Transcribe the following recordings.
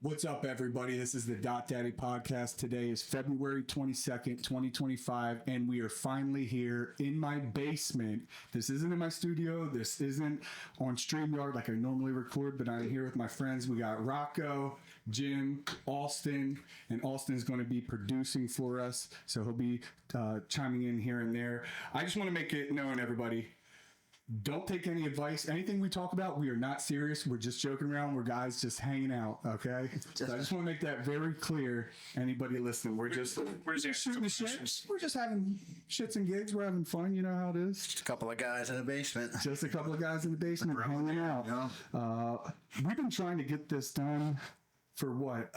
What's up, everybody? This is the Dot Dattie Podcast. Today is February 22nd, 2025, and we are finally here in my basement. This isn't in my studio. This isn't on StreamYard like I normally record, but I'm here with my friends. We got Rocco, Jim, Austin, and Austin is going to be producing for us, so he'll be chiming in here and there. I just want to make it known, everybody, don't take any advice. Anything we talk about, we are not serious. We're just joking around. We're guys just hanging out, okay? So I just want to make that very clear. Anybody listening, we're just shooting the shit. We're just having shits and gigs. We're having fun. You know how it is. Just a couple of guys in the basement. Just a couple of guys in the basement hanging out. Yeah. We've been trying to get this done for what?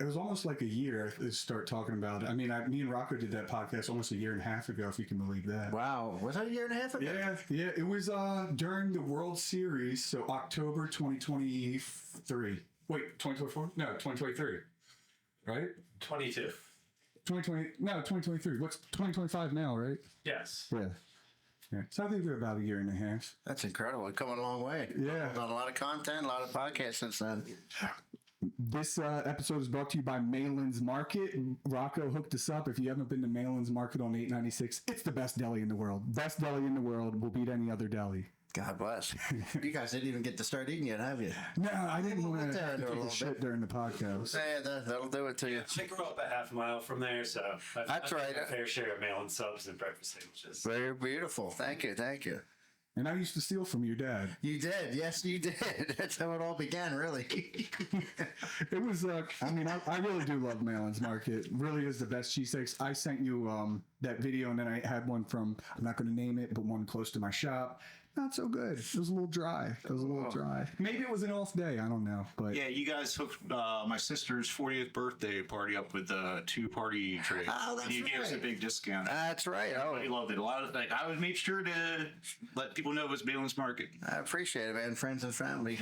It was almost like a year to start talking about it. I mean, me and Rocco did that podcast almost a year and a half ago, if you can believe that. Wow. Was that a year and a half ago? Yeah. It was during the World Series, so October 2023. Wait, 2024? No, 2023. Right? 22. 2023. What's 2025 now, right? Yes. Yeah. So I think we're about a year and a half. That's incredible. We're coming a long way. Yeah. Done a lot of content, a lot of podcasts since then. This episode is brought to you by Malin's Market. Rocco hooked us up. If you haven't been to Malin's Market on 896, it's the best deli in the world. Best deli in the world will beat any other deli. God bless. You guys didn't even get to start eating yet, have you? No, I didn't want to take a shit during the podcast. Yeah, that'll do it to you. I grew up a half mile from there, so That's right. A fair share of mail-in subs and breakfast sandwiches. Very beautiful. Thank you. And I used to steal from your dad. You did. Yes, you did. That's how it all began, really. It was, I mean, I really do love Malin's Market. It really is the best cheesesteaks. I sent you that video, and then I had one from, I'm not going to name it, but one close to my shop. Not so good. It was a little dry. Maybe it was an off day. I don't know. But yeah, you guys hooked my sister's 40th birthday party up with a 2-party trade. Oh, that's and you right. gave us a big discount. That's right. Oh, I loved it. A lot of things. I would make sure to let people know it was Malin's Market. I appreciate it, man. Friends and family.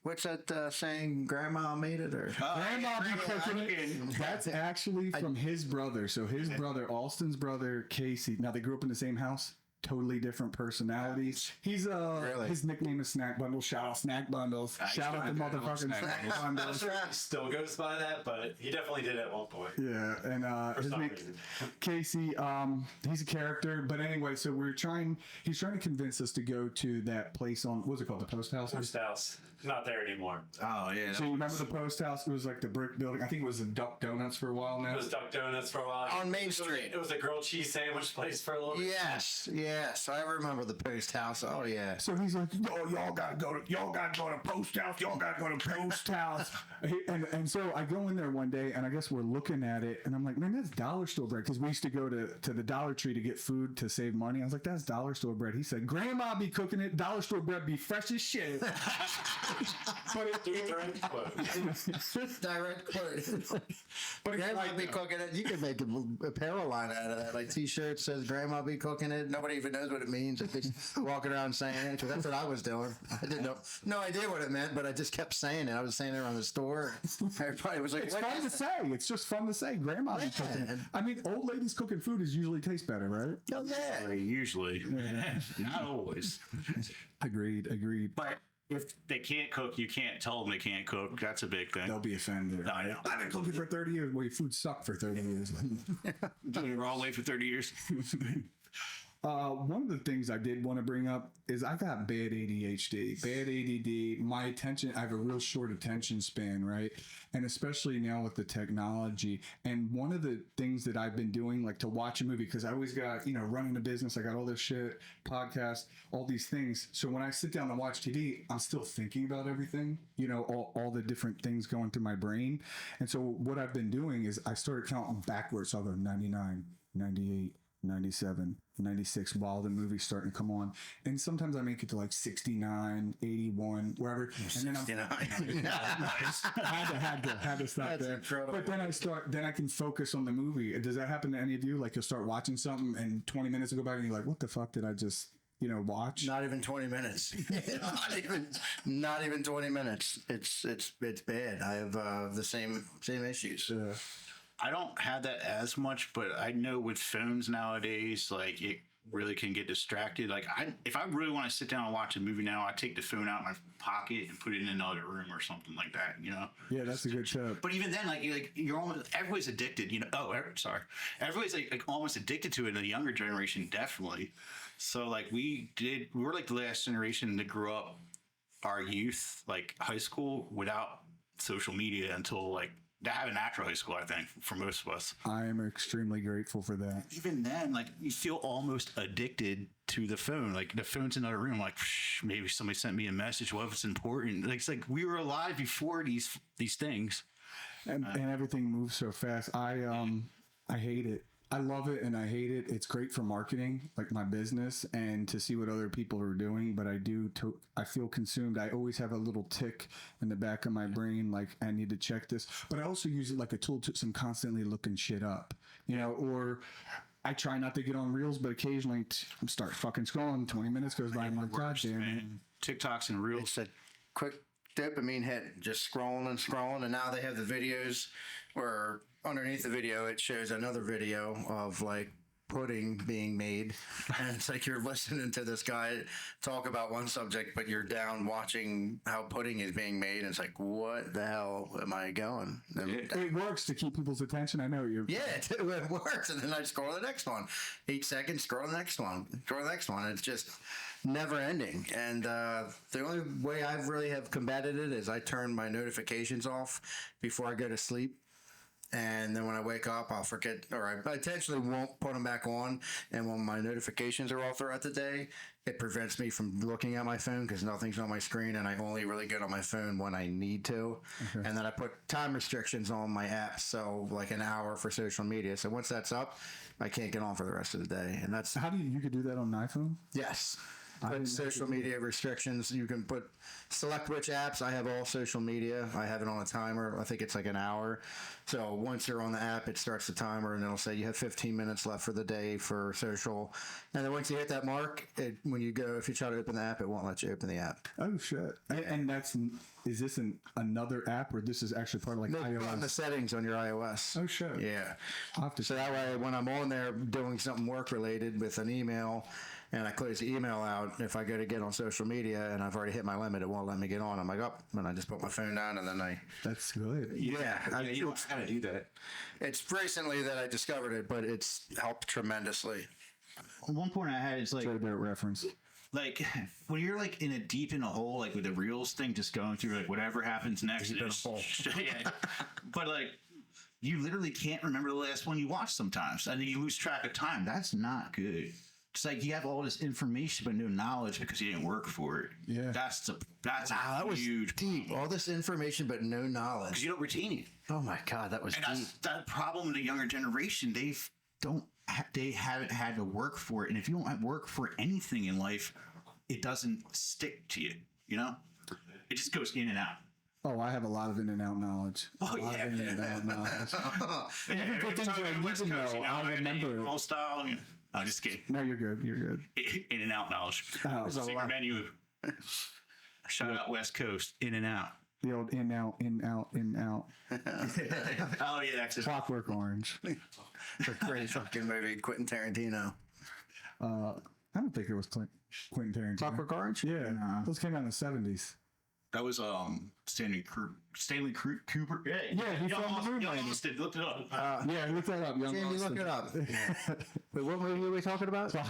What's that saying? Grandma made it, or Grandma be cooking it. That's actually from his brother. So his brother, Austin's brother, Casey. Now they grew up in the same house. Totally different personalities. He's really? His nickname is Snack Bundle. Shout out Snack Bundles. Shout out the motherfucking Snack Bundles. Still goes by that, but he definitely did at one point. Yeah, and his name Casey. He's a character, but anyway, so he's trying to convince us to go to that place on, what's it called, the Post House? Post House, not there anymore. Oh yeah. So you remember the Post House? It was like the brick building. I think it was the Duck Donuts for a while now. It was Duck Donuts for a while. On Main Street. It was a grilled cheese sandwich place for a little bit. Yes, I remember the Post House. Oh yeah. So he's like, "Yo, y'all gotta go to Post House. Y'all gotta go to Post House." And so I go in there one day, and I guess we're looking at it, and I'm like, "Man, that's dollar store bread." Because we used to go to the Dollar Tree to get food to save money. I was like, "That's dollar store bread." He said, "Grandma be cooking it. Dollar store bread be fresh as shit." But Direct quote. Direct quote. But Grandma be cooking it. You could make a apparel line out of that. Like T-shirt says Grandma be cooking it. Nobody even knows what it means. Just walking around saying it, because that's what I was doing. I didn't know, no idea what it meant, but I just kept saying it. I was saying it around the store. Everybody was like, it's fun to say. It's just fun to say. Grandma be cooking it. I mean, old ladies cooking food usually tastes better, right? Oh, yeah. Usually. Not always. Agreed. But if they can't cook, you can't tell them they can't cook. That's a big thing. They'll be offended. I know. I've been cooking for 30 years. Well, your food sucked for 30 years. Doing it the wrong way for 30 years. One of the things I did want to bring up is I got bad ADHD, bad ADD. My attention, I have a real short attention span, right? And especially now with the technology. And one of the things that I've been doing, like to watch a movie, because I always got, running a business, I got all this shit, podcast, all these things. So when I sit down and watch TV, I'm still thinking about everything, all the different things going through my brain. And so what I've been doing is I started counting backwards. So I'll go 99, 98, 97, 96 while the movie's starting to come on. And sometimes I make it to like 69, 81, wherever. And then 69. had to stop That's there. incredible. But then I can focus on the movie. Does that happen to any of you? Like you'll start watching something and 20 minutes will go by and you're like, what the fuck did I just, watch? Not even 20 minutes. not even 20 minutes. It's bad. I have the same issues. I don't have that as much, but I know with phones nowadays, like really can get distracted. Like if I really want to sit down and watch a movie now, I take the phone out of my pocket and put it in another room or something like that, you know? Yeah, that's a good tip. But even then, you're almost, everybody's addicted, you know? Oh, sorry. Everybody's like almost addicted to it in the younger generation, definitely. So like we were like the last generation to grow up our youth, like high school, without social media until like to have an actual high school, I think, for most of us. I am extremely grateful for that. Even then, like you feel almost addicted to the phone. Like the phone's in another room. Like maybe somebody sent me a message. What if it's important? Like it's like we were alive before these things. And everything moves so fast. I hate it. I love it and I hate it. It's great for marketing, like my business, and to see what other people are doing. But I feel consumed. I always have a little tick in the back of my brain, like I need to check this. But I also use it like a tool to I'm constantly looking shit up, you know. Or I try not to get on reels, but occasionally start fucking scrolling. 20 minutes goes by and I'm like, God damn it. TikToks and reels. It's a quick dopamine hit, just scrolling and scrolling, and now they have the videos where underneath the video it shows another video of like pudding being made, and it's like you're listening to this guy talk about one subject, but you're down watching how pudding is being made, and it's like, what the hell am I going? It works to keep people's attention. I know you. Yeah, it works, and then I scroll the next one. 8 seconds, scroll the next one, scroll the next one. It's just never ending. And the only way I really have combated it is I turn my notifications off before I go to sleep. And then when I wake up, I'll forget, or I intentionally won't put them back on. And when my notifications are all throughout the day, it prevents me from looking at my phone because nothing's on my screen, and I only really get on my phone when I need to. Okay. And then I put time restrictions on my apps, so like an hour for social media. So once that's up, I can't get on for the rest of the day. And that's how do you could do that on an iPhone? Yes. Put social media restrictions. You can select which apps. I have all social media. I have it on a timer. I think it's like an hour. So once you're on the app, it starts the timer, and it'll say you have 15 minutes left for the day for social. And then once you hit that mark, if you try to open the app, it won't let you open the app. Oh shit! And is this another app, or this is actually part of like iOS? On the settings on your iOS. Oh shit! Yeah. So that way, when I'm on there doing something work related with an email, and I close the email out, if I go to get on social media and I've already hit my limit, it won't let me get on. I'm like, and I just put my phone down, and then That's good. Yeah. You don't have to do that. It's recently that I discovered it, but it's helped tremendously. One point I had is like a bit reference. Like when you're like deep in a hole, like with the reels thing, just going through like whatever happens next. Yeah. But like you literally can't remember the last one you watched sometimes, and you lose track of time. That's not good. It's like you have all this information but no knowledge because you didn't work for it. Yeah, that was huge. Deep. All this information but no knowledge. Because you don't retain it. Oh my God, that was deep. That's that problem in the younger generation. They haven't had to work for it, and if you don't work for anything in life, it doesn't stick to you. You know, it just goes in and out. Oh, I have a lot of in and out knowledge. Oh yeah, in and out knowledge. Even for things I need to know, I remember. All style. I'm just kidding. No, you're good. You're good. In and out knowledge. Secret menu. Shout out West Coast. In and out. The old in out. Oh yeah, that's just Clockwork Orange. It's a great fucking movie, Quentin Tarantino. I don't think it was Quentin Tarantino. Clockwork Orange? Yeah, those came out in the 70s. That was Stanley Kubrick. Yeah, he filmed the moon landing. Looked it up. Yeah, look that up. Jamie, look it up. Wait, what movie are we talking about? I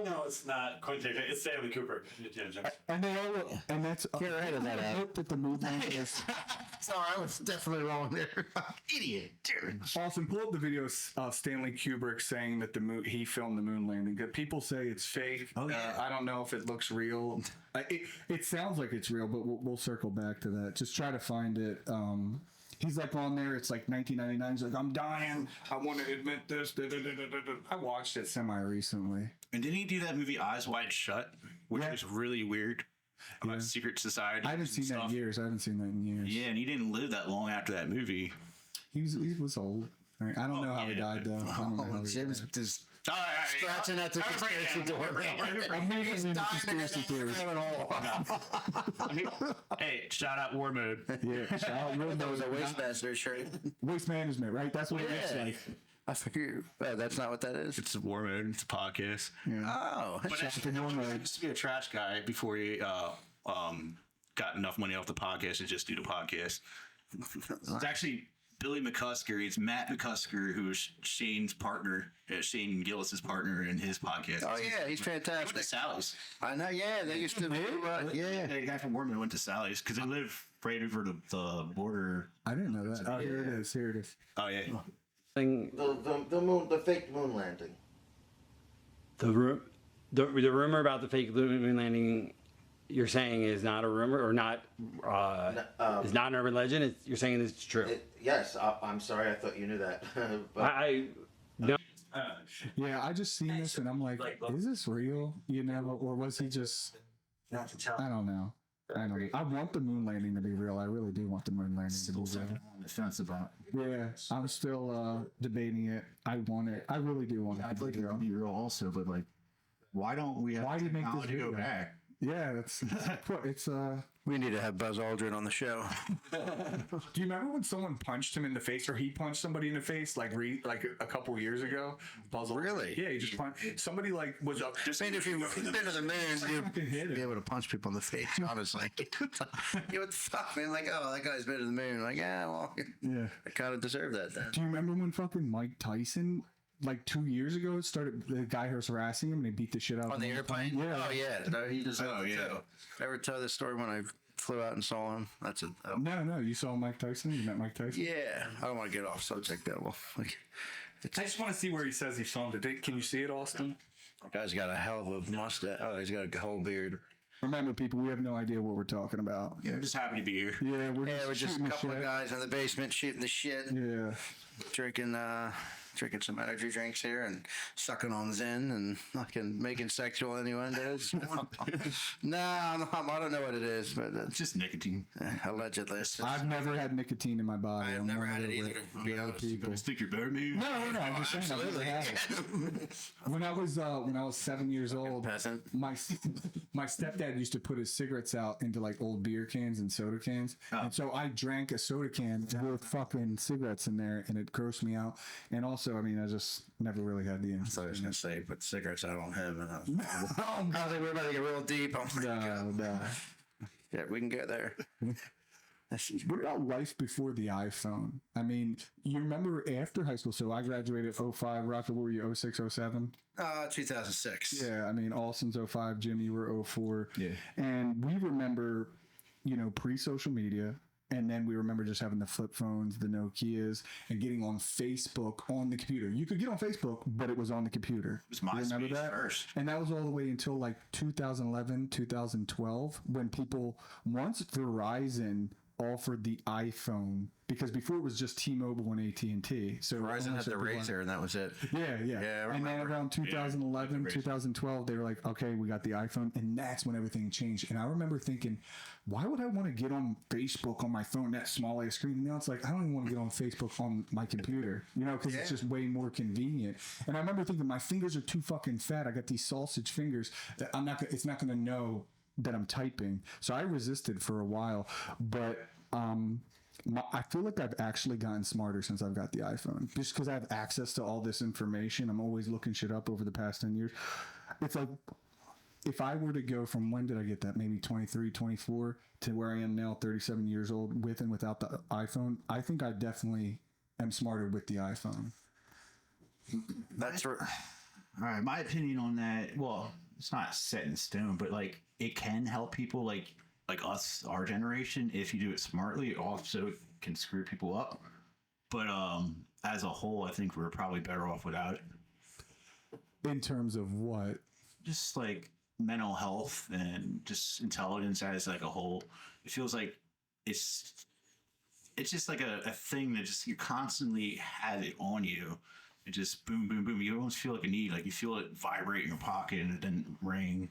know it's not Quentin. It's Stanley Kubrick. And that's get ahead of that. I hope that the moon landing is. Sorry, I was definitely wrong there. Idiot. Austin, pull up the video of Stanley Kubrick saying that he filmed the moon landing. People say it's fake. Oh yeah. I don't know if it looks real. It sounds like it's real, but we'll circle back to that. Just try to find it. He's like on there. It's like 1999. He's like, I'm dying. I want to admit this. I watched it semi-recently. And didn't he do that movie Eyes Wide Shut, which was really weird about secret society? I haven't seen that in years. Yeah, and he didn't live that long after that movie. He was old. I don't know how he died though. I don't know how Jim's just Scratching at the conspiracy door. Immediately the conspiracy theories. Hey, shout out War Mode. Yeah, shout out War That was a Mode. Wastemaster shirt. Waste management, right? That's what it looks like. I figured. That's not what that is. It's War Mode. It's a podcast. Oh, But I used to be a trash guy before he got enough money off the podcast to just do the podcast. It's actually Billy McCusker. It's Matt McCusker, who's Shane's partner, Shane Gillis's partner in his podcast. oh yeah, he's He went to fantastic. Sally's. I know. Yeah, they used to. Yeah. The guy from Warman went to Sally's because they live right over the border. I didn't know that. Oh, here it is. Here it is. Oh yeah. Thing, The fake moon landing. the rumor about the fake moon landing, you're saying is not a rumor or not is not an urban legend. You're saying it's true. Yes, I'm sorry. I thought you knew that. I no. Yeah, I just seen this and I'm like, is this real? You know, or was he just? I don't know. I don't know. I want the moon landing to be real. I really do want the moon landing to be real. On the fence about. Yeah, I'm still debating it. I want it. I really do want it. I'd like it to be real also, but like, why don't we have Why do you make this technology go video? back? Yeah, it's We need to have Buzz Aldrin on the show. Do you remember when someone punched him in the face, or he punched somebody in the face, like a couple years ago? Puzzle. Really? Yeah, he just punched somebody. Like was up. I mean, if you've been to the moon, fucking hit you'd it. be able to punch people in the face. Honestly, you would fuck man. Like, oh, that guy's been to the moon. Like, yeah, well, Yeah. I kind of deserve that then. Do you remember when fucking Mike Tyson, like 2 years ago, started the guy was harassing him and he beat the shit out of On the him? airplane? Yeah. Oh yeah. No, he deserved Oh, it yeah. too. I ever tell this story when I flew out and saw him? That's it. Oh. No, you saw Mike Tyson? You met Mike Tyson? Yeah. I don't want to get off subject that well. Like, I just want to see where he says he filmed it. Can you see it, Austin? guy's got a hell of a mustache. Oh, he's got a whole beard. Remember, people, we have no idea what we're talking about. I'm just happy to be here. Yeah, we're Yeah, we're just a shooting the couple of shit. guys in the basement shooting the shit, Yeah. drinking some energy drinks here and sucking on Zen and fucking making sexual innuendos. No, I don't know what it is, but It's just nicotine. allegedly. It's just, I've never had nicotine in my body. I've I'm never one of had it the either, to be rare honest. people. You think you're better than me? No, I'm just saying. I've never had it. When I was 7 years old, peasant. my stepdad used to put his cigarettes out into like old beer cans and soda cans, and so I drank a soda can with fucking cigarettes in there, and it grossed me out. And also, I mean, I just never really had the I thought I was instinct. gonna say put cigarettes out on him, and I think we're about to get real deep. I'm like, No. yeah, we can get there. What about life before the iPhone? I mean, you remember after high school? So I graduated 05. Rocket, what were you? 06, 07? 2006. Yeah, I mean, Austin's 05. Jim, you were 04. Yeah. And we remember, pre-social media. And then we remember just having the flip phones, the Nokias, and getting on Facebook on the computer. You could get on Facebook, but it was on the computer. It was You remember MySpace that? first. And that was all the way until like 2011, 2012, when once Verizon offered the iPhone, because before it was just T-Mobile and AT&T. So Verizon had almost the everyone- Razor, and that was it. Yeah. Yeah, I And then remember. around 2011, 2012, they were like, okay, we got the iPhone. And that's when everything changed. And I remember thinking, why would I want to get on Facebook on my phone, that small ass screen? And now it's like, I don't even want to get on Facebook on my computer, because it's just way more convenient. And I remember thinking, my fingers are too fucking fat. I got these sausage fingers that it's not going to know that I'm typing. So I resisted for a while. But, I feel like I've actually gotten smarter since I've got the iPhone, just because I have access to all this information. I'm always looking shit up over the past 10 years. It's like, if I were to go from, when did I get that? Maybe 23, 24 to where I am now, 37 years old, with and without the iPhone, I think I definitely am smarter with the iPhone. That's right. All right, my opinion on that. Well, it's not set in stone, but like it can help people like us, our generation, if you do it smartly. It also can screw people up. But as a whole, I think we're probably better off without it. In terms of what? Just like mental health and just intelligence as like a whole. It feels like it's just like a thing that just you constantly have it on you. It just boom, boom, boom. You almost feel like a need, like you feel it vibrate in your pocket and it doesn't ring.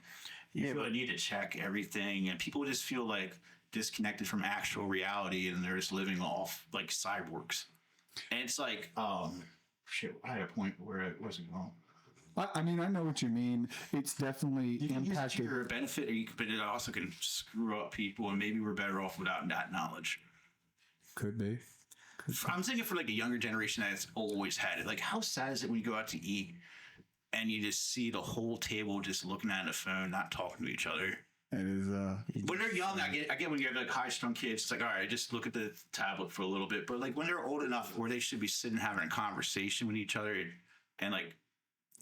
You feel a need to check everything, and people just feel like disconnected from actual reality, and they're just living off like cyborgs. And it's like, shit, I had a point where I wasn't going. I mean, I know what you mean. It's definitely You can use it to impacted. your benefit, but it also can screw up people, and maybe we're better off without that knowledge. Could be. I'm thinking for like a younger generation that's always had it. Like, how sad is it when you go out to eat and you just see the whole table just looking at the phone, not talking to each other? It is. When they're young, I get when you have like high strung kids, it's like, all right, just look at the tablet for a little bit. But like when they're old enough where they should be sitting having a conversation with each other, and like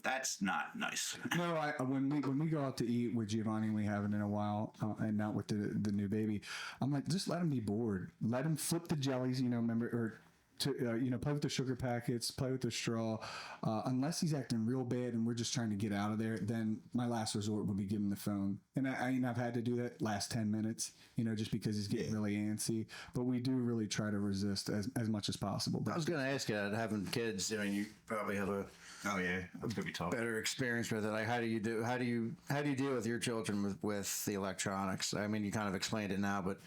that's not nice. No, when we go out to eat with Giovanni, we haven't in a while, and not with the new baby. I'm like, just let him be bored. Let him flip the jellies, remember, or to play with the sugar packets, play with the straw. Unless he's acting real bad and we're just trying to get out of there, then my last resort would be giving him the phone. And I've had to do that last 10 minutes, just because he's getting really antsy. But we do really try to resist as much as possible. But I was going to ask you, having kids, you probably have a It's gonna be tough. better experience with it. Like, how do you deal with your children with the electronics? I mean, you kind of explained it now, but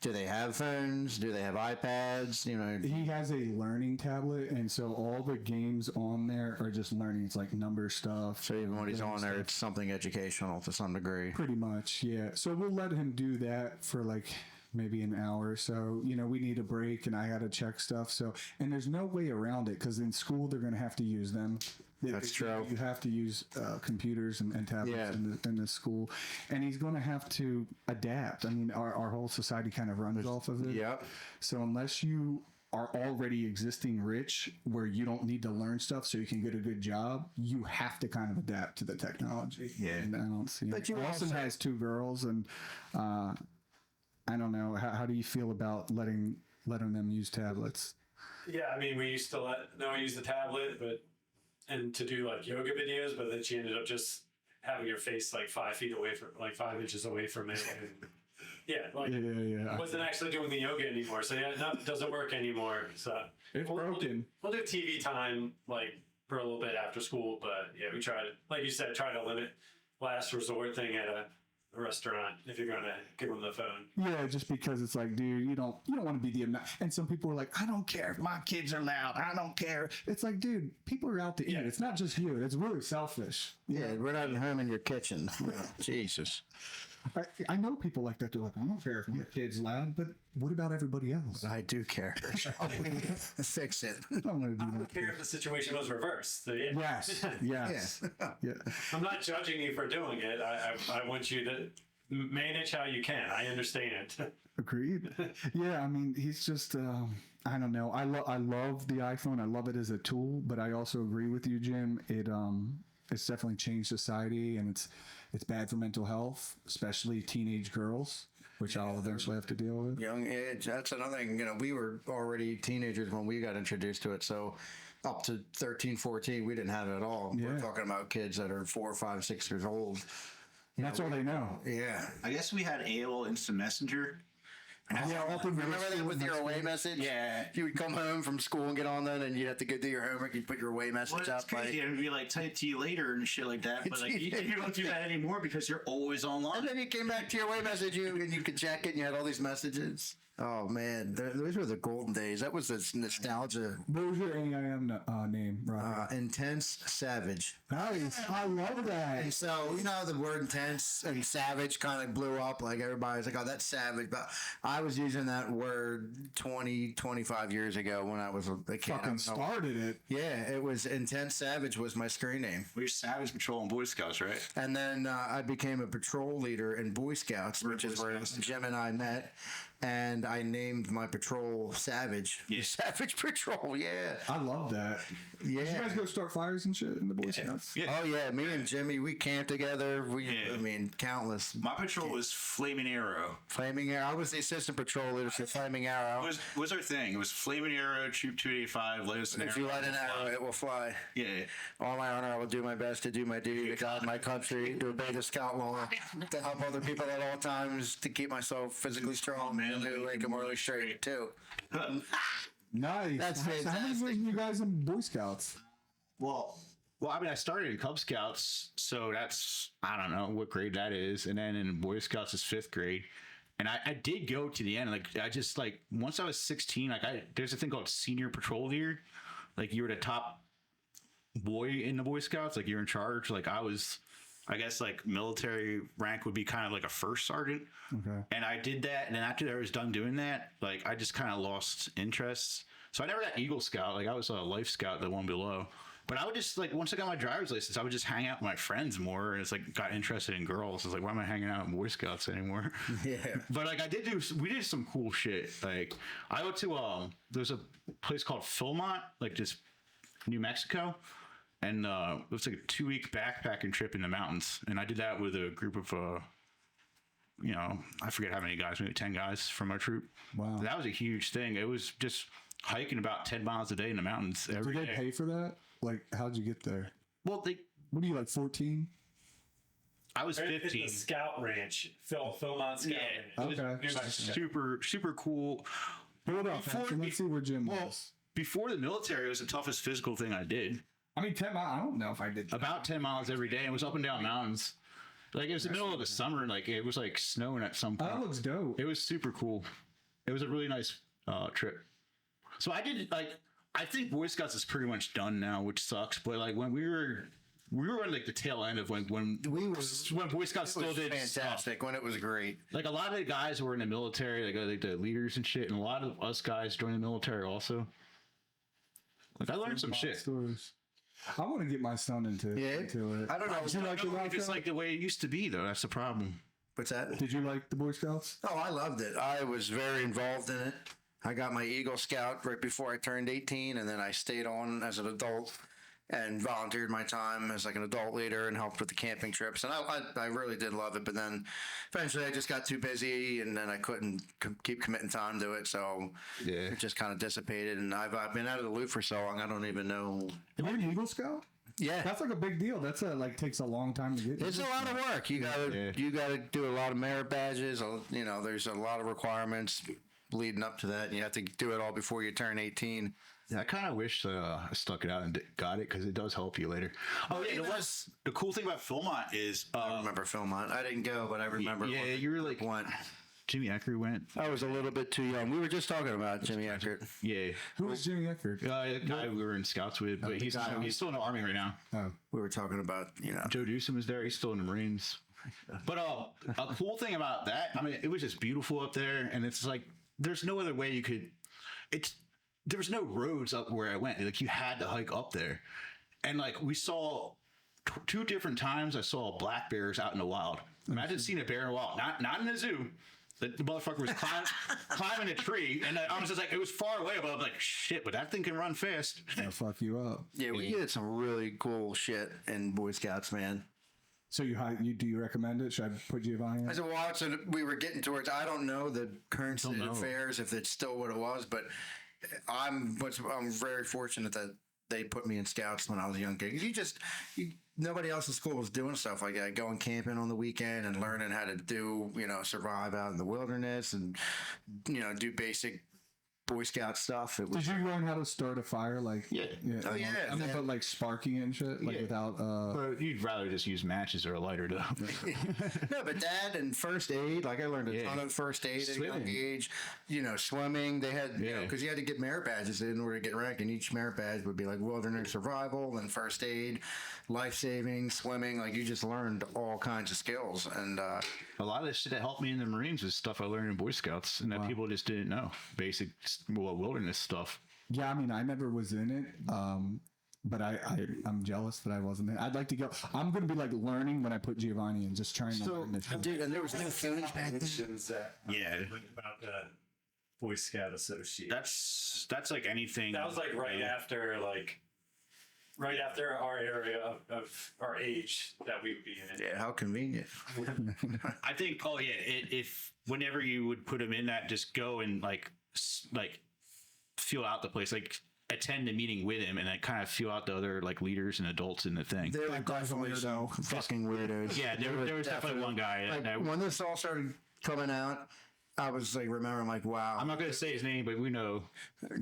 do they have phones? Do they have iPads? he has a learning tablet, and so all the games on there are just learning. It's like number stuff. So even when he's on there, it's something educational to some degree. Pretty much, yeah. So we'll let him do that for like maybe an hour or so. We need a break, and I got to check stuff. So, and there's no way around it because in school they're going to have to use them. That's true. You have to use computers and tablets in the school, and he's going to have to adapt. I mean, our whole society kind of runs off of it. Yep. So unless you are already existing rich, where you don't need to learn stuff so you can get a good job, you have to kind of adapt to the technology. Yeah. And I don't see. But you Austin also has 2 girls, and I don't know. How do you feel about letting them use tablets? Yeah, I mean, we used to let Noah use the tablet, and to do like yoga videos, but then she ended up just having her face like 5 feet away from, like 5 inches away from it. And Yeah. wasn't actually doing the yoga anymore. So yeah, no, it doesn't work anymore. So It's broken. We'll do TV time like for a little bit after school, but yeah, we try to, like you said, try to limit last resort thing at a restaurant if you're gonna give them the phone. Yeah, just because it's like, dude, you don't want to be the and some people are like, I don't care if my kids are loud. I don't care. It's like, dude, people are out to eat. Yeah. It's not just you. It's really selfish. Yeah, we're not at home in your kitchen. Jesus. I know people like that. They're like, I don't care if my kid's loud, but what about everybody else? I do care. Fix it. I'm gonna do I don't that. care if the situation was reversed. So, yeah. Yes. Yeah. I'm not judging you for doing it. I want you to manage how you can. I understand. Agreed. Yeah, I mean, he's just, I don't know. I love the iPhone. I love it as a tool, but I also agree with you, Jim. It's definitely changed society, and it's bad for mental health, especially teenage girls, which I'll eventually have to deal with. Young age, that's another thing. We were already teenagers when we got introduced to it. So up to 13, 14, we didn't have it at all. Yeah. We're talking about kids that are 4, 5, 6 years old. That's all they know. Yeah. I guess we had AOL Instant Messenger. Yeah, all things Remember that with your away message? Yeah. You would come home from school and get on that, and you'd have to go do your homework. You'd put your away message Well, it's up. Like, crazy. It'd be like type to you later and shit like that. But like you don't do that anymore because you're always online. and then you came back to your away message, and you could check it, and you had all these messages. Oh, man. Those were the golden days. That was this nostalgia. What was your AIM name, Rocco? Intense Savage. Nice. I love that. And so, the word intense and savage kind of blew up. Like, everybody's like, oh, that's savage. But I was using that word 20, 25 years ago when I was a kid. Fucking started it. Yeah, it was Intense Savage was my screen name. We're Savage Patrol and Boy Scouts, right? And then I became a patrol leader in Boy Scouts, which is where Jim and I met. And I named my patrol Savage. Yeah. Savage Patrol, yeah. I love that. Yeah. Did you guys go start fires and shit in the Boy Scouts? Yeah. Oh, yeah. Me and Jimmy, we camped together. Countless. My patrol was Flaming Arrow. Flaming Arrow. I was the assistant patrol leader for Flaming Arrow. Was our thing. It was Flaming Arrow, Troop 285, let us an If you light an arrow, it will fly. Yeah. All my honor, I will do my best to do my duty to God and my country, to obey the scout law, to help other people at all times, to keep myself physically strong, mentally awake, and morally straight, too. Nice. That's How many fantastic. were you guys in Boy Scouts? Well, I mean, I started in Cub Scouts, so that's, I don't know what grade that is. And then in Boy Scouts is 5th grade. And I did go to the end. Like, I just, like, once I was 16, like, there's a thing called senior patrol leader. Like, you were the top boy in the Boy Scouts. Like you're in charge. Like I guess like military rank would be kind of like a first sergeant. Okay. And I did that. And then after I was done doing that, like I just kind of lost interest. So I never got Eagle Scout. Like I was a Life Scout, the one below. But I would just like, once I got my driver's license, I would just hang out with my friends more. And it's like, got interested in girls. It's like, why am I hanging out with Boy Scouts anymore? Yeah. But like we did some cool shit. Like I went to, there's a place called Philmont, like just New Mexico. And it was like a 2-week backpacking trip in the mountains. And I did that with a group of, I forget how many guys, maybe 10 guys from our troop. Wow. That was a huge thing. It was just hiking about 10 miles a day in the mountains every Did they day. pay for that? Like, how'd you get there? Well, What are you, like 14? I was Right at 15. the Scout Ranch, Philmont Scout Ranch. Okay. New Mexico. Super, super cool. Hold on, Patrick. Let's see where Jim was. Before the military, it was the toughest physical thing I did. I mean, 10 miles. I don't know if I did that. About 10 miles every day. It was up and down mountains. Like it was the middle of the summer. Like it was like snowing at some point. That looks dope. It was super cool. It was a really nice trip. So I did like, I think Boy Scouts is pretty much done now, which sucks. But like when we were on like the tail end of when Boy Scouts still did fantastic stuff. when it was great. Like a lot of the guys who were in the military, like the leaders and shit, and a lot of us guys joined the military also. Like I learned some shit. Stories. I want to get my son into it. I don't know. Did you like the Rock It's Scout? like the way it used to be, though. That's the problem. What's that? Did you like the Boy Scouts? Oh, I loved it. I was very involved in it. I got my Eagle Scout right before I turned 18, and then I stayed on as an adult and volunteered my time as like an adult leader and helped with the camping trips. And I really did love it. But then eventually I just got too busy, and then I couldn't keep committing time to it. So it just kind of dissipated. And I've been out of the loop for so long, I don't even know. You're an Eagle Scout? Yeah. That's like a big deal. That's takes a long time to get. It's a lot of work. You gotta do a lot of merit badges. There's a lot of requirements leading up to that, and you have to do it all before you turn 18. Yeah, I kind of wish I stuck it out and got it because it does help you later. Oh yeah, the cool thing about Philmont is I remember Philmont. I didn't go, but I remember. Yeah, you were like went. Jimmy Eckert went. I was a little bit too young. We were just talking about Jimmy Eckert. Yeah, Who was Jimmy Eckert? the guy we were in scouts with, but he's still in the army right now. We were talking about Joe Dewson was there. He's still in the Marines. But a cool thing about that, I mean, it was just beautiful up there, and it's like there's no other way you could. There was no roads up where I went. Like you had to hike up there, and like we saw 2 different times. I saw black bears out in the wild. Imagine seeing a bear in the wild, not in the zoo. The motherfucker was climbing a tree, and I was just like, it was far away, but I was like, shit, but that thing can run fast. That'll fuck you up. Yeah, we did some really cool shit in Boy Scouts, man. So do you recommend it? Should I put Giovanni in? I said, well, so we were getting towards. I don't know the current state of affairs if it's still what it was, but I'm very fortunate that they put me in scouts when I was a young kid. Nobody else in school was doing stuff like that, going camping on the weekend and learning how to do, survive out in the wilderness and, do basic Boy Scout stuff. Did you learn how to start a fire? Like Yeah. Oh, yeah, I mean, man. but like sparking and shit, like without. But you'd rather just use matches or a lighter, though. No, but that and first aid, like I learned a ton of first aid at a young age. Swimming. They had, because you had to get merit badges in order to get rank, and each merit badge would be like wilderness survival and first aid, life saving, swimming. Like you just learned all kinds of skills, and A lot of the shit that helped me in the Marines was stuff I learned in Boy Scouts, and that people just didn't know. Basic wilderness stuff. Yeah, I mean, I never was in it, but I'm jealous that I wasn't in. I'd like to go. I'm going to be like learning when I put Giovanni in, just trying to learn this. dude, and there was no phones back then. Yeah. About the Boy Scout Association. That's like anything. That was like right after our area of our age that we would be in. Yeah, how convenient. I think. Oh yeah. If whenever you would put him in that, just go and like feel out the place, like attend the meeting with him, and then kind of feel out the other like leaders and adults in the thing. They were definitely some fucking weirdos. Yeah, there was definitely one guy. When this all started coming out, I was like, remembering, like, wow. I'm not going to say his name, but we know.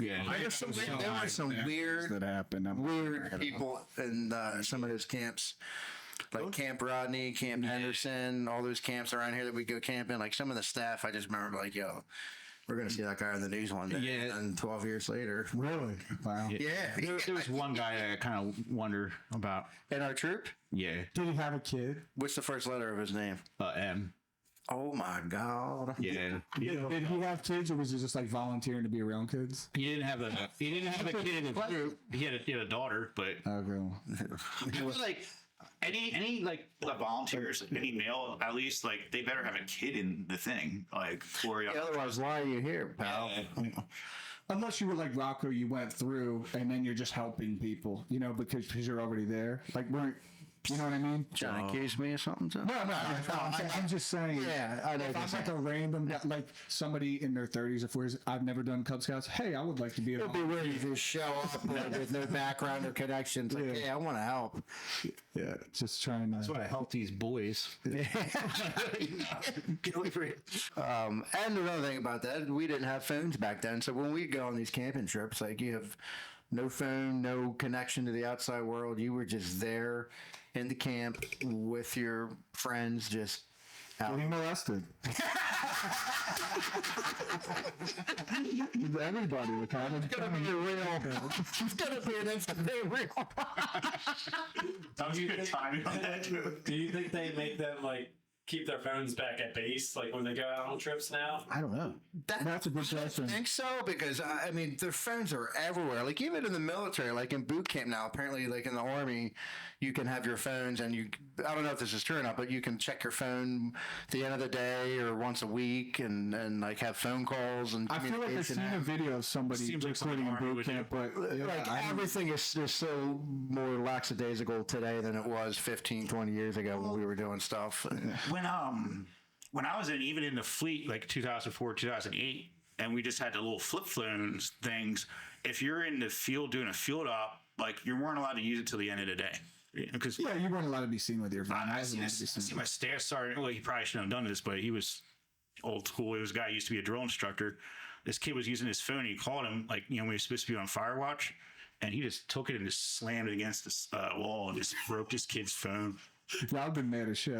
Yeah, there were some weird that happened. Weird people in some of those camps. Like Camp Rodney, Camp Henderson, all those camps around here that we go camping. Like some of the staff, I just remember like, yo, we're gonna see that guy on the news one day. Yeah. And 12 years later, Really? Wow. yeah. There was one guy I kind of wonder about. In our troop, Yeah. Did he have a kid? what's the first letter of his name? M. Oh my God. Yeah. Did he have kids, or was he just like volunteering to be around kids? He didn't have a kid in his group. He had a daughter, but Okay. it was like any like the volunteers, any male at least, like they better have a kid in the thing, like or Otherwise, why are you here, pal? Unless you were like Rocco, you went through and then you're just helping people, you know, because you're already there. Like, weren't you know what I mean? Trying to accuse me of something? John? No, I'm just saying. Yeah, I know If what I'm you're like a random, like somebody in their 30s or 40s, I've never done Cub Scouts. Hey, I would like to be a It'd be weird if you show up with no background or connections. Like, Yeah. yeah, I want to help. Yeah, just trying to. I help these boys. Get away from it. And another thing about that, we didn't have phones back then. So when we go on these camping trips, like you have no phone, no connection to the outside world. You were just there in the camp with your friends, just out. Getting molested. Everybody was kind of. It's gonna be real. It's gonna be an instant real. Do you think they make them like keep their phones back at base, like when they go out on trips now? I don't know. That's a good question. I think so, because I mean, their phones are everywhere. Like even in the military, like in boot camp now, apparently, like in the Army, you can have your phones, and I don't know if this is true or not, but you can check your phone at the end of the day or once a week, and like have phone calls and I feel like I've seen a video of somebody Seems like recording in something Army boot would camp, but like everything is so more lackadaisical today than it was 15, 20 years ago when we were doing stuff. When I was even in the fleet, like 2004, 2008, and we just had the little flip phones things. If you're in the field doing a field op, like you weren't allowed to use it till the end of the day, because yeah, you weren't allowed to be seen with your phone. I see my staff sergeant. Well, he probably shouldn't have done this, but he was old school. He was a guy who used to be a drill instructor. This kid was using his phone. He called him, like, when he was supposed to be on fire watch, and he just took it and just slammed it against the wall and just broke this kid's phone. Yeah, I've been mad as shit.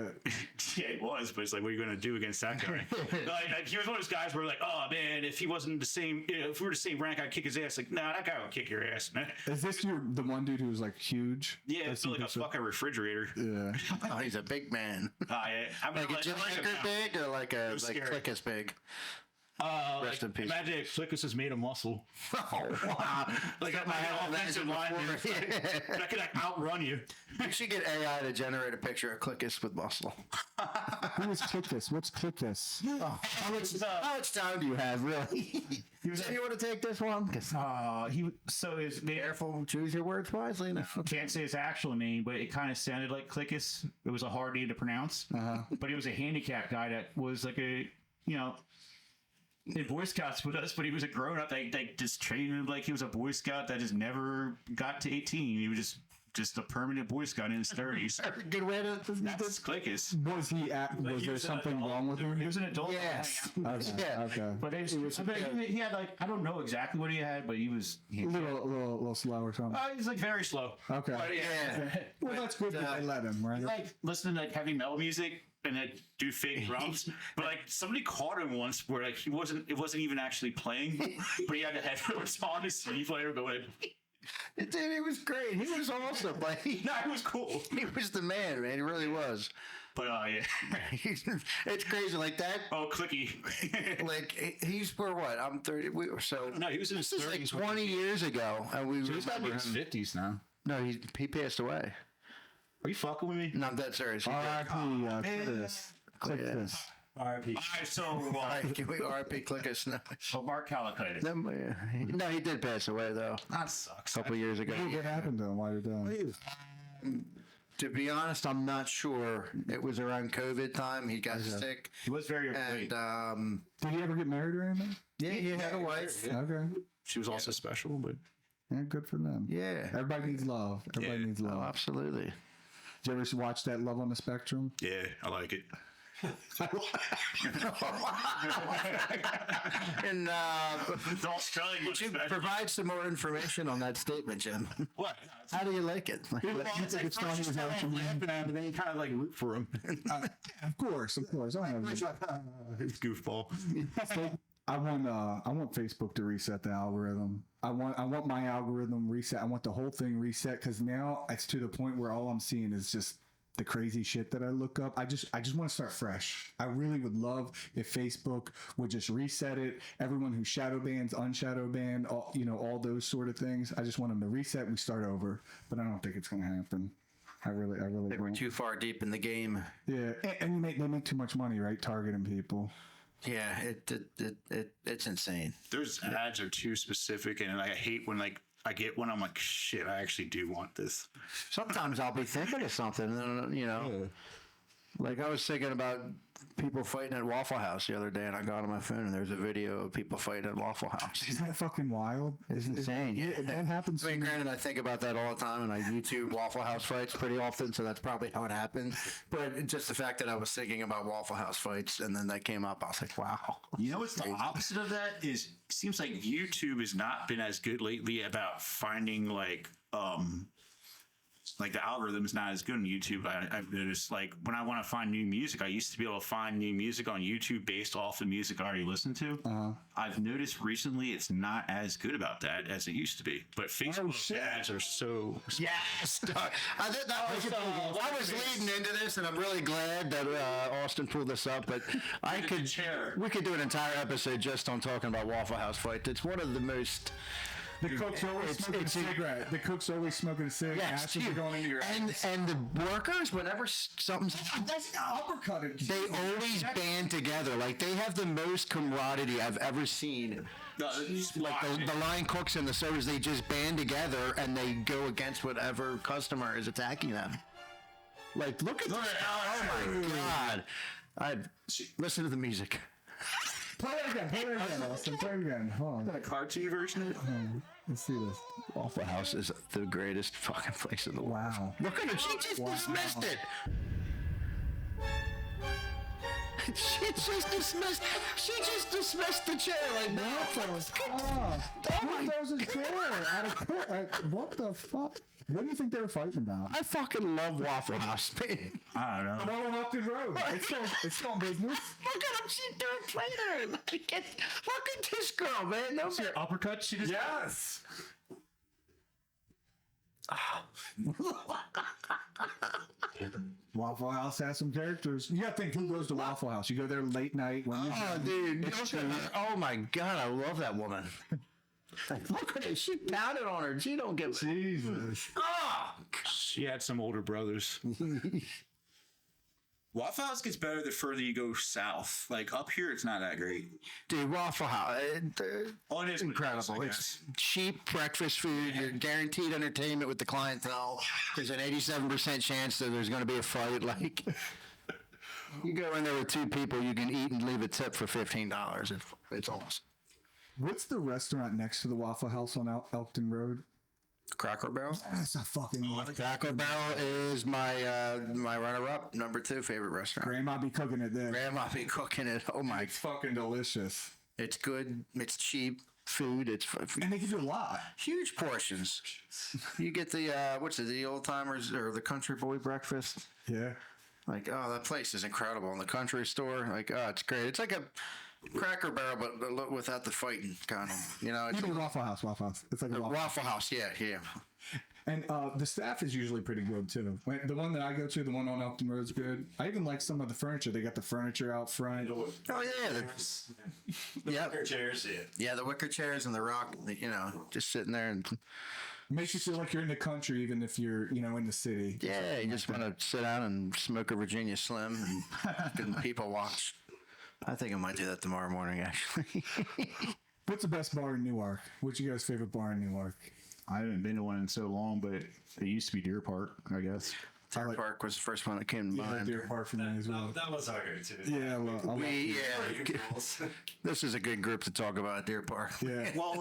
Yeah, it was, but it's like, what are you going to do against that guy? like, he was one of those guys where, like, oh man, if he wasn't the same, if we were the same rank, I'd kick his ass. Like, nah, that guy would kick your ass, man. Is this the one dude who was like huge? Yeah, it's like a fucking refrigerator. Yeah. Oh, he's a big man. Yeah. I mean, Like a Jim Schlatter big, or like a Clickus big? Rest in peace. Imagine if Clickus was made of muscle. Oh, wow. Like, my offensive line, I could like outrun you. You should get AI to generate a picture of Clickus with muscle. Who is Clickus? What's Clickus? How much time do you have, really? You want to take this one? Careful, choose your words wisely. No. Can't say his actual name, but it kind of sounded like Clickus. It was a hard name to pronounce. But he was a handicapped guy that was like in Boy Scouts with us, but he was a grown up. They just treated him like he was a Boy Scout that just never got to 18. He was just a permanent Boy Scout in his 30s. Good way to. That's Clickus. Was there something wrong with him? He was an adult. Yes. Okay. Yeah. Okay. But he had like, I don't know exactly what he had, but he was A little slow or something. he's like very slow. Okay. But, yeah. Well, that's good that they let him, right? Like listening to like heavy metal music and then do fake drums. But like somebody caught him once where like it wasn't even actually playing, but he had the headphones on his CD player going. Dude, he was great. He was awesome. Like, No, it was cool. he was the man, man. He really was. But yeah. It's crazy like that. Oh, Clicky. Like he's for what? I'm 30. We were so. No, he was in his This is like 30s. 20 years ago, and we. He's got to be in remember his him. 50s now. No, he passed away. Are you fucking with me? No, I'm dead serious. R.I.P. Clickus. R.I.P. All right, so Can we RP click us now? Mark Calicut. No, he did pass away though. That sucks. A couple years ago. What happened to him while you're doing? To be honest, I'm not sure. It was around COVID time. He got sick, He was very and Did he ever get married or anything? yeah, he had a wife. Okay. She was also special, but Yeah, good for them. Yeah. Everybody needs love. Everybody needs Oh, love. absolutely. Did you ever watch that Love on the Spectrum? yeah, I like it. And the Australian. could you provide some more information on that statement, Jim? What? How do you like it? It's funny as hell to me. laughing at him, and then you kind of like root for him. Of course. I have Goofball. I want Facebook to reset the algorithm. I want my algorithm reset. I want the whole thing reset because now it's to the point where all I'm seeing is just the crazy shit that I look up. I just want to start fresh. I really would love if Facebook would just reset it. Everyone who shadow bans, unshadow ban, all those sort of things. I just want them to reset and we start over. But I don't think it's going to happen. I really We're don't. too far deep in the game. Yeah, and they make too much money, right? Targeting people. Yeah, it's insane. Those ads are too specific, and I hate when like I get one. I'm like, shit, I actually do want this. Sometimes I'll be thinking of something, and like I was thinking about people fighting at Waffle House the other day, and I got on my phone, and there's a video of people fighting at Waffle House. Isn't that fucking wild? It's insane. Yeah, that happens. I mean, granted, I think about that all the time, and I YouTube Waffle House fights pretty often, so that's probably how it happened. But just the fact that I was thinking about Waffle House fights, and then that came up, I was like, wow. You know what's the opposite of that is it seems like YouTube has not been as good lately about finding like the algorithm is not as good on YouTube. I've noticed like when I want to find new music, I used to be able to find new music on YouTube based off the music I already listened to. I've noticed recently it's not as good about that as it used to be. But Facebook ads are so Yes! I think that was, I was leading into this, and I'm really glad that Austin pulled this up, but we could do an entire episode just on talking about Waffle House fights. It's one of the most... The cook's always smoking a cigarette. The cook's always smoking a cigarette. Yes, Ashes are going into your and the workers, whenever something's... That's uppercutted. They always band together. Like, they have the most camaraderie I've ever seen. Like, the line cooks and the servers, they just band together and they go against whatever customer is attacking them. Like, look at this. Oh, my God. Listen to the music. Play it again, Austin. Play it again. Hold on. a cartoon version of it. Let's see this. Waffle House is the greatest fucking place in the world. Wow. Look at her. She just dismissed it. She just dismissed the chair like that. Who throws a chair out of court? What the fuck? What do you think they were fighting about? I fucking love Waffle House, man. I don't know. Well, on Upton Road. It's still business. Look at him. She's doing plater. Look at this girl, man. No, Your uppercut? She just Yes. Waffle House has some characters. You gotta think, who goes to Waffle House? You go there late night. oh, dude. Oh, my God. I love that woman. Look at her. She pounded on her. She don't get... Jesus. Oh! She had some older brothers. Waffle House gets better the further you go south. Like up here, it's not that great. Dude, Waffle House, Oh, it is incredible. It's cheap breakfast food. You're guaranteed entertainment with the clientele. There's an 87% chance that there's going to be a fight. Like, you go in there with two people, you can eat and leave a tip for $15. It's awesome. What's the restaurant next to the Waffle House on Elkton Road? Cracker Barrel. That's a fucking Cracker Barrel is my my runner-up, number 2 favorite restaurant. Grandma be cooking it there. Grandma be cooking it. Oh my! It's fucking delicious. It's good. It's cheap food. It's And they give you a lot. huge portions. You get the the old timers or the country boy breakfast. Yeah. Like, oh, that place is incredible. And the country store, like, oh, it's great. It's like a Cracker Barrel, but without the fighting kind of. You know, it's Waffle House. It's like a Waffle House. Yeah. And the staff is usually pretty good too. The one that I go to, the one on Elkton Road, is good. I even like some of the furniture. They got the furniture out front. Oh yeah. Yeah. Wicker chairs, yeah. Yeah, the wicker chairs and the rock. Just sitting there and. Makes you feel like you're in the country, even if you're, in the city. Yeah, you just want to sit down and smoke a Virginia Slim and people watch. I think I might do that tomorrow morning, actually. What's the best bar in Newark? What's your guys' favorite bar in Newark? I haven't been to one in so long, but it used to be Deer Park, I guess. Deer Park was the first one that came to mind. Deer Park for me as well. That was our go-to. Yeah, well, this is a good group to talk about Deer Park. Yeah. Well,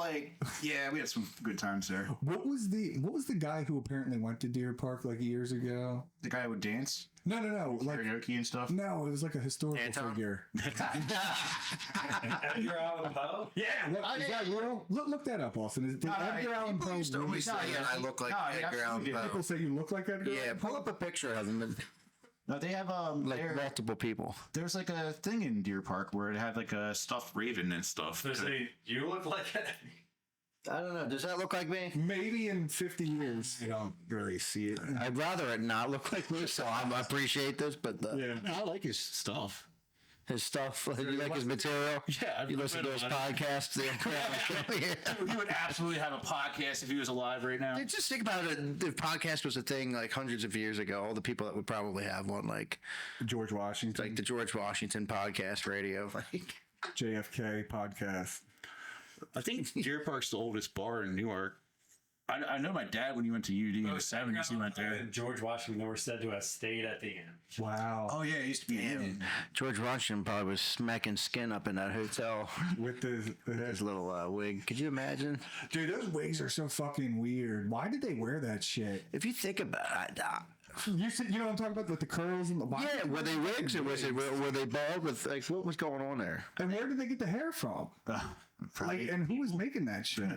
we had some good times there. What was the guy who apparently went to Deer Park like years ago? The guy would dance, No. Like karaoke and stuff. no, it was like a historical Anton? figure. Edgar Allan Poe? Yeah, is that real? Look that up, Austin. Did Edgar Allan Poe? Used to always say I look like Edgar Allan Poe. People say you look like Edgar. Yeah, pull up a picture of him. No, they have like multiple people. there's like a thing in Deer Park where it had like a stuffed raven and stuff. So say you look like it. I don't know. Does that look like me? Maybe in 50 years, you don't really see it. I'd rather it not look like me, so I appreciate this. But I like his stuff. his stuff, you like his material. Yeah, you listen to his podcasts. He would absolutely have a podcast if he was alive right now. Just think about it. If podcast was a thing like hundreds of years ago, all the people that would probably have one, like George Washington, like the George Washington podcast radio, like JFK podcast. I think Deer Park's the oldest bar in Newark. I know my dad, when he went to UD in the 70s, he went there. And George Washington were said to have stayed at the end. Wow. Oh, yeah, it used to be him. George Washington probably was smacking skin up in that hotel With his little wig. Could you imagine? Dude, those wigs are so fucking weird. Why did they wear that shit? If you think about it, You know what I'm talking about with the curls and the body? yeah, were they wigs or were they bald? With like, what was going on there? And where did they get the hair from? Like, and who was making that shit?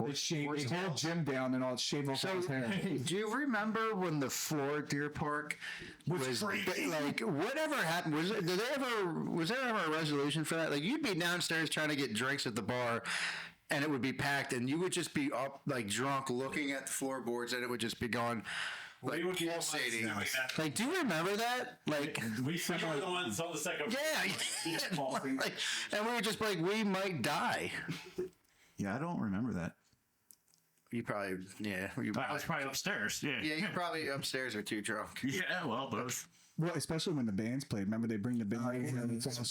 They hold Jim down and all shave off his hair. Do you remember when the floor at Deer Park was like whatever happened? Was there ever a resolution for that? Like you'd be downstairs trying to get drinks at the bar, and it would be packed, and you would just be up like drunk, looking at the floorboards, and it would just be going. Like pulsating. Like, do you remember that? Like, we were the ones on the second. yeah. Like, and we were just like, we might die. Yeah, I don't remember that. You probably, yeah. I was probably upstairs. Yeah. Yeah, you're probably upstairs or too drunk. Yeah, well, both. Well, especially when the bands played. Remember they bring the band in and it's all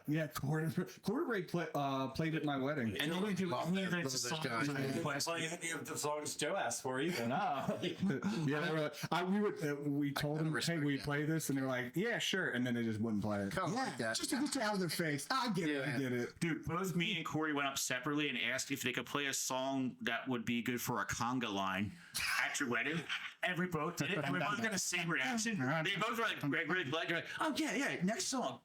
yeah, Quarter played at my wedding. And they didn't do any of the songs Joe asked for either. No. Yeah, we told them, hey, we play this, and they're like, yeah, sure, and then they just wouldn't play it. Just to get out of their face. I get it. Dude, both me and Corey went up separately and asked if they could play a song that would be good for a conga line at your wedding. And we both did it. And we both got the same reaction. They both were like, really glad. You're like, oh, yeah, next song.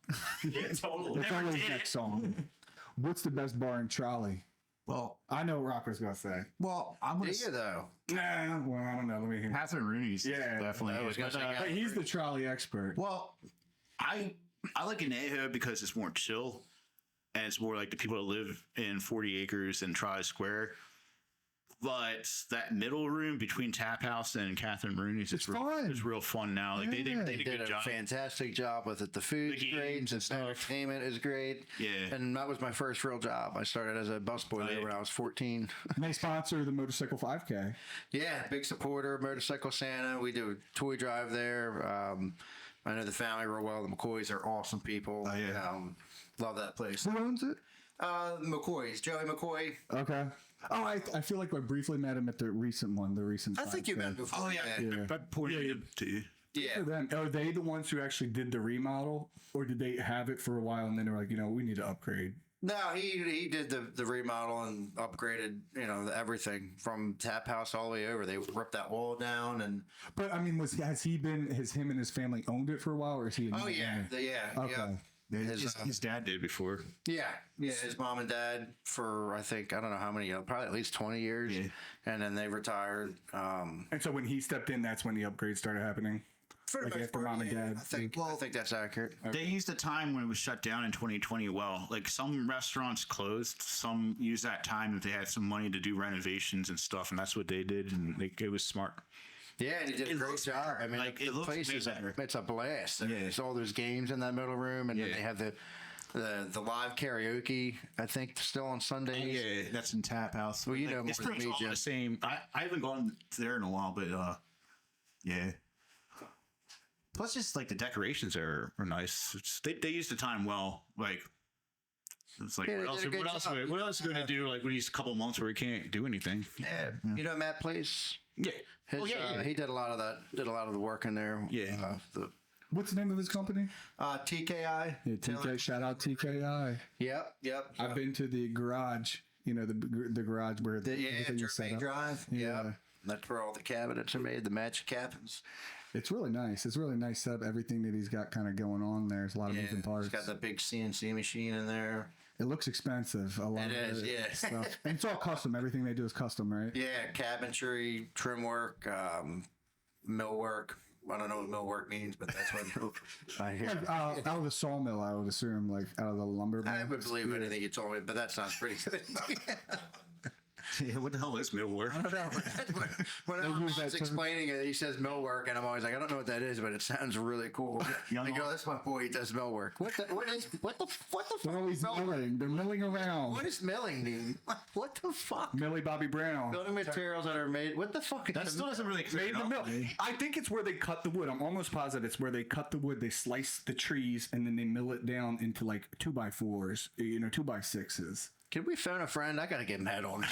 Yeah, totally. That's always next song. What's the best bar in Trolley? Well, I know what Rocco's gonna say. well, I'm going to though. Nah, well, I don't know. Let me hear. Catherine Rooney's. Yeah, definitely. I was gonna say But he's the Trolley expert. Well, I like Anejo because it's more chill, and it's more like the people that live in 40 acres and Trolley Square. But that middle room between Tap House and Catherine Rooney's, it's fun. It's real fun now. Like they did a Did good a job. fantastic job with it. The food's The great, games and the stuff. entertainment is great. Yeah. And that was my first real job. I started as a busboy there when I was 14. And they sponsor the Motorcycle 5K. Yeah, big supporter of Motorcycle Santa. We do a toy drive there. I know the family real well. The McCoys are awesome people. Oh, yeah. Love that place. Who owns it? McCoys, Joey McCoy. Okay. Oh, I feel like I briefly met him at the recent one, I think you met before. Oh, yeah. But pointed to you. Yeah. Them. Are they the ones who actually did the remodel, or did they have it for a while and then they're like, we need to upgrade? No, he did the remodel and upgraded, everything from Tap House all the way over. They ripped that wall down and. But I mean, has him and his family owned it for a while, or is he? Oh yeah, Okay. Yeah. His dad did before. Yeah. His mom and dad for I don't know how many, probably at least 20 years, and then they retired. And so when he stepped in, that's when the upgrades started happening. For the Like most after part, mom and dad. I think that's accurate. They used the time when it was shut down in 2020 well. Like some restaurants closed, some used that time if they had some money to do renovations and stuff, and that's what they did, and it was smart. Yeah, and he did a great job. I mean, like, the it looks place is better. it's a blast. Yeah. There's all those games in that middle room, and then they have the live karaoke. I think still on Sundays. Yeah, that's in Tap House. Well, you know it's more than pretty me, much all Jim. the same. I haven't gone there in a while, but yeah. Plus, just like the decorations are nice. They use the time well. Like it's like Yeah, they what else? did a good What else? job. What else are we gonna do? Like these couple months where we can't do anything. Yeah. You know Matt Place? Yeah. He did a lot of that. Did a lot of the work in there. Yeah. What's the name of his company? TKI. Yeah, TK. Shout out TKI. Yep. I've been to the garage. The garage where everything is set Jermaine up. Drive. Yeah. That's where all the cabinets are made. The magic cabins. It's really nice. It's really nice setup. Everything that he's got kind of going on there. There's a lot of moving parts. He's got the big CNC machine in there. It looks expensive. A lot It of is, yeah. stuff. And it's all custom. Everything they do is custom, right? Yeah, cabinetry, trim work, millwork. I don't know what millwork means, but that's what I hear. Out of the sawmill, I would assume, like out of the lumber. I would believe anything you told me, but that sounds pretty good. Yeah, what the hell is millwork? I don't know. When I was explaining it, he says millwork, and I'm always like, I don't know what that is, but it sounds really cool. I go, that's my boy. He does millwork. What the They're always milling. They're milling around. What does milling mean? What the fuck? Millie Bobby Brown. Building materials that are made. What the fuck? That still doesn't really Made clear in the up. mill. I think it's where they cut the wood. I'm almost positive it's where they cut the wood, they slice the trees, and then they mill it down into like 2x4s, 2x6s. Can we phone a friend? I gotta get mad on it.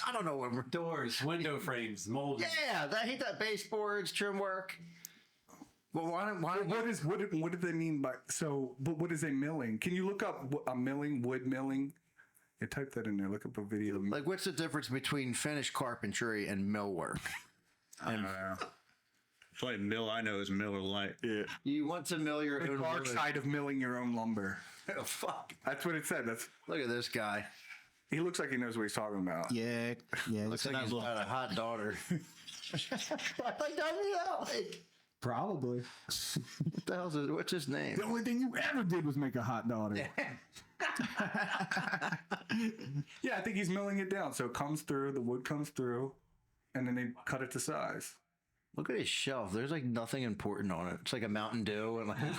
I don't know what we're Doors, window frames, molding. Yeah, I hate that baseboards, trim work. Well, why What do they mean by but what is a milling? Can you look up a milling, wood milling? Yeah, type that in there. Look up a video. like what's the difference between finished carpentry and millwork? I don't know. The only mill I know is Miller Lite. Yeah. You want to mill your The own dark wood. side of milling your own lumber. Oh, fuck. That's what it said. Look at this guy. He looks like he knows what he's talking about. Yeah. Looks like he's got a hot daughter. Like, doesn't he? Like, Probably. what the hell's his, what's his name? The only thing you ever did was make a hot daughter. Yeah, I think he's milling it down. So it comes through, the wood comes through, and then they cut it to size. Look at his shelf. There's like nothing important on it. It's like a Mountain Dew and like a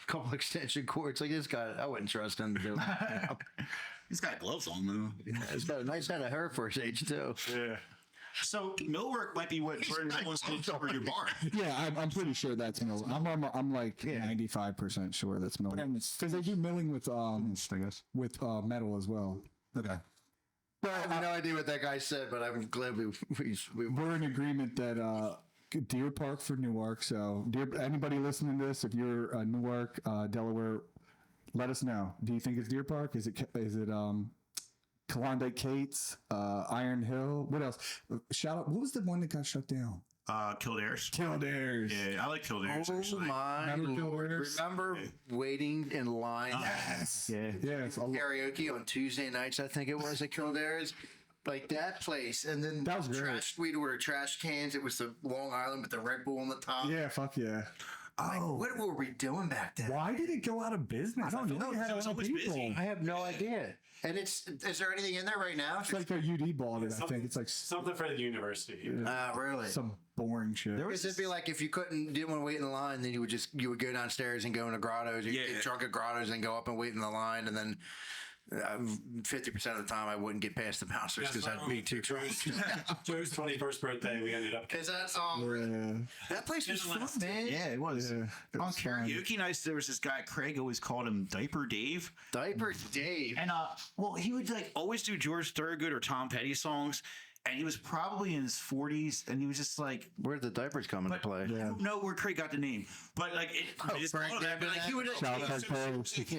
couple extension cords. Like this guy, I wouldn't trust him to do it. He's got gloves on though. He's got a nice head of hair for his age too. Yeah. So millwork might be what someone's going to cover your barn. Yeah, I'm pretty sure that's milling. I'm like 95% sure that's milling. Because they do milling with I guess with metal as well. Okay. I have no idea what that guy said, but I'm glad we We're in agreement that Deer Park for Newark. So, anybody listening to this, if you're Newark, Delaware, let us know. Do you think it's Deer Park? Is it Klondike Kate's, Iron Hill? What else? Shout out. What was the one that got shut down? Kildare's. Kildare's. Yeah, I like Kildare's Oh actually. my Remember Lord. Kildare's? Remember waiting in line Yes. Yeah. Yes. karaoke on Tuesday nights, I think it was at Kildare's. Like that place. And then That was great. trash, we'd order trash cans. It was the Long Island with the Red Bull on the top. Yeah. Fuck yeah. Like, what were we doing back then? Why did it go out of business? I don't know. It had a lot of people. I have no idea. And is there anything in there right now? It's like a UD bought it. I think it's like Something for the university. Really? some boring shit. Because it'd be like if you didn't want to wait in the line, then you would go downstairs and go into grottos. You get drunk at grottos and go up and wait in the line, and then 50% of the time I wouldn't get past the bouncers because I'd be too drunk. Joe's 21st birthday, we ended up. Is that that place was fun, man? Yeah, it was. Yeah. On karaoke nights, there was this guy, Craig always called him Diaper Dave. Diaper Dave. And well, he would like always do George Thorogood or Tom Petty songs. And he was probably in his 40s, and he was just like, Where did the diapers come into play? I don't know where Craig got the name, but like, He would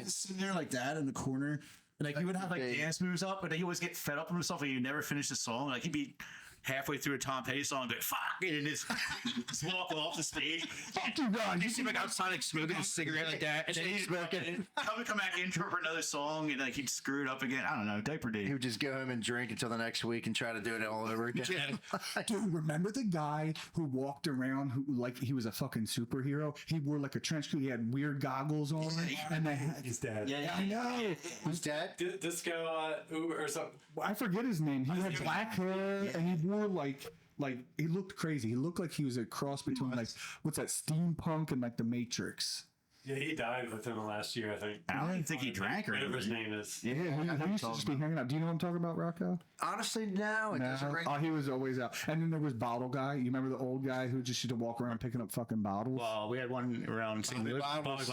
sitting there like that in the corner. And like he would have like dance moves up, but then he always get fed up with himself and he'd never finish the song. Like he'd be halfway through a Tom Petty song and be like, fuck it, and just walk off the stage. And you see him like outside like smoking a cigarette like that, and then he's smoking. Come back in for another song, and like he'd screw it up again. I don't know, Diaper Dave. He would just go home and drink until the next week and try to do it all over again. Dude, remember the guy who walked around who like he was a fucking superhero? He wore like a trench coat. He had weird goggles on, and they had His dad. Yeah, I know. Who's dad? Disco Uber or something. I forget his name. He had black hair, and he wore like he looked crazy. He looked like he was a cross between like what's that steampunk and like the Matrix. Yeah, he died within the last year, I think. I don't even think he drank or Whatever his anything. name is. Yeah, he used to just be hanging out. Do you know what I'm talking about, Rocco? Honestly, no. It doesn't ring. Oh, he was always out. And then there was Bottle Guy. You remember the old guy who just used to walk around picking up fucking bottles? Well, we had one around St. Louis. Bottles,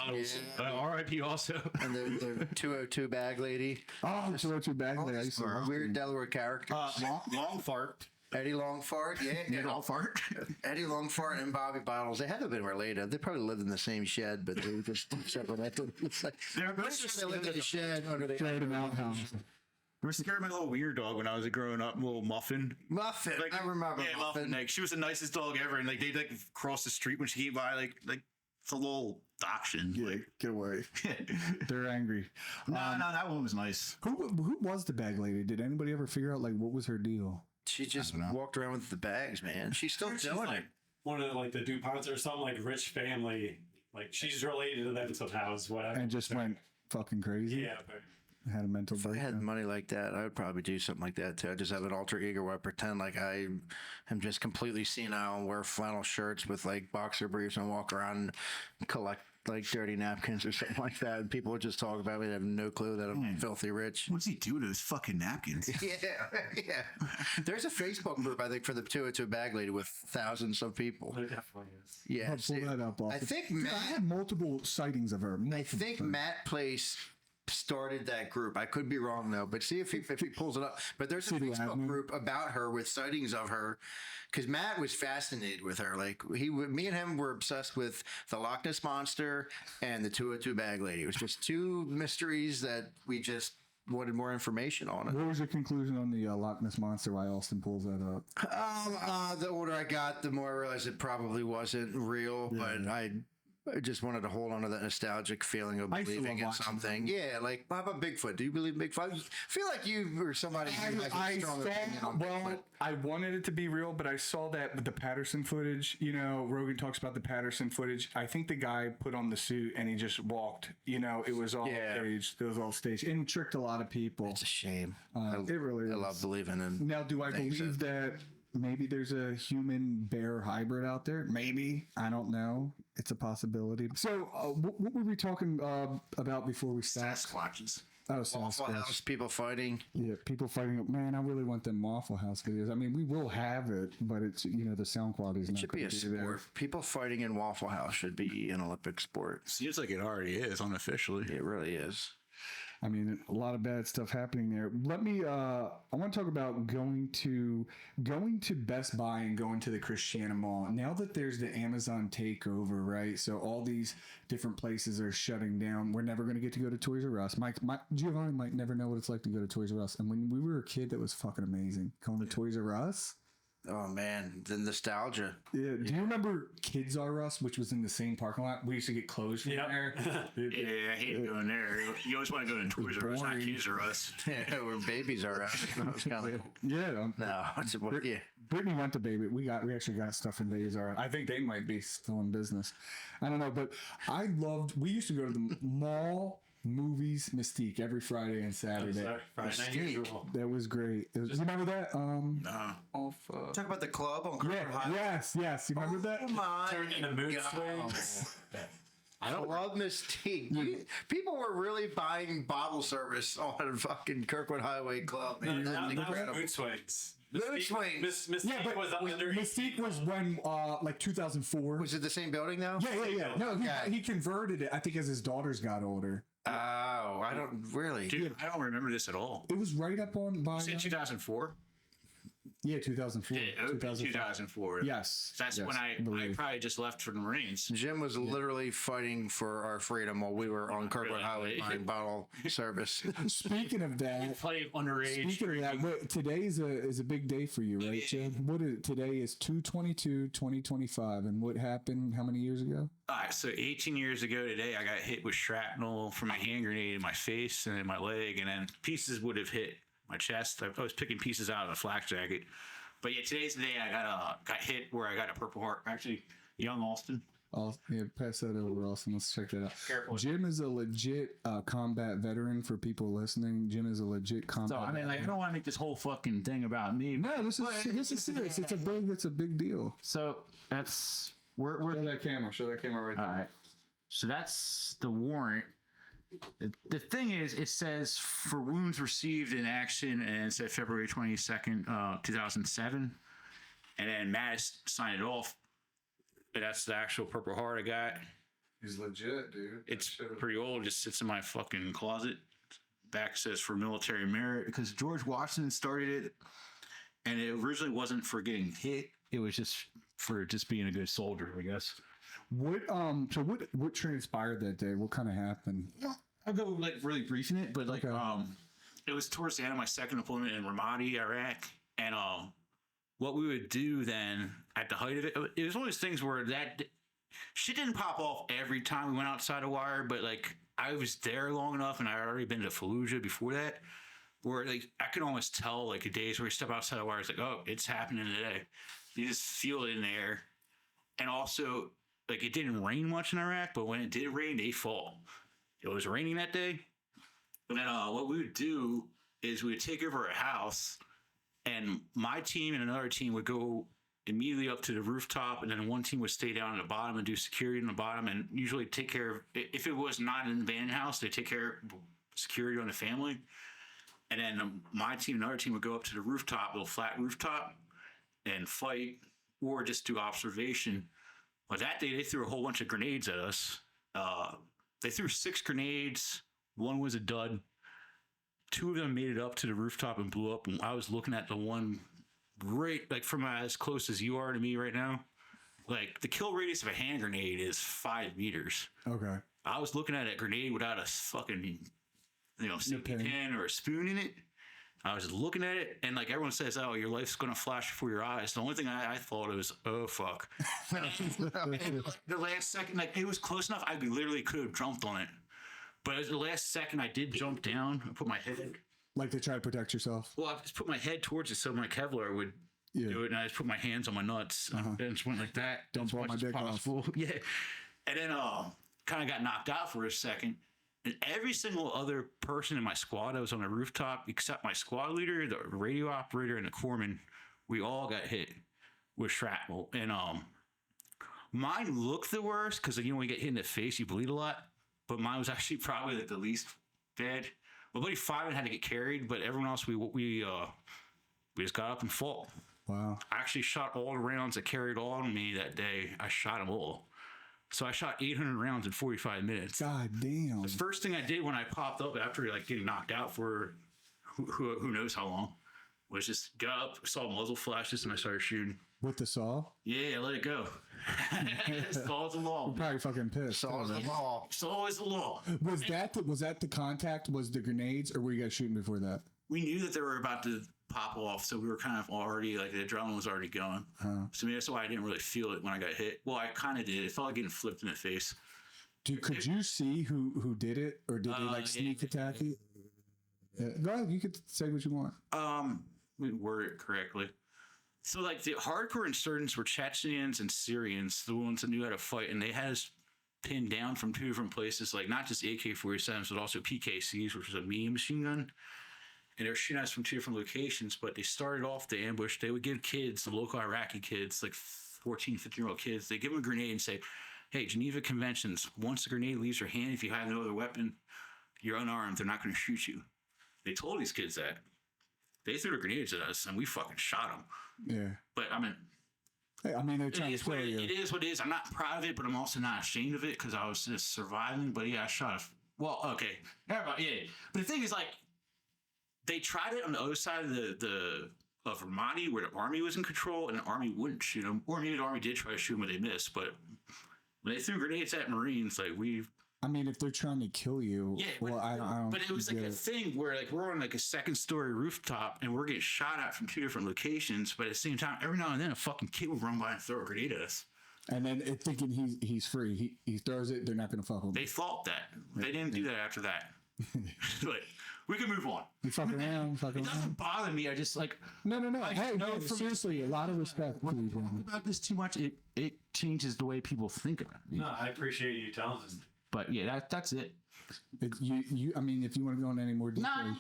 R.I.P. also. And the 202 bag lady. Oh, the 202 bag lady. I used to love Weird him. Delaware character. Long fart. Eddie Longfart, yeah. Long fart. Eddie Longfart and Bobby Bottles. They had to have been related. They probably lived in the same shed, but they were just separate. It's like, They're both pretty sure they lived in the shed under the Straight him out house. I was scared of my little weird dog when I was growing up, little Muffin. Muffin. Like, I remember yeah, Muffin. Like she was the nicest dog ever, and like they'd like cross the street when she came by, like it's a little dachshund. Yeah, get away. They're angry. No, that one was nice. Who was the bag lady? Did anybody ever figure out like what was her deal? She just walked around with the bags, man. She's still doing it. one of like the DuPonts or some like rich family. Like she's related to them somehow is what I And just went fucking crazy. Yeah, but Had a mental If I had breakdown. money like that, I would probably do something like that too. I just have an alter ego where I pretend like I am just completely senile and wear flannel shirts with like boxer briefs and walk around and collect like dirty napkins or something like that. And people would just talk about me and have no clue that I'm filthy rich. What's he doing to those fucking napkins? Yeah. There's a Facebook group, I think, for the 202 bag lady with thousands of people. there definitely is. Yeah. I'll pull that up. I think Dude, I Matt, had multiple sightings of her. I think Matt Place started that group. I could be wrong though, but see if he pulls it up. But there's a See the Facebook admin? group about her with sightings of her, because Matt was fascinated with her. Like me and him were obsessed with the Loch Ness Monster and the 202 bag lady. It was just two mysteries that we just wanted more information on it. What was your conclusion on the Loch Ness Monster? Why Austin pulls that up? The older I got, the more I realized it probably wasn't real, but I just wanted to hold on to that nostalgic feeling of I used to believing in love watching something. Yeah, like how about Bigfoot? Do you believe in Bigfoot? I feel like you or somebody who has a strong opinion on Bigfoot. I wanted it to be real, but I saw that with the Patterson footage. You know, Rogan talks about the Patterson footage. I think the guy put on the suit and he just walked. You know, it was all staged. It was all staged. And tricked a lot of people. It's a shame. It really is. I love believing in. Now, do I things believe that maybe there's a human bear hybrid out there? Maybe. I don't know. It's a possibility. So, what were we talking about before we started? Sasquatches. Oh, Waffle Sasquatch. House, people fighting. Yeah, people fighting. Man, I really want them Waffle House videos. I mean, we will have it, but it's, you know, the sound quality is not Should be going a to be there. sport. People fighting in Waffle House should be an Olympic sport. Seems like it already is unofficially. It really is. I mean, a lot of bad stuff happening there. Let me. I want to talk about going to Best Buy and going to the Christiana Mall. Now that there's the Amazon takeover, right? So all these different places are shutting down. We're never going to get to go to Toys R Us. Giovanni might never know what it's like to go to Toys R Us. And when we were a kid, that was fucking amazing. Going to Toys R Us. Oh man, the nostalgia. Yeah. Do you remember Kids R Us, which was in the same parking lot? We used to get clothes from there. Yeah, I hate going there. You always want to go to Toys R Us, not Toys R Us. Yeah, where babies are out. It's kind of Yeah. no. It's yeah. Brittany went to Baby. We actually got stuff from Babies R Us. I think they might be still in business. I don't know, but we used to go to the mall. Movies Mystique every Friday and Saturday. Friday night usual. That was great. You remember that? No. Talk about the club on Yeah, yes. You remember that? my Turned into mood swings. Club Mystique. People were really buying bottle service on fucking Kirkwood Highway Club. Man, that's That was incredible. mood swings. Mood swings. Mystique was under Mystique was when like 2004. Was it the same building now? Yeah. No, Yeah. he converted it. I think as his daughters got older. Oh, I don't really. Dude, I don't remember this at all. It was right up on by. Was it 2004? Yeah, 2004. It would be 2004. Yes. That's yes, when I believe. probably just left for the Marines. Jim was literally fighting for our freedom while we were on Kirkwood Highway buying bottle service. Speaking of that. Plenty of underage. Speaking of that, today is a big day for you, right, Jim? Today is 2/22/2025, and what happened how many years ago? All right, so 18 years ago today, I got hit with shrapnel from a hand grenade in my face and in my leg, and then pieces would have hit my chest. I was picking pieces out of a flak jacket. But yeah, today's the day I got hit where I got a Purple Heart. Actually, young Austin. Yeah, pass that over, Austin. Let's check that out. Careful. Jim is a legit combat veteran. For people listening, Jim is a legit combat. So I mean, like, I don't want to make this whole fucking thing about me. No, this is serious. It's a big deal. So that's we're Show that camera right there. all right. So that's the warrant. The thing is, it says for wounds received in action, and it said February 22nd, 2007. And then Mattis signed it off. But that's the actual Purple Heart I got. He's legit, dude. It's pretty old. It just sits in my fucking closet. Back says for military merit because George Washington started it. And it originally wasn't for getting hit. It was just for just being a good soldier, I guess. What transpired that day? What kind of happened? I'll go like really brief in it, but like it was towards the end of my second deployment in Ramadi, Iraq, and what we would do then at the height of it, it was one of those things where that shit didn't pop off every time we went outside a wire, but like I was there long enough, and I had already been to Fallujah before that, where like I could almost tell like the days where you step outside a wire, it's like, oh, it's happening today. You just feel it in the air. And also, like, it didn't rain much in Iraq, but when it did rain, they fall. It was raining that day. And then what we would do is we would take over a house, and my team and another team would go immediately up to the rooftop, and then one team would stay down at the bottom and do security on the bottom, and usually take care of, if it was not an abandoned house, they take care of security on the family. And then my team and another team would go up to the rooftop, little flat rooftop, and fight or just do observation. But that day they threw a whole bunch of grenades at us. They threw 6 grenades. One was a dud. 2 of them made it up to the rooftop and blew up. And I was looking at the one right, like, from as close as you are to me right now. Like, the kill radius of a hand grenade is 5 meters. Okay. I was looking at a grenade without a fucking, safety pin or a spoon in it. I was looking at it, and like everyone says, "Oh, your life's gonna flash before your eyes." The only thing I thought was, "Oh fuck!" And the last second, like, it was close enough, I literally could have jumped on it. But at the last second, I did jump down and put my head. Like to try to protect yourself. Well, I just put my head towards it so my Kevlar would do it, and I just put my hands on my nuts and just went like that. Don't blow my dick off. Yeah, and then kind of got knocked out for a second. And every single other person in my squad that was on the rooftop, except my squad leader, the radio operator, and the corpsman, we all got hit with shrapnel. And mine looked the worst because, when you get hit in the face, you bleed a lot. But mine was actually probably like the least bad. My buddy Fireman had to get carried, but everyone else, we just got up and fought. Wow. I actually shot all the rounds that carried on me that day. I shot them all. So I shot 800 rounds in 45 minutes. God damn. The first thing I did when I popped up after like getting knocked out for who knows how long was just got up, saw muzzle flashes, and I started shooting. With the saw? Yeah, let it go. Saw's the law. You're probably fucking pissed. Saw's the law. Saw is the law. Was that the contact? Was the grenades, or were you guys shooting before that? We knew that they were about to pop off, so we were kind of already, like, the adrenaline was already going. So maybe that's why I didn't really feel it when I got hit. Well, I kind of did. It felt like getting flipped in the face. Could you see who did it, or did they sneak attack you? Yeah. Go ahead. You could say what you want. We word it correctly. So, like, the hardcore insurgents were Chechens and Syrians, the ones that knew how to fight, and they had us pinned down from 2 different places, like not just AK-47s, but also PKCs, which was a medium machine gun. And they were shooting us from 2 different locations, but they started off the ambush. They would give kids, the local Iraqi kids, like 14, 15-year-old kids, they give them a grenade and say, "Hey, Geneva Conventions, once the grenade leaves your hand, if you have no other weapon, you're unarmed, they're not going to shoot you." They told these kids that. They threw the grenades at us, and we fucking shot them. Yeah. But, I mean, they're trying to kill you. It is what it is. I'm not proud of it, but I'm also not ashamed of it because I was just surviving. But, yeah, I shot well, okay. But the thing is, like, they tried it on the other side of Ramadi, where the army was in control, and the army wouldn't shoot them. Or maybe the army did try to shoot them, but they missed. But when they threw grenades at Marines, like, if they're trying to kill you, I don't. But it was like a thing where, like, we're on like a 2nd-story rooftop and we're getting shot at from 2 different locations. But at the same time, every now and then, a fucking kid would run by and throw a grenade at us. And then thinking he's free, he throws it. They're not going to fuck with him. They thought that. They didn't do that after that. But we can move on. You fucking around, It doesn't bother me. I just like no. Hey, no, seriously, a lot of respect. About this too much, it changes the way people think about it. No, I appreciate you telling us. But yeah, that's it. If you want to go into any more detail,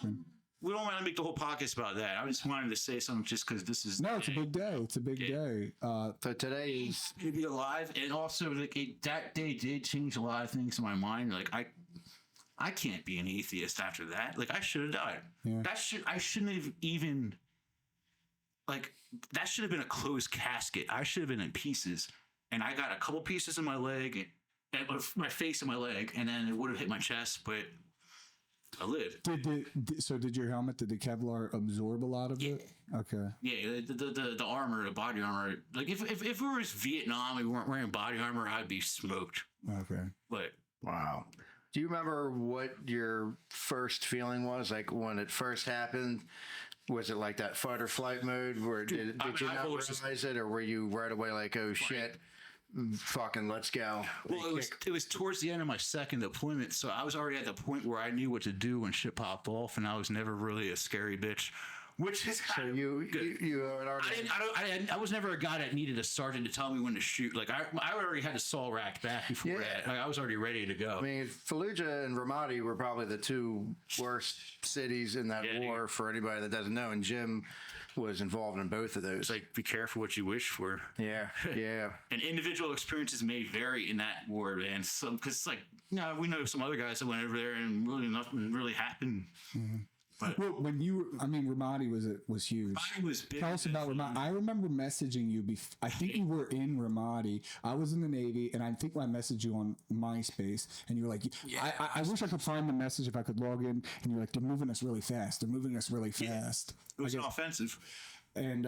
we don't want to make the whole podcast about that. I just wanted to say something just because this is it's a big day. It's a big day. So today is to be alive, and also like that day did change a lot of things in my mind. Like I can't be an atheist after that. Like, I should have died. Yeah. I shouldn't have even, like, that should have been a closed casket. I should have been in pieces. And I got a couple pieces in my leg, and my face and my leg, and then it would have hit my chest, but I lived. Did your helmet, did the Kevlar absorb a lot of it? Okay. Yeah, the armor, the body armor. Like, if it was Vietnam and we weren't wearing body armor, I'd be smoked. Okay. But wow. Do you remember what your first feeling was, like when it first happened? Was it like that fight or flight mode, where did you not realize it, or were you right away like, "Oh shit, fucking let's go"? Well, it was towards the end of my 2nd deployment, so I was already at the point where I knew what to do when shit popped off, and I was never really a scary bitch. which is So you had already. I was never a guy that needed a sergeant to tell me when to shoot. Like I already had a saw rack back before that. Like, I was already ready to go. I mean, Fallujah and Ramadi were probably the two worst cities in that war for anybody that doesn't know. And Jim was involved in both of those. It's like, be careful what you wish for. Yeah, yeah. And individual experiences may vary in that war, man. Some, because it's like, we know some other guys that went over there and really nothing really happened. Mm-hmm. But Well, when Ramadi was huge. mine was big. Tell us about Ramadi. I remember messaging you. I think you were in Ramadi. I was in the Navy, and I think I messaged you on MySpace, and you were like, I wish I could find the message if I could log in. And you're like, they're moving us really fast. They're moving us really fast. It was offensive. And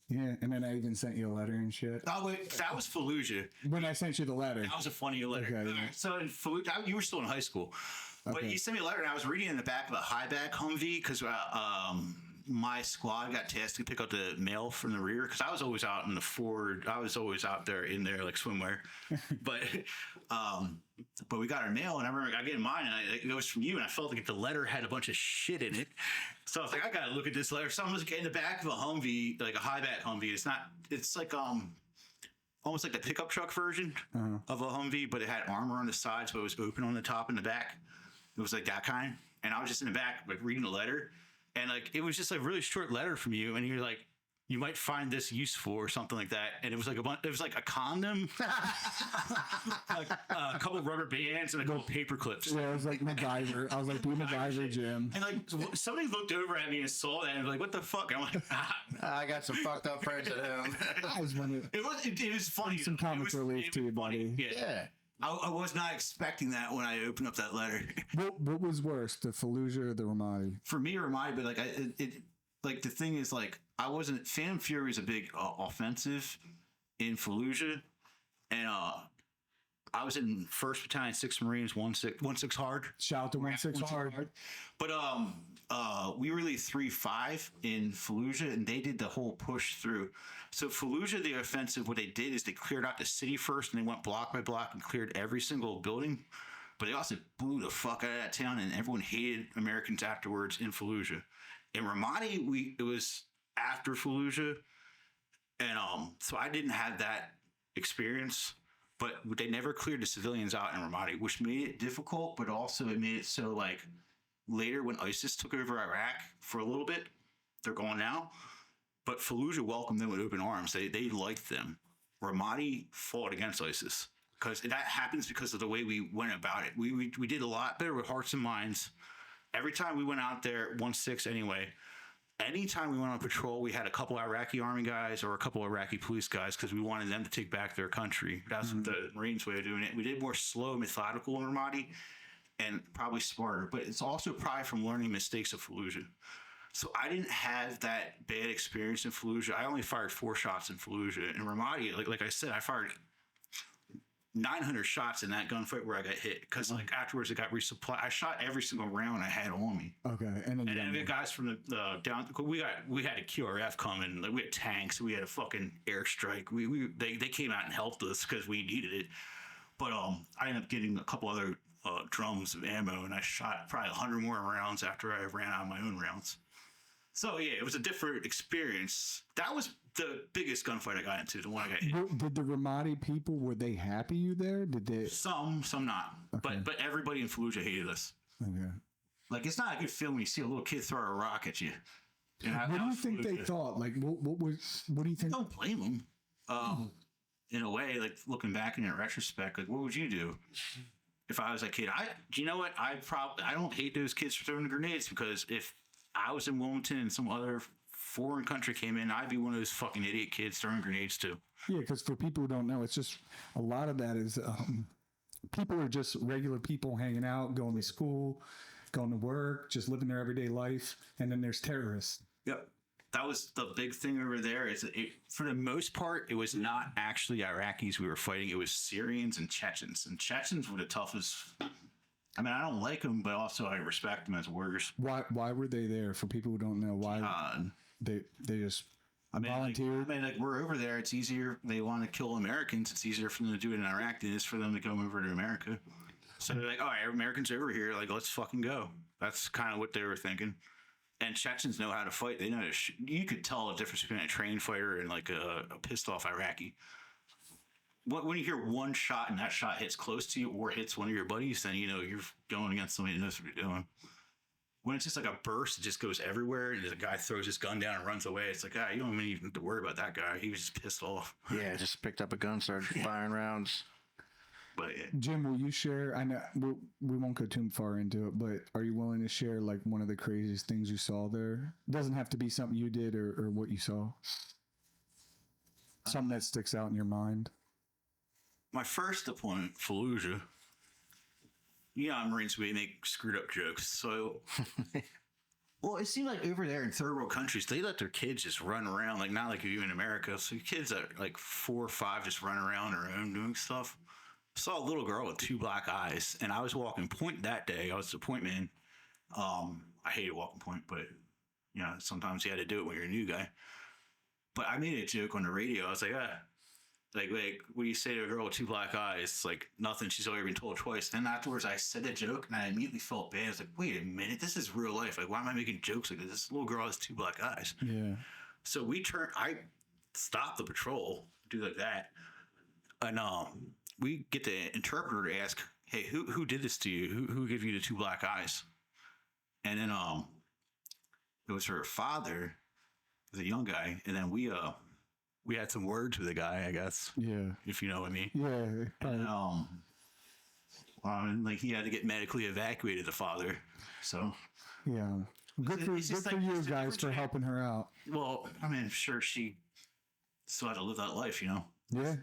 and then I even sent you a letter and shit. Oh, wait, that was Fallujah. When I sent you the letter. That was a funny letter. Okay, yeah. So in Fallujah, you were still in high school. But Okay. you sent me a letter, and I was reading in the back of a high-back Humvee because my squad got tasked to pick up the mail from the rear because I was always out in the forward. I was always out there in there like swimwear. But we got our mail, and I remember I get mine, and it was from you, and I felt like the letter had a bunch of shit in it. So I was like, I gotta look at this letter. Someone's in the back of a Humvee, like a high-back Humvee. It's like almost like the pickup truck version of a Humvee, but it had armor on the sides, but it was open on the top and the back. It was like that kind. And I was just in the back, like reading the letter. And like, it was just a really short letter from you. And you're like, you might find this useful or something like that. And it was like it was like a condom, like a couple of rubber bands and a couple of paper clips. Yeah, I was like MacGyver. I was like, do MacGyver, Jim. And like, somebody looked over at me and saw that and was like, what the fuck? And I'm like, I got some fucked up friends at home. I was wondering. it was funny. Some comic relief to you, buddy. Yeah. I was not expecting that when I opened up that letter. What was worse, the Fallujah or the Ramadi? For me, Ramadi, but like like the thing is, like, I wasn't. Phantom Fury is a big offensive in Fallujah, and I was in 1st Battalion, 6th Marines, 1-6 hard. Shout out to 1-6 hard. But we were really 3-5 in Fallujah, and they did the whole push through. So Fallujah, the offensive, what they did is they cleared out the city first, and they went block by block and cleared every single building. But they also blew the fuck out of that town, and everyone hated Americans afterwards in Fallujah. In Ramadi, it was after Fallujah, and so I didn't have that experience. But they never cleared the civilians out in Ramadi, which made it difficult, but also it made it so, like, later when ISIS took over Iraq for a little bit, they're gone now, but Fallujah welcomed them with open arms. They liked them. Ramadi fought against ISIS because that happens because of the way we went about it. We did a lot better with hearts and minds. Every time we went out there, 1-6 anyway, anytime we went on patrol, we had a couple Iraqi army guys or a couple Iraqi police guys because we wanted them to take back their country. That's the Marines' way of doing it. We did more slow, methodical in Ramadi and probably smarter, but it's also probably from learning mistakes of Fallujah. So I didn't have that bad experience in Fallujah. I only fired 4 shots in Fallujah. In Ramadi, like I said, I fired 900 shots in that gunfight where I got hit because like afterwards it got resupplied. I shot every single round I had on me. Okay, and then the guys from the down, we had a QRF coming. Like we had tanks, we had a fucking airstrike. They came out and helped us because we needed it. But I ended up getting a couple other drums of ammo, and I shot probably 100 more rounds after I ran out of my own rounds. So yeah, it was a different experience. That was the biggest gunfight I got into, the one I got hit. Did the Ramadi people, were they happy you there? Did they? Some not. Okay. But everybody in Fallujah hated us. Okay. Like, it's not a good feeling when you see a little kid throw a rock at you. What do you think they thought? Like, what do you think? I don't blame them. In a way, like, looking back in retrospect, like, what would you do if I was that kid? Do you know what? I don't hate those kids for throwing grenades, because if I was in Wilmington and some other foreign country came in, I'd be one of those fucking idiot kids throwing grenades too. Yeah, because for people who don't know, it's just a lot of that is people are just regular people hanging out, going to school, going to work, just living their everyday life, and then there's terrorists. Yep. That was the big thing over there. For the most part, it was not actually Iraqis we were fighting. It was Syrians and Chechens. And Chechens were the toughest. I mean, I don't like them, but also I respect them as warriors. Why were they there? For people who don't know, why they just volunteered? Like we're over there. It's easier. They want to kill Americans. It's easier for them to do it in Iraq than it is for them to come over to America. So they're like, all right, Americans over here. Like, let's fucking go. That's kind of what they were thinking. And Chechens know how to fight. They know you could tell the difference between a trained fighter and like a pissed off Iraqi. When you hear one shot and that shot hits close to you or hits one of your buddies, then you know you're going against somebody that knows what you're doing. When it's just like a burst, it just goes everywhere, and the guy throws his gun down and runs away. It's like, you don't even have to worry about that guy. He was just pissed off. Yeah, just picked up a gun, started firing rounds. But yeah. Jim, will you share? I know we won't go too far into it, but are you willing to share like one of the craziest things you saw there? It doesn't have to be something you did or what you saw. Something that sticks out in your mind. My first deployment, Fallujah. Marines, we make screwed up jokes. So, well, it seemed like over there in third world countries, they let their kids just run around, like not like you in America. So kids at like 4 or 5 just run around their own doing stuff. I saw a little girl with 2 black eyes, and I was walking point that day. I was the point man. I hated walking point, but sometimes you had to do it when you're a new guy. But I made a joke on the radio. I was like, like what do you say to a girl with 2 black eyes? It's like nothing. She's already been told twice. Then afterwards, I said the joke, and I immediately felt bad. I was like, wait a minute, this is real life. Like, why am I making jokes like this? This little girl has 2 black eyes. Yeah. So I stopped the patrol, do like that, and we get the interpreter to ask, hey, who did this to you? Who gave you the 2 black eyes? And then it was her father, the young guy, and then we had some words with the guy, I guess. Yeah. If you know what I mean. Yeah. And like he had to get medically evacuated, the father. So. Yeah. Good for you guys for helping her out. Well, I mean, I'm sure she still had to live that life, Yeah. Yeah.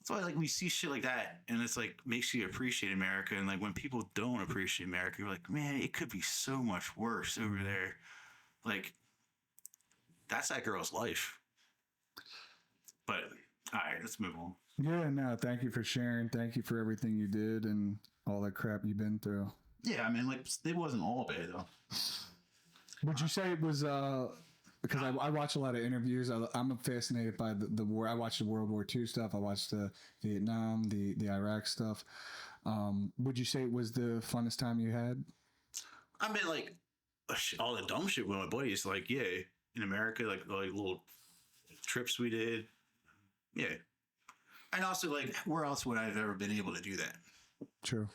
That's why, like, we see shit like that, and it's like makes you appreciate America. And like when people don't appreciate America, you're like, man, it could be so much worse over there. Like, that's that girl's life. But all right, let's move on. Yeah, no, thank you for sharing. Thank you for everything you did and all that crap you've been through. Yeah, I mean, like, it wasn't all bad though. Would you say it was because I watch a lot of interviews. I'm fascinated by the war. I watched the World War II stuff. I watched the Vietnam, the Iraq stuff. Would you say it was the funnest time you had? I mean, like, all the dumb shit with my buddies. Like, yeah, in America, like little trips we did. Yeah. And also, like, where else would I have ever been able to do that? True.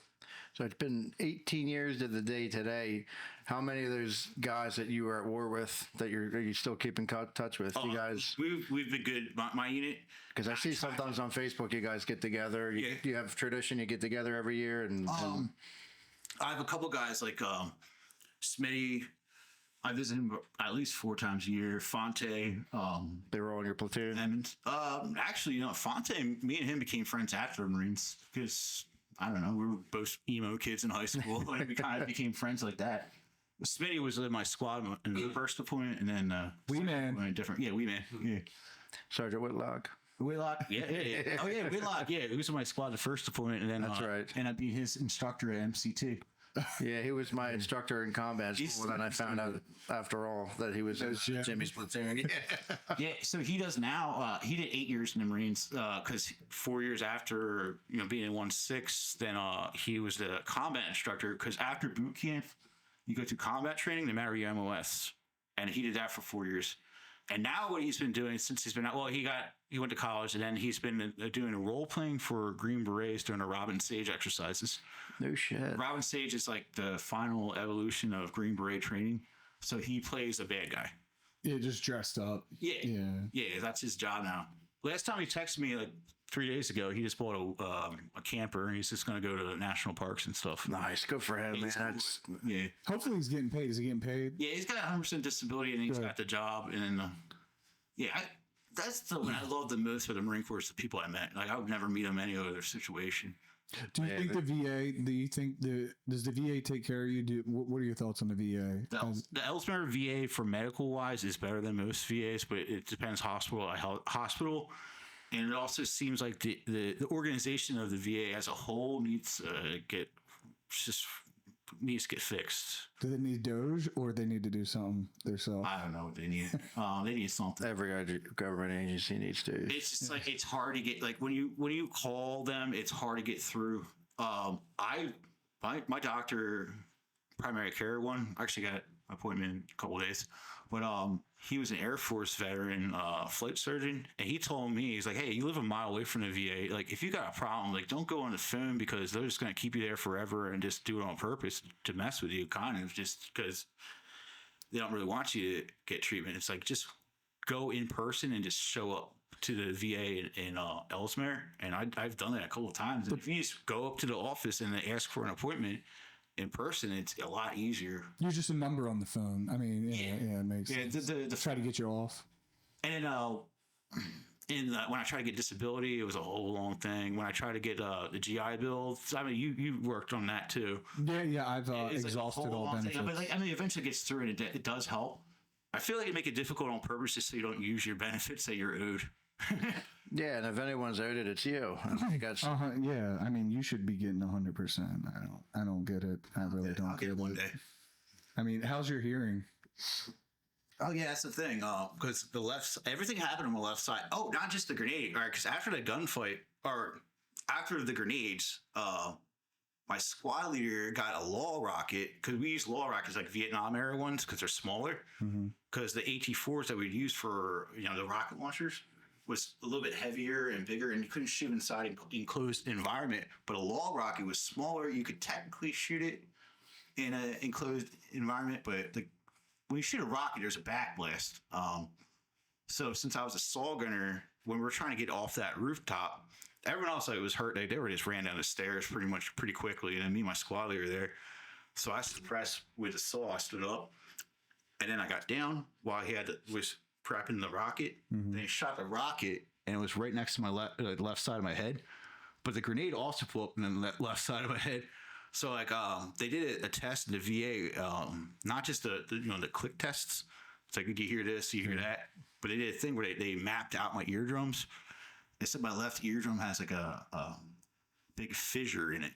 So it's been 18 years to the day today. How many of those guys that you were at war with that you still keep in touch with? You guys, we've been good. My unit, because I see sometimes on Facebook you guys get together. You have tradition. You get together every year, and I have a couple guys like Smitty. I visit him at least 4 times a year. Fonte. They were all in your platoon. And actually, Fonte, me and him became friends after the Marines because, I don't know, we were both emo kids in high school, and we kind of became friends like that. Smitty was in my squad in the first deployment, and then Wee Man. Different, yeah, Wee Man. Yeah. Sergeant Whitlock. Whitlock, yeah. Oh yeah, Whitlock, yeah. He was in my squad the first deployment, and then that's right. And I'd be his instructor at MCT. Yeah, he was my instructor in combat school, and I found out after all that he was in Jimmy's platoon. Yeah, so he does now. He did 8 years in the Marines because 4 years after being in 1-6, then he was the combat instructor. Because after boot camp, you go to combat training no matter your MOS, and he did that for 4 years. And now what he's been doing since he's been out, well, he went to college, and then he's been doing a role playing for Green Berets during the Robin Sage exercises. No shit. Robin Sage is like the final evolution of Green Beret training. So he plays a bad guy. Yeah, just dressed up. Yeah, that's his job now. Last time he texted me like 3 days ago, he just bought a camper, and he's just going to go to the national parks and stuff. Nice, good for him, man. Yeah. Hopefully he's getting paid. Is he getting paid? Yeah, he's got 100% disability, and he's got the job. And that's the one I love the most for the Marine Corps is the people I met. Like, I would never meet them in any other situation. Do you think the VA? Do you think does the VA take care of you? What are your thoughts on the VA? The Ellesmere VA for medical wise is better than most VAs, but it depends hospital. And it also seems like the organization of the VA as a whole needs to get fixed. Do they need Doge or they need to do something themselves? I don't know what they need. They need something. Every government agency needs to. It's just like it's hard to get. Like when you call them, it's hard to get through. My doctor, primary care one, actually got appointment a couple of days. But he was an Air Force veteran, flight surgeon, and he told me, he's like, hey, you live a mile away from the VA. Like, if you got a problem, like, don't go on the phone because they're just going to keep you there forever and just do it on purpose to mess with you, kind of, just because they don't really want you to get treatment. It's like, just go in person and just show up to the VA in Ellesmere. And I've done that a couple of times. And if you just go up to the office and they ask for an appointment in person, it's a lot easier. You're just a number on the phone. I mean, yeah, it makes sense. The Try to get you off. And then when I tried to get disability, it was a whole long thing. When I tried to get the GI Bill, I mean, you worked on that too. Yeah, I've exhausted all benefits. But like, I mean, eventually it gets through and it does help. I feel like it make it difficult on purpose just so you don't use your benefits that you're owed. Yeah, and if anyone's owed it, it's you. Yeah, I mean, you should be getting 100%. I don't get it. I really don't I'll get it one day. I mean, how's your hearing? Oh yeah, that's the thing. Because everything happened on the left side. Oh, not just the grenade. All right, because after the gunfight, or after the grenades, my squad leader got a law rocket, because we use law rockets like Vietnam era ones because they're smaller. Because the AT-4s that we'd use for the rocket launchers was a little bit heavier and bigger, and you couldn't shoot inside an enclosed environment. But a law rocket was smaller. You could technically shoot it in an enclosed environment, but when you shoot a rocket, there's a backblast. So since I was a saw gunner, when we were trying to get off that rooftop, everyone else that was hurt, they were just ran down the stairs pretty quickly, and then me and my squad leader there. So I suppressed with the saw. I stood up, and then I got down while he was prepping the rocket. Then he shot the rocket, and it was right next to my left side of my head. But the grenade also flew up in the left side of my head. So like they did a test in the VA, not just the click tests. It's like, you hear this, you hear that, but they did a thing where they mapped out my eardrums. They said my left eardrum has like a big fissure in it.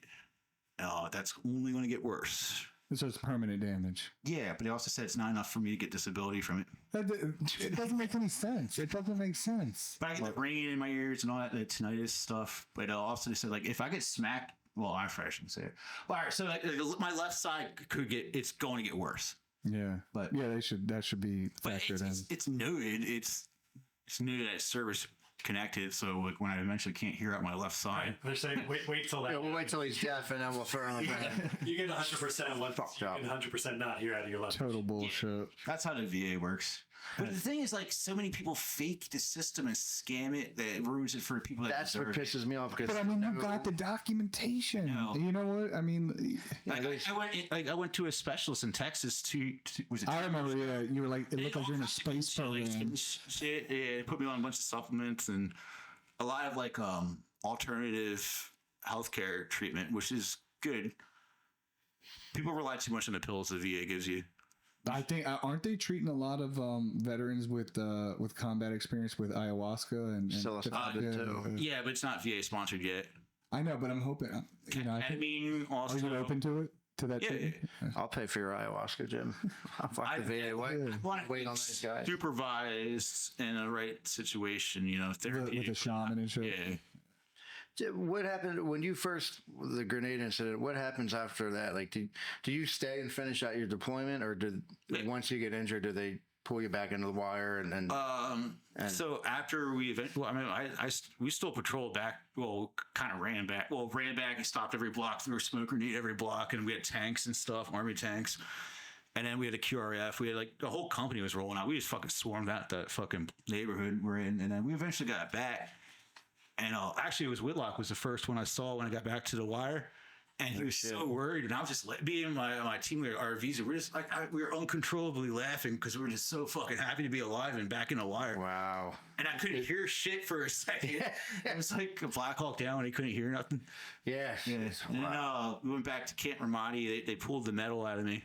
That's only going to get worse. So it's permanent damage. Yeah, but they also said it's not enough for me to get disability from it. It doesn't make any sense. It doesn't make sense. But I get the ringing in my ears and all that, the tinnitus stuff. But also they said, like, if I get smacked, well, I shouldn't say it. All right, so like, my left side it's going to get worse. Yeah, but yeah, that should be factored in. It's noted. It's noted as service connected. So like when I eventually can't hear out my left side, they're saying wait till that. Yeah, we'll wait till he's deaf, and then we'll throw him back. You get 100% one. You get 100% not hear out of your left. Total bullshit. That's how the VA works. But the thing is, like, so many people fake the system and scam it that it ruins it for people that That's what pisses me off. But I mean, you got the documentation. No. You know what? I mean, I went to a specialist in Texas I remember. Yeah, you were like, it looked like you're in a space program. Shit, yeah, put me on a bunch of supplements and a lot of like alternative healthcare treatment, which is good. People rely too much on the pills the VA gives you. I think aren't they treating a lot of veterans with combat experience with ayahuasca and psilocybin too? Yeah, but it's not VA sponsored yet. I know, but I'm hoping. I mean, also, are you open to it? To that? Yeah. I'll pay for your ayahuasca, Jim. I'll fuck the VA. Wait on these guys. Supervised in the right situation, therapy with a shaman and shit. Yeah. What happened when you first the grenade incident? What happens after that? Like, do you stay and finish out your deployment, or once you get injured, do they pull you back into the wire and so after we we still patrolled back. Well, kind of ran back. Well, ran back and stopped every block. Threw a smoke grenade every block, and we had tanks and stuff, army tanks. And then we had a QRF. We had like the whole company was rolling out. We just fucking swarmed out that fucking neighborhood we're in, and then we eventually got back. And actually, it was Whitlock was the first one I saw when I got back to the wire, and he was so worried. And I was just being my team leader, RVs, we're just like we were uncontrollably laughing because we were just so fucking happy to be alive and back in the wire. Wow! And I couldn't hear shit for a second. It was like a Black Hawk Down when he couldn't hear nothing. Yeah. And then we went back to camaraderie. They pulled the metal out of me,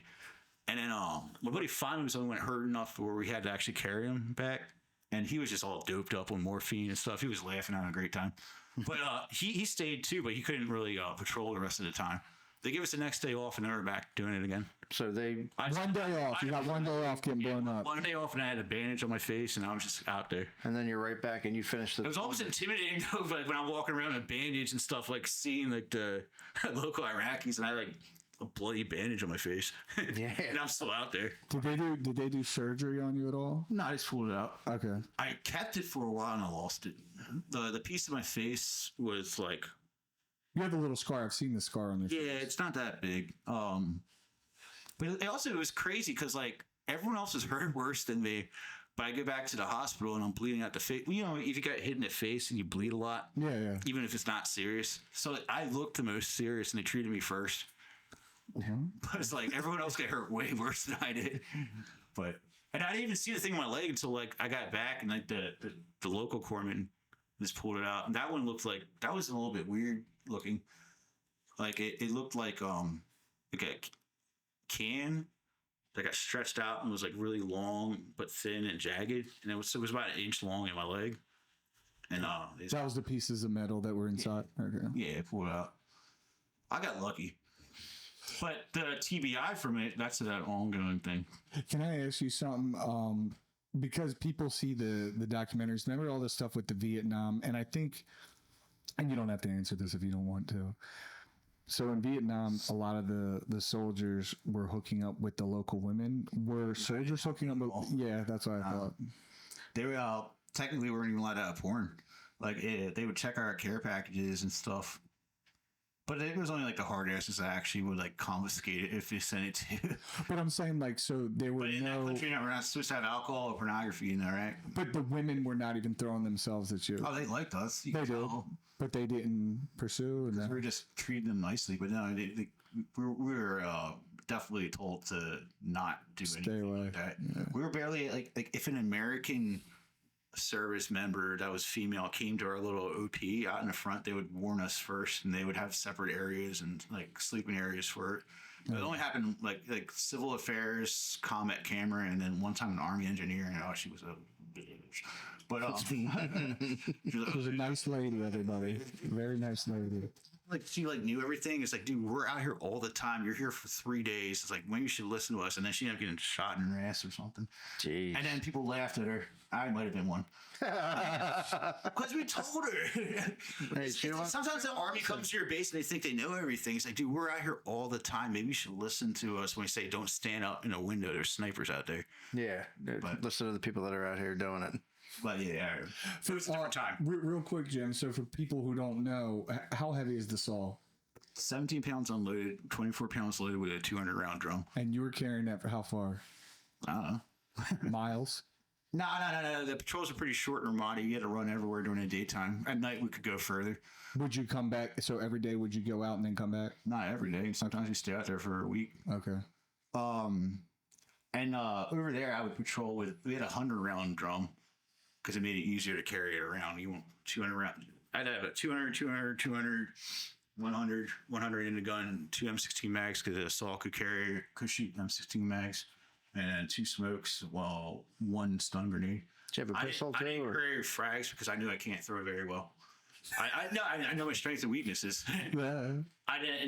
and then my buddy finally was the only one hurt enough where we had to actually carry him back. And he was just all doped up on morphine and stuff. He was laughing, having a great time. But he stayed too, but he couldn't really patrol the rest of the time. They gave us the next day off, and they were back doing it again. So one day off. You got one day off getting blown up. One day off, and I had a bandage on my face, and I was just out there. And then you're right back, and you finished the. It was almost intimidating, though, like when I'm walking around with a bandage and stuff, like seeing like the local Iraqis, and I like a bloody bandage on my face. Yeah. And I'm still out there. Did they do surgery on you at all? No, I just pulled it out. Okay. I kept it for a while and I lost it. The piece of my face was like, You have a little scar. I've seen the scar on your face. yeah, it's not that big. But it was crazy because like everyone else was hurt worse than me. But I go back to the hospital and I'm bleeding out the face. You know, if you got hit in the face and you bleed a lot, Yeah. even if it's not serious. So I looked the most serious and they treated me first. But it's like everyone else got hurt way worse than I did. And I didn't even see the thing in my leg until like I got back and like the local corpsman just pulled it out. And that one looked like that was a little bit weird looking. Like it looked like a can that got stretched out and was like really long but thin and jagged, and it was about an inch long in my leg. And That was the pieces of metal that were inside. Okay. yeah, pulled it out. I got lucky, but the TBI from it, that's that ongoing thing. Can I ask you something? Because people see the documentaries, remember all this stuff with the Vietnam, and I think, and you don't have to answer this if you don't want to. So in Vietnam, a lot of the soldiers were hooking up with the local women. Were soldiers hooking up with? Yeah, that's what I thought. They were technically weren't even allowed to have porn. Like they would check our care packages and stuff. But it was only like the hard asses that actually would like confiscate it if they sent it to you. But I'm saying like, so there were But in that no. country, we're not supposed to have alcohol or pornography in there, right? But the women were not even throwing themselves at you. Oh, they liked us. You They can did, tell. but they didn't pursue. And We that. were just treating them nicely, but no, we were definitely told to not do anything away. like that. Yeah. We were barely like if an American service member that was female came to our little OP out in the front, they would warn us first, and they would have separate areas and like sleeping areas for it. But it only happened like civil affairs, combat camera, and then one time an army engineer, and she was a bitch. But She was a nice lady, everybody. Very nice lady. like she like knew everything. It's like, dude, we're out here all the time. You're here for 3 days. It's like, maybe you should listen to us. And then she ended up getting shot in her ass or something. Jeez. And then people laughed at her. I might have been one. Because we told her. Hey, you know what? Sometimes the army comes to your base and they think they know everything. It's like, dude, we're out here all the time. Maybe you should listen to us when we say don't stand up in a window. There's snipers out there. Yeah. Listen to the people that are out here doing it. But yeah, it was a different time. Real quick, Jim. So for people who don't know, how heavy is the saw? 17 pounds unloaded, 24 pounds loaded with a 200 round drum. And you were carrying that for how far? I don't know. Miles? No. The patrols are pretty short and ramadi. You had to run everywhere during the daytime. At night, we could go further. Would you come back? So every day, would you go out and then come back? Not every day. Sometimes you stay out there for a week. Okay. And over there, I would patrol with. We had a 100 round drum because it made it easier to carry it around. You want 200 round. I'd have a 200, 100 in the gun, 2 M16 mags because the assault could shoot M16 mags, and 2 smokes, while 1 stun grenade. Did you have a pistol I too? didn't Or? carry frags because I knew I can't throw very well. I know my strengths and weaknesses. And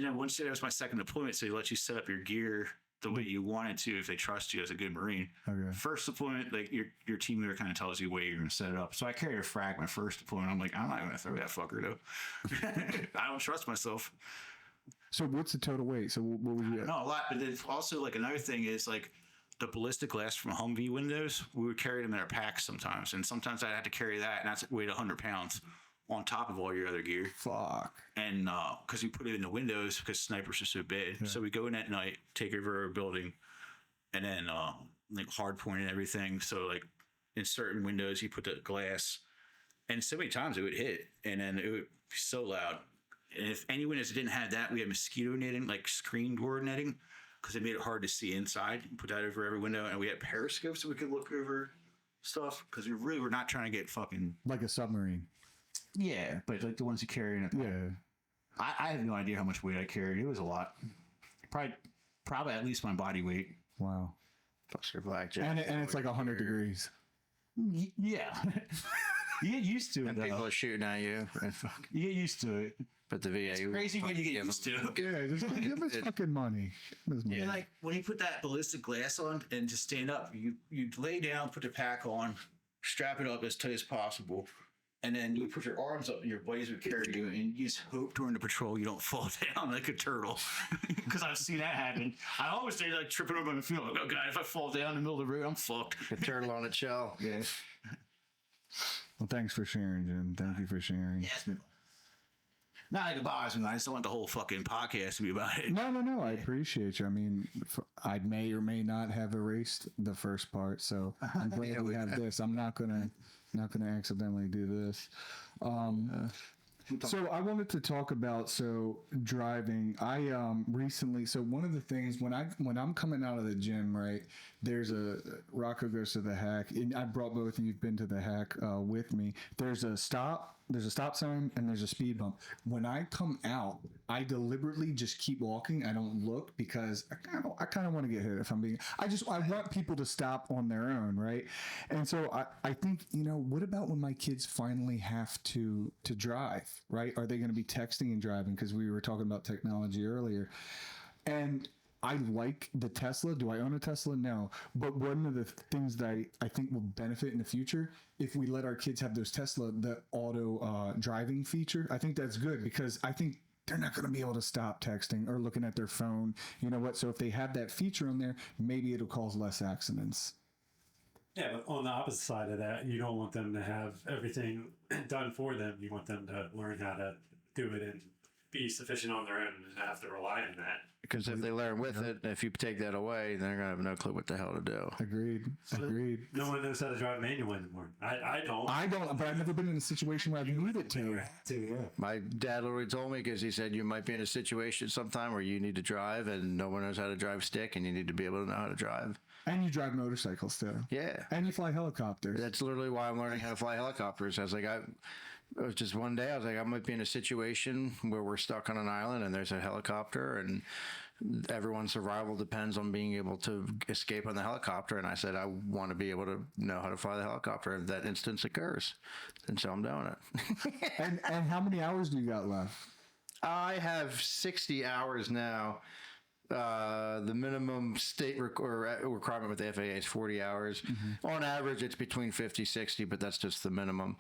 then once that was my second deployment, so they let you set up your gear the way you wanted to if they trust you as a good Marine. Okay. First deployment, like your team leader kind of tells you the way you're going to set it up. So I carried a frag my first deployment. I'm like, I'm not going to throw that fucker though. I don't trust myself. So what's the total weight? So what would you? No, a lot. But then also like another thing is like the ballistic glass from Humvee windows. We would carry them in our packs sometimes, and sometimes I had to carry that, and that's weighed 100 pounds on top of all your other gear. Fuck. And because we put it in the windows because snipers are so bad. Yeah. So we go in at night, take over a building, and then like hard point and everything. So like in certain windows, you put the glass, and so many times it would hit, and then it would be so loud. And if any windows didn't have that, we had mosquito netting, like screen door netting, because it made it hard to see inside. Put that over every window, and we had periscopes so we could look over stuff because we really were not trying to get fucking Like a submarine. Yeah, but like the ones you carry in it. Yeah. I have no idea how much weight I carried. It was a lot. Probably at least my body weight. Wow. Plus your blackjack. And it's like 100 degrees. Yeah. You get used to it, And though. people are shooting at you. You get used to it. But the VA. It's crazy when you get used to it. Yeah, just give us fucking money. Give us money. Yeah. Like when you put that ballistic glass on and just stand up, you lay down, put the pack on, strap it up as tight as possible, and then you put your arms up and your buddies would carry you, and you just hope during the patrol you don't fall down like a turtle. Because I've seen that happen. I always say like tripping over the field. Like, oh god, if I fall down in the middle of the road, I'm fucked. A turtle on its shell. Yeah. Well, thanks for sharing, Jim. Thank you for sharing. Yes, man. Not like it bothers me. I just don't want the whole fucking podcast to be about it. No. I appreciate you. I mean, I may or may not have erased the first part, so I'm glad we have this. I'm not gonna accidentally do this. So I wanted to talk about driving. I recently, one of the things when I'm coming out of the gym, right, there's a Rocco goes to the hack, and I brought both of you've been to the hack with me. There's a stop sign and there's a speed bump. When I come out, I deliberately just keep walking. I don't look because I kind of want to get hit. If I'm being, I want people to stop on their own, right? And so I think, what about when my kids finally have to drive, right? Are they going to be texting and driving? Because we were talking about technology earlier, and I like the Tesla. Do I own a Tesla? No. But one of the things that I think will benefit in the future, if we let our kids have those Tesla, the auto driving feature, I think that's good because I think they're not going to be able to stop texting or looking at their phone. You know what? So if they have that feature on there, maybe it'll cause less accidents. Yeah, but on the opposite side of that, you don't want them to have everything done for them. You want them to learn how to do it and be sufficient on their own and not have to rely on that. Because if they learn with it, if you take that away, they're gonna have no clue what the hell to do. Agreed. No one knows how to drive manual anymore. I don't. But I've never been in a situation where I've needed to. My dad literally told me because he said you might be in a situation sometime where you need to drive and no one knows how to drive stick, and you need to be able to know how to drive. And you drive motorcycles too. Yeah. And you fly helicopters. That's literally why I'm learning how to fly helicopters. I was like, it was just one day. I was like, I might be in a situation where we're stuck on an island and there's a helicopter and everyone's survival depends on being able to escape on the helicopter. And I said, I want to be able to know how to fly the helicopter if that instance occurs. And so I'm doing it. and how many hours do you got left? I have 60 hours now. The minimum state requirement with the FAA is 40 hours. Mm-hmm. On average, it's between 50, 60, but that's just the minimum.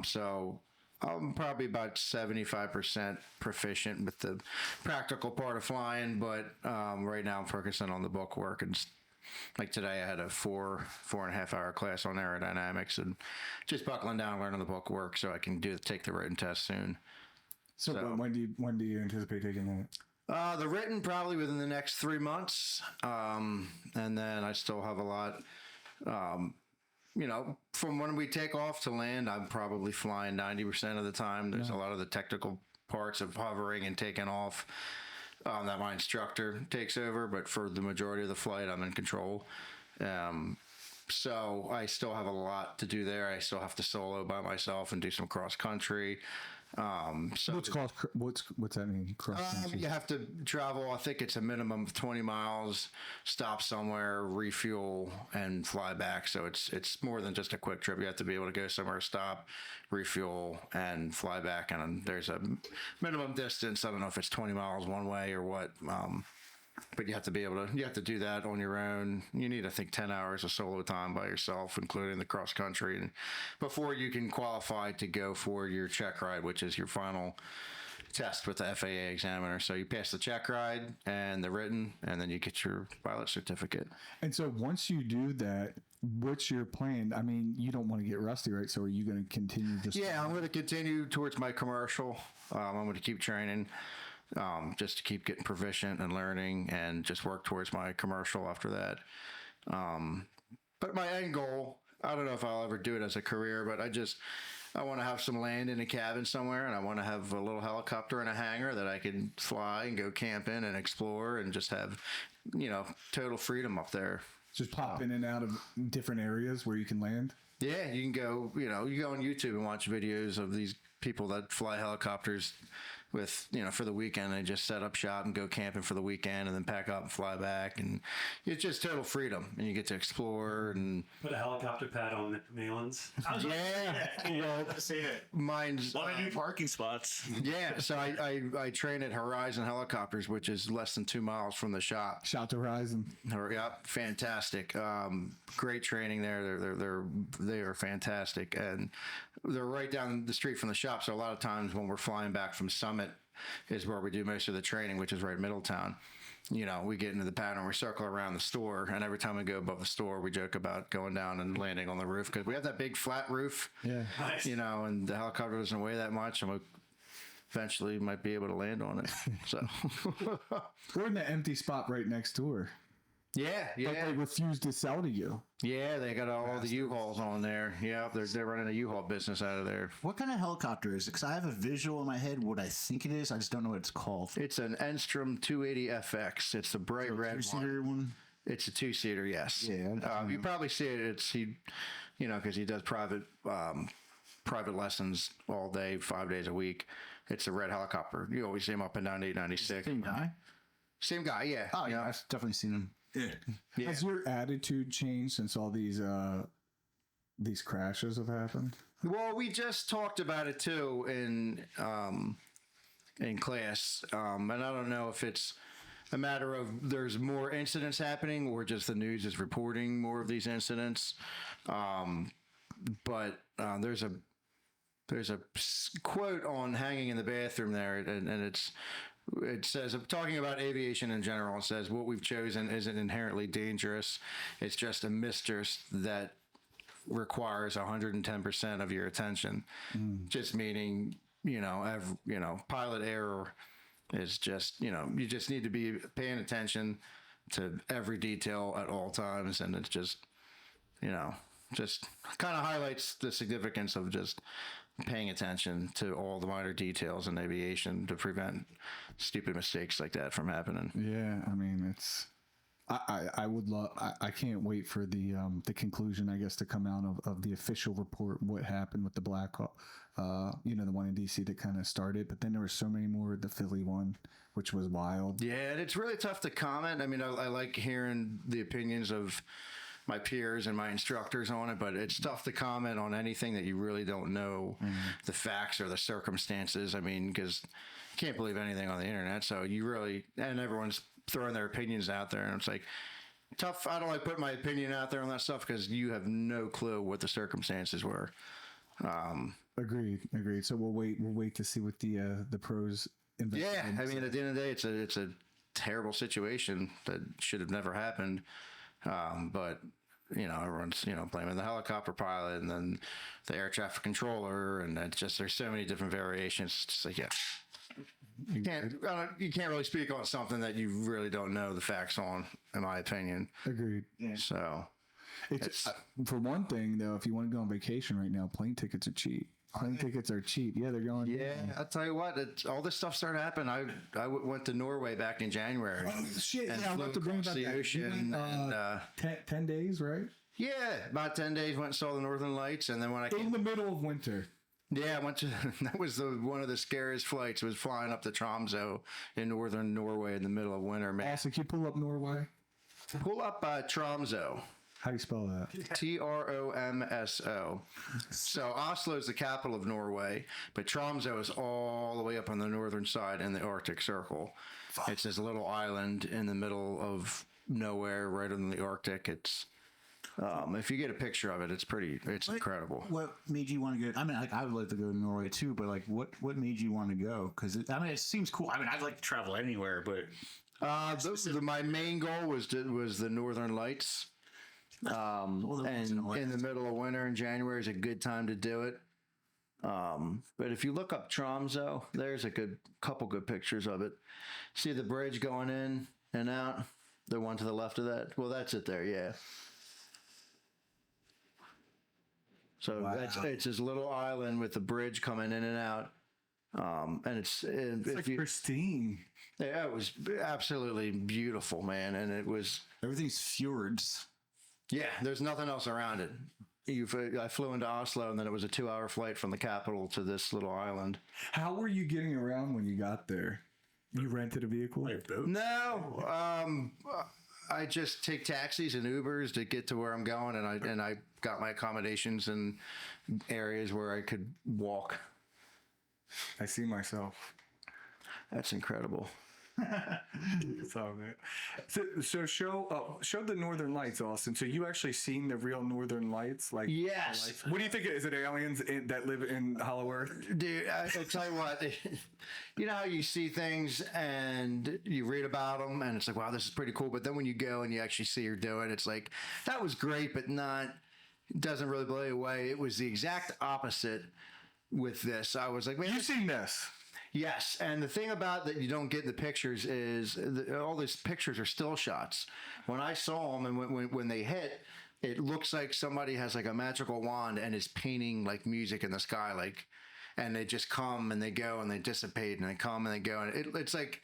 So I'm probably about 75% proficient with the practical part of flying, but right now I'm focusing on the book work. And like today, I had a 4.5 hour class on aerodynamics and just buckling down, learning the book work so I can take the written test soon. So when do you anticipate taking that? The written probably within the next 3 months. And then I still have a lot, from when we take off to land, I'm probably flying 90% of the time. There's a lot of the technical parts of hovering and taking off that my instructor takes over. But for the majority of the flight, I'm in control. So I still have a lot to do there. I still have to solo by myself and do some cross country. What's that mean? Cross country? You have to travel. I think it's a minimum of 20 miles, stop somewhere, refuel, and fly back. So it's more than just a quick trip. You have to be able to go somewhere, stop, refuel, and fly back. And there's a minimum distance. I don't know if it's 20 miles one way or what. But you have to do that on your own. You need, I think, 10 hours of solo time by yourself, including the cross country, and before you can qualify to go for your check ride, which is your final test with the FAA examiner. So you pass the check ride and the written, and then you get your pilot certificate. And so once you do that, what's your plan? I mean, you don't want to get rusty, right? So are you going to continue I'm going to continue towards my commercial. I'm going to keep training. Just to keep getting proficient and learning and just work towards my commercial after that. But my end goal, I don't know if I'll ever do it as a career, but I want to have some land in a cabin somewhere, and I want to have a little helicopter and a hangar that I can fly and go camping and explore and just have, total freedom up there. Just pop in and out of different areas where you can land? Yeah, you can go, you go on YouTube and watch videos of these people that fly helicopters with, for the weekend. They just set up shop and go camping for the weekend and then pack up and fly back. And it's just total freedom. And you get to explore and... Put a helicopter pad on Malin's. Mine's... A lot of new parking spots. Yeah, so I train at Horizon Helicopters, which is less than 2 miles from the shop. Shout to Horizon. Yeah, fantastic. Great training there. They are fantastic. And they're right down the street from the shop. So a lot of times when we're flying back from Summit is where we do most of the training, which is right in Middletown. You know, we get into the pattern, we circle around the store, and every time we go above the store, we joke about going down and landing on the roof because we have that big flat roof. Yeah. Nice. You know, and the helicopter doesn't weigh that much, and we eventually might be able to land on it. So We're in the empty spot right next door. yeah, But they refuse to sell to you. yeah, they got all the U-Hauls on there. Yeah, they're running a U-Haul business out of there. What kind of helicopter is it? Because I have a visual in my head what I think it is. I just don't know what it's called. It's an Enstrom 280 FX. It's the bright red one. Two-seater one. It's a two-seater, yes. Yeah, You probably see it. You know, because he does private lessons all day, 5 days a week. It's a red helicopter. You always see him up and down 896. Same guy. Same guy, yeah. Oh yeah, I've definitely seen him. Yeah. Has your attitude changed since all these crashes have happened? Well, we just talked about it too in class, and I don't know if it's a matter of there's more incidents happening or just the news is reporting more of these incidents. But there's a quote on hanging in the bathroom there, and it says, talking about aviation in general, it says, what we've chosen isn't inherently dangerous. It's just a mistress that requires 110% of your attention. Just meaning, pilot error is just, you just need to be paying attention to every detail at all times. And it's just, just kind of highlights the significance of just paying attention to all the minor details in aviation to prevent stupid mistakes like that from happening. Yeah, I mean, I would love. I can't wait for the conclusion, I guess, to come out of the official report. What happened with the Black Hawk? The one in DC that kind of started, but then there were so many more. The Philly one, which was wild. Yeah, and it's really tough to comment. I mean, I like hearing the opinions of my peers and my instructors on it, but it's tough to comment on anything that you really don't know the facts or the circumstances. I mean, because you can't believe anything on the internet. So and everyone's throwing their opinions out there, and it's like tough. I don't like putting my opinion out there on that stuff because you have no clue what the circumstances were. Agreed. So we'll wait to see what the pros. Yeah, I mean, at the end of the day, it's a terrible situation that should have never happened. But everyone's blaming the helicopter pilot and then the air traffic controller, and it's just there's so many different variations. It's just like you can't really speak on something that you really don't know the facts on, in my opinion. Agreed. Yeah. So it's for one thing though, if you want to go on vacation right now, plane tickets are cheap. Plane tickets are cheap. Yeah, they're going. Yeah, I'll tell you what. All this stuff started happening. I went to Norway back in January. Oh shit! And Yeah, I want to bring across about the that. ocean. And, 10 days, right? Yeah, about 10 days. Went and saw the Northern Lights, and then when I came In the middle of winter. Yeah, I went to. That was one of the scariest flights. Was flying up to Tromsø in northern Norway in the middle of winter. Man, Also, can you pull up Norway? pull up Tromsø. How do you spell that? Tromso. So Oslo is the capital of Norway, but Tromsø is all the way up on the northern side in the Arctic Circle. It's this little island in the middle of nowhere, right in the Arctic. It's if you get a picture of it, it's incredible. What made you want to go? I mean, I would like to go to Norway too, but what made you want to go? Because it seems cool. I mean, I'd like to travel anywhere, but My main goal was the Northern Lights. And in the middle of winter in January is a good time to do it. But if you look up Tromsø, there's a couple good pictures of it. See the bridge going in and out? The one to the left of that? Well, that's it there, yeah. So it's this little island with the bridge coming in and out. And it's like pristine. Yeah, it was absolutely beautiful, man. And everything's fjords. Yeah, there's nothing else around it. I flew into Oslo, and then it was a 2-hour flight from the capital to this little island. How were you getting around when you got there? You rented a vehicle? No, I just take taxis and Ubers to get to where I'm going, and I got my accommodations in areas where I could walk. I see myself. That's incredible. It's all good. So show the Northern Lights, Austin. So you actually seen the real Northern Lights? Like, Yes. what do you think? Is it aliens that live in Hollow Earth? Dude, I tell you what, you know how you see things and you read about them and it's like, wow, this is pretty cool. But then when you go and you actually see her do it, it's like, that was great, but doesn't really blow you away. It was the exact opposite with this. I was like, man, You've seen this. yes. And the thing about that you don't get in the pictures is all these pictures are still shots. When I saw them and when they hit, it looks like somebody has like a magical wand and is painting like music in the sky, like, and they just come and they go and they dissipate and they come and they go. And it's like,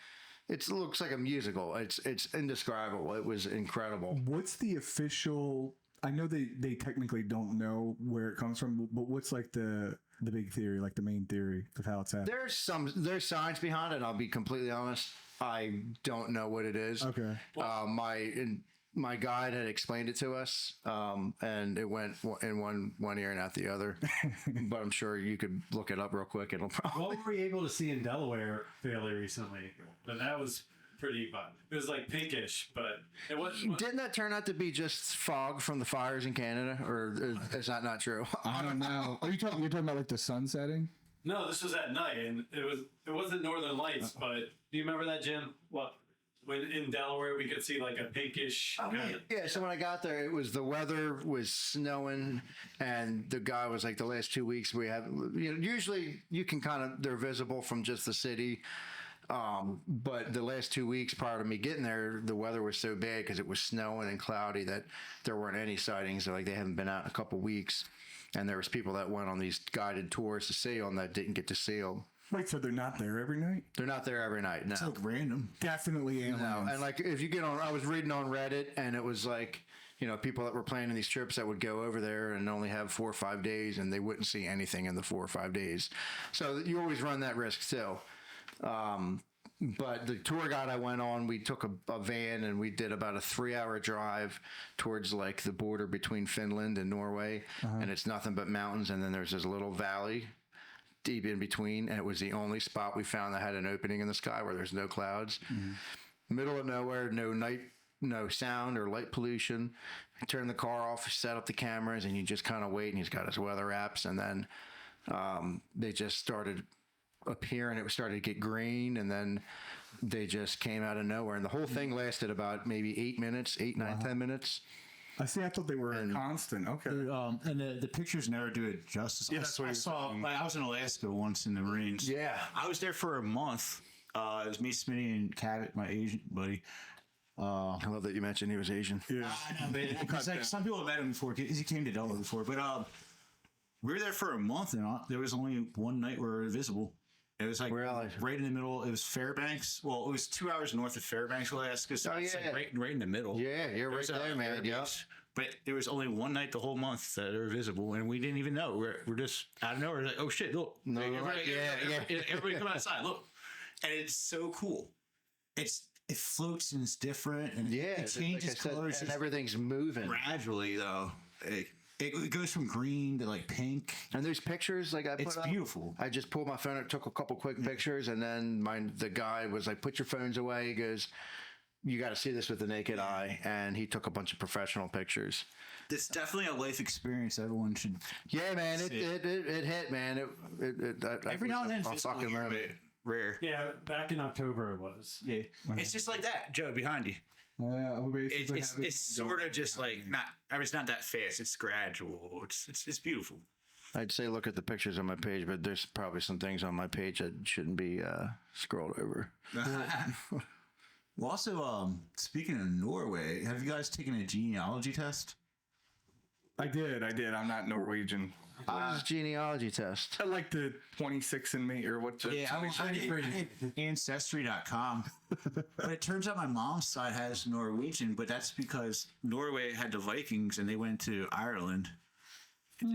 it looks like a musical. It's indescribable. It was incredible. What's the official? I know they technically don't know where it comes from, but what's like the big theory, like the main theory of how it's happening? There's science behind it. I'll be completely honest. I don't know what it is. Okay. My guide had explained it to us, and it went in one ear and out the other. But I'm sure you could look it up real quick. It'll probably. What were we able to see in Delaware fairly recently? But that was pretty fun. It was like pinkish, but it wasn't. Didn't that turn out to be just fog from the fires in Canada, or is that not true? I don't know. You're talking about like the sun setting? No, this was at night, and it wasn't Northern Lights, but do you remember that, Jim? What? When in Delaware we could see like a pinkish. Yeah, so when I got there, the weather was snowing, and the guy was like, the last 2 weeks we have, usually you can they're visible from just the city. But the last 2 weeks prior to me getting there, the weather was so bad because it was snowing and cloudy that there weren't any sightings. Like they haven't been out in a couple weeks, and there was people that went on these guided tours to see them that didn't get to see them. Wait, so they're not there every night? They're not there every night. No, It's like random. Definitely aliens. no. And like if you get on, I was reading on Reddit, and it was like, people that were planning these trips that would go over there and only have 4 or 5 days, and they wouldn't see anything in the 4 or 5 days. So you always run that risk too. But the tour guide I went on, we took a van and we did about a 3-hour drive towards like the border between Finland and Norway. And it's nothing but mountains. And then there's this little valley deep in between. And it was the only spot we found that had an opening in the sky where there's no clouds. Middle of nowhere, no night, no sound or light pollution. I turned the car off, set up the cameras, and you just kind of wait. And he's got his weather apps. And then they just started appearing. It started to get green, and then they just came out of nowhere, and the whole thing lasted about maybe 8 minutes, 10 minutes. I thought they were constant. Okay. And the pictures never do it justice. Yes, I saw. I was in Alaska once in the Marines. Yeah. I was there for a month. It was me, Smitty, and Cabot, my Asian buddy. I love that you mentioned he was Asian. Yeah. I know, but because like some people have met him before because he came to Delaware before. But we were there for a month, and there was only one night where we were visible. It was like right in the middle. It was Fairbanks. Well, it was 2 hours north of Fairbanks, Alaska. So it's like right in the middle. Yeah, you're right there, man. Yeah. But there was only one night the whole month that they were visible, and we didn't even know. We're just out of nowhere. Like, oh shit! Look, No, everybody come outside. Look, and it's so cool. It floats and it's different, and it changes colors and everything's moving gradually. Though it goes from green to like pink. And there's pictures like I put up. Beautiful. I just pulled my phone and took a couple quick pictures, and then the guy was like, "Put your phones away." He goes, "You got to see this with the naked eye," and he took a bunch of professional pictures. It's definitely a life experience. Everyone should. Yeah, man, it hit, man. Every now and then, it's fucking rare. Yeah, back in October it was. Yeah, it's just like that, Joe, behind you. It's sort of just like not. I mean, it's not that fast. It's gradual. It's beautiful. I'd say look at the pictures on my page, but there's probably some things on my page that shouldn't be scrolled over. Well, also, speaking of Norway, have you guys taken a genealogy test? I did. I'm not Norwegian. What is a genealogy test? I like the 26andMe or what? I did Ancestry.com. But it turns out my mom's side has Norwegian, but that's because Norway had the Vikings and they went to Ireland.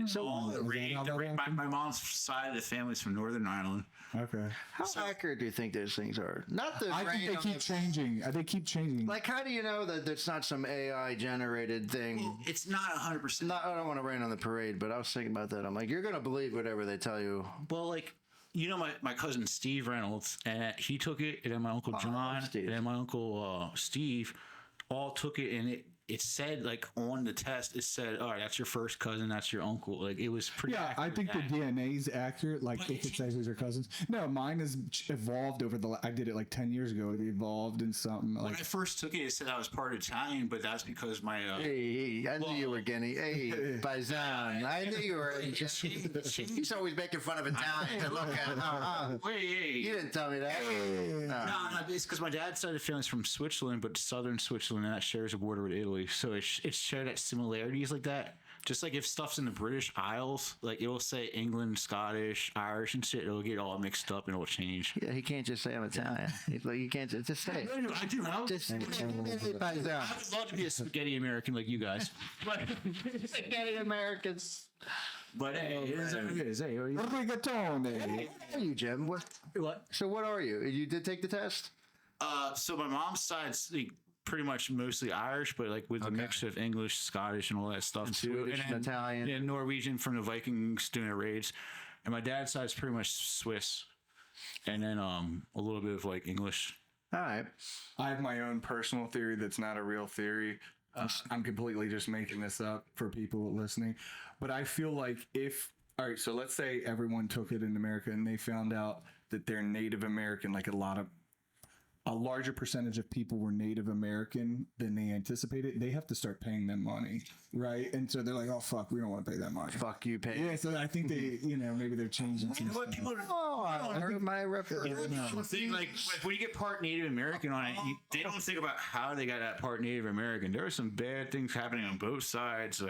So my mom's side of the family's from Northern Ireland. Okay. How accurate do you think those things are? Not the. I think they keep changing. They keep changing. Like, how do you know that it's not some AI generated thing? It's not 100%. I don't want to rain on the parade, but I was thinking about that. I'm like, you're gonna believe whatever they tell you. Well, like you know my cousin Steve Reynolds, and he took it, and then my uncle John, and then my uncle Steve all took it, and it said, like, on the test, it said, all right, that's your first cousin, that's your uncle. Like, it was pretty Yeah, I think the DNA is accurate. Like, if it says who's your cousins. No, mine has evolved over I did it like 10 years ago. It evolved in something. When Like, I first took it said I was part Italian, but that's because my Hey, I knew you were Guinea. Hey, Paisan. I knew you were. He's always making fun of Italians. Look at wait, You didn't tell me that. no, it's because my dad's side of the family's from Switzerland, but southern Switzerland, and that shares a border with Italy. So it shared that similarities like that. Just like if stuff's in the British Isles, like it'll say England, Scottish, Irish, and shit. It'll get all mixed up and it'll change. Yeah, he can't just say I'm Italian. He's like, you can't just say it. I do. Just I would love to be a spaghetti American like you guys. spaghetti Americans. But hey, it is what it is. Hey, reggaeton, eh? What are you, Jim? what? So what are you? You did take the test? So my mom's side's like, pretty much mostly Irish, but like with a mixture of English, Scottish, and all that stuff too. Swedish and Italian. Yeah, Norwegian from the Vikings doing their raids. And my dad's side's pretty much Swiss. And then a little bit of like English. All right. I have my own personal theory that's not a real theory. I'm completely just making this up for people listening. But I feel like all right, so let's say everyone took it in America and they found out that they're Native American, like a larger percentage of people were Native American than they anticipated. They have to start paying them money, right? And so they're like, "Oh fuck, we don't want to pay that money." Fuck you, pay. Yeah, so I think they, maybe they're changing. You know what? People I heard my reference. think like when you get part Native American on it, they don't think about how they got that part Native American. There are some bad things happening on both sides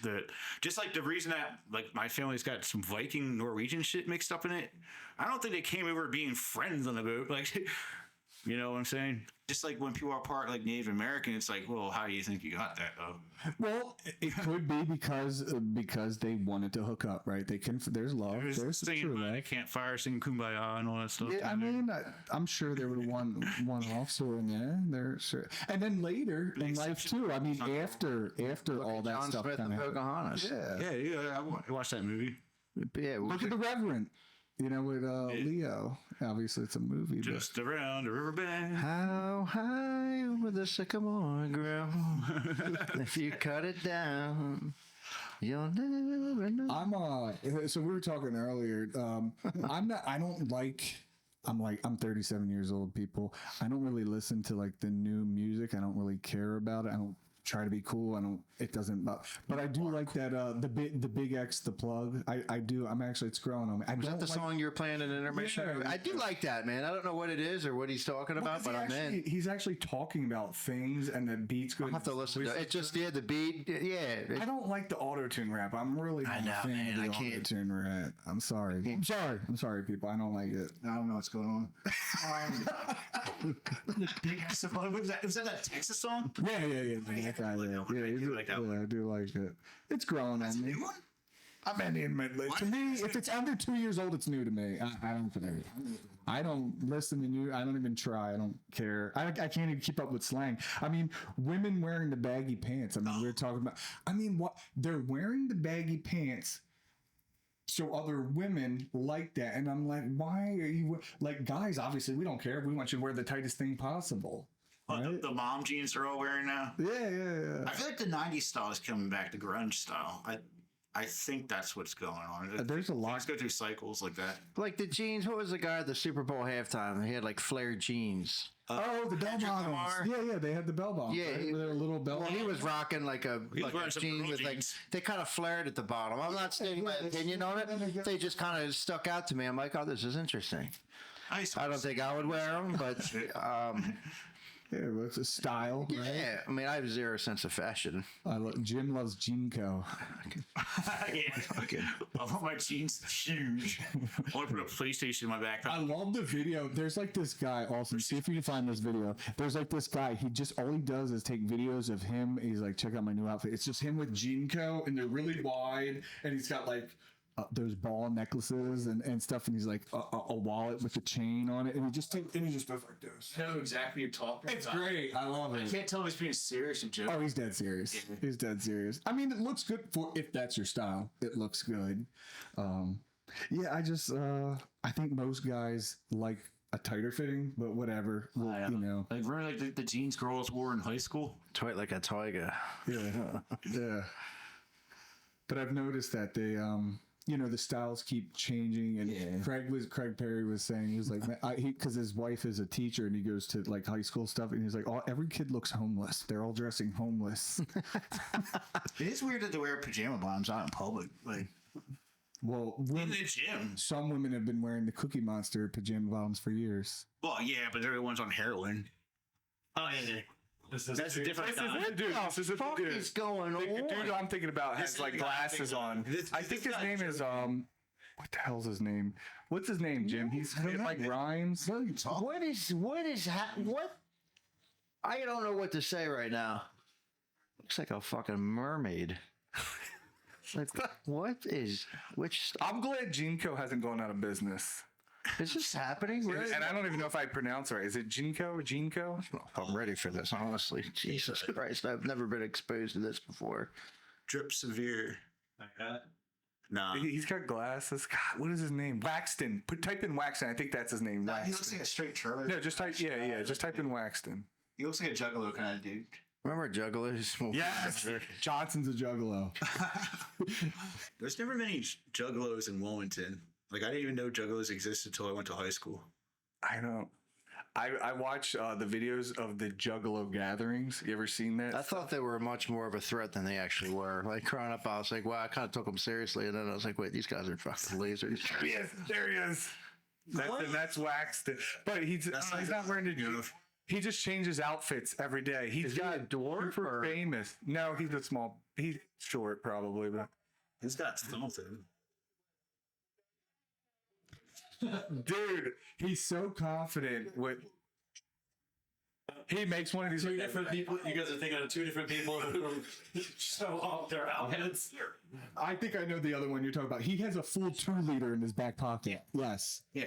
that just like the reason that like my family's got some Viking Norwegian shit mixed up in it. I don't think they came over being friends on the boat. Like, you know what I'm saying? Just like when people are part like Native American, it's like, well, how do you think you got that though? Well, it could be because they wanted to hook up, right? They can. There's love. There's singing true by that. a campfire, singing Kumbaya, and all that stuff. Yeah, I mean, I'm sure there would one officer in there. There, sure. And then later in life too. I mean, after all that John stuff Smith and kind of Pocahontas. Yeah, I watched that movie. Yeah. Look at the Reverend. With Leo. Obviously, it's a movie. Just around the riverbed. How high over the sycamore grow? If you cut it down, you'll never know. So we were talking earlier. I'm 37 years old, people. I don't really listen to like the new music. I don't really care about it. I don't try to be cool. It doesn't, but I do like that, the Big X, The Plug. I do. It's growing on me. Is that the song you're playing in intermission? Yeah. I do like that, man. I don't know what it is or what he's talking about, but I'm in. He's actually talking about things and the beats go. I'll have to listen to it. It just, the beat, yeah. I don't like the auto-tune rap. I'm really not a fan of the auto-tune rap. I'm sorry, people. I don't like it. I don't know what's going on. Was that Texas song? Yeah. I do like it. It's growing on me. I'm admittedly. To me, if it's under 2 years old, it's new to me. I don't care. I don't listen to new. I don't even try. I don't care. I can't even keep up with slang. I mean, women wearing the baggy pants. I mean, we're talking about. I mean, what they're wearing the baggy pants. So other women like that, and I'm like, why are you like guys? Obviously, we don't care. We want you to wear the tightest thing possible. Right? The mom jeans are all wearing now. Yeah. I feel like the '90s style is coming back, the grunge style. I think that's what's going on. There's a lot. Things go through cycles like that. Like the jeans. What was the guy at the Super Bowl halftime? He had like flared jeans. The bell bottoms. Yeah, they had the bell bottoms. Yeah, right? With their little bell. Well, he was rocking like a wearing some jean girl with like jeans. they kind of flared at the bottom. I'm not stating my opinion on it. They just kind of stuck out to me. I'm like, oh, this is interesting. I don't think I would wear them, but Yeah, it's a style, right? Yeah, I mean, I have zero sense of fashion. Jim loves Jeanco. I want my jeans huge. I want to put a PlayStation in my backpack. I love the video. There's like this guy, Austin. See if you can find this video. There's like this guy. All he does is take videos of him. He's like, check out my new outfit. It's just him with Jeanco, and they're really wide, and he's got like those ball necklaces and stuff, and he's like a wallet with a chain on it, and he just does like this. I know exactly what you're talking about. It's great. I love it. I can't tell if he's being serious or joking. Oh, he's dead serious. He's dead serious. I mean, it looks good if that's your style. It looks good. Yeah, I think most guys like a tighter fitting, but whatever. Well, you know. Like remember like the jeans girls wore in high school? Tight like a tiger. Yeah. Yeah. But I've noticed that they, you know, the styles keep changing. And Craig Perry was saying, he was like, because his wife is a teacher and he goes to like high school stuff. And he's like, every kid looks homeless. They're all dressing homeless. It is weird that they wear pajama bottoms out in public. Like, Well, in the gym. some women have been wearing the Cookie Monster pajama bottoms for years. Well, yeah, but they're the ones on heroin. Oh yeah. That's a different guy. Dude, this is Fuck is going on? the dude I'm thinking about has like glasses on. I think his name is what the hell's his name? What's his name, Jim? He's like rhymes. What I don't know what to say right now. Looks like a fucking mermaid. Like, I'm glad Jinko hasn't gone out of business. is this happening? Really? And I don't even know if I pronounce it right. Is it Jinko? I'm ready for this, honestly. Jesus Christ, I've never been exposed to this before. Drip severe. like that. Nah. He's got glasses. God, what is his name? Waxton. Type in Waxton. I think that's his name. Nah, he Waxton. looks like a straight turtle. No, just type. Yeah. Just type in Waxton. He looks like a juggalo kind of dude. Remember Juggalos? Yes. Johnson's a juggalo. There's never many juggalos in Wilmington. Like, I didn't even know juggalos existed until I went to high school. I know. I watch the videos of the Juggalo gatherings. You ever seen that? I thought they were much more of a threat than they actually were. Like growing up, I was like, wow, I kind of took them seriously. And then I was like, wait, these guys are fucking lasers. Yes, there he is. That's Waxton. But he's not wearing the uniform. He just changes outfits every day. He's got a dwarf or famous. No, he's a small. He's short probably, but He's got something. dude, he's so confident with. He makes one of these. Two different people. You guys are thinking of two different people who show off their outfits. I think I know the other one you're talking about. He has a full 2-liter in his back pocket. Yes. Yeah.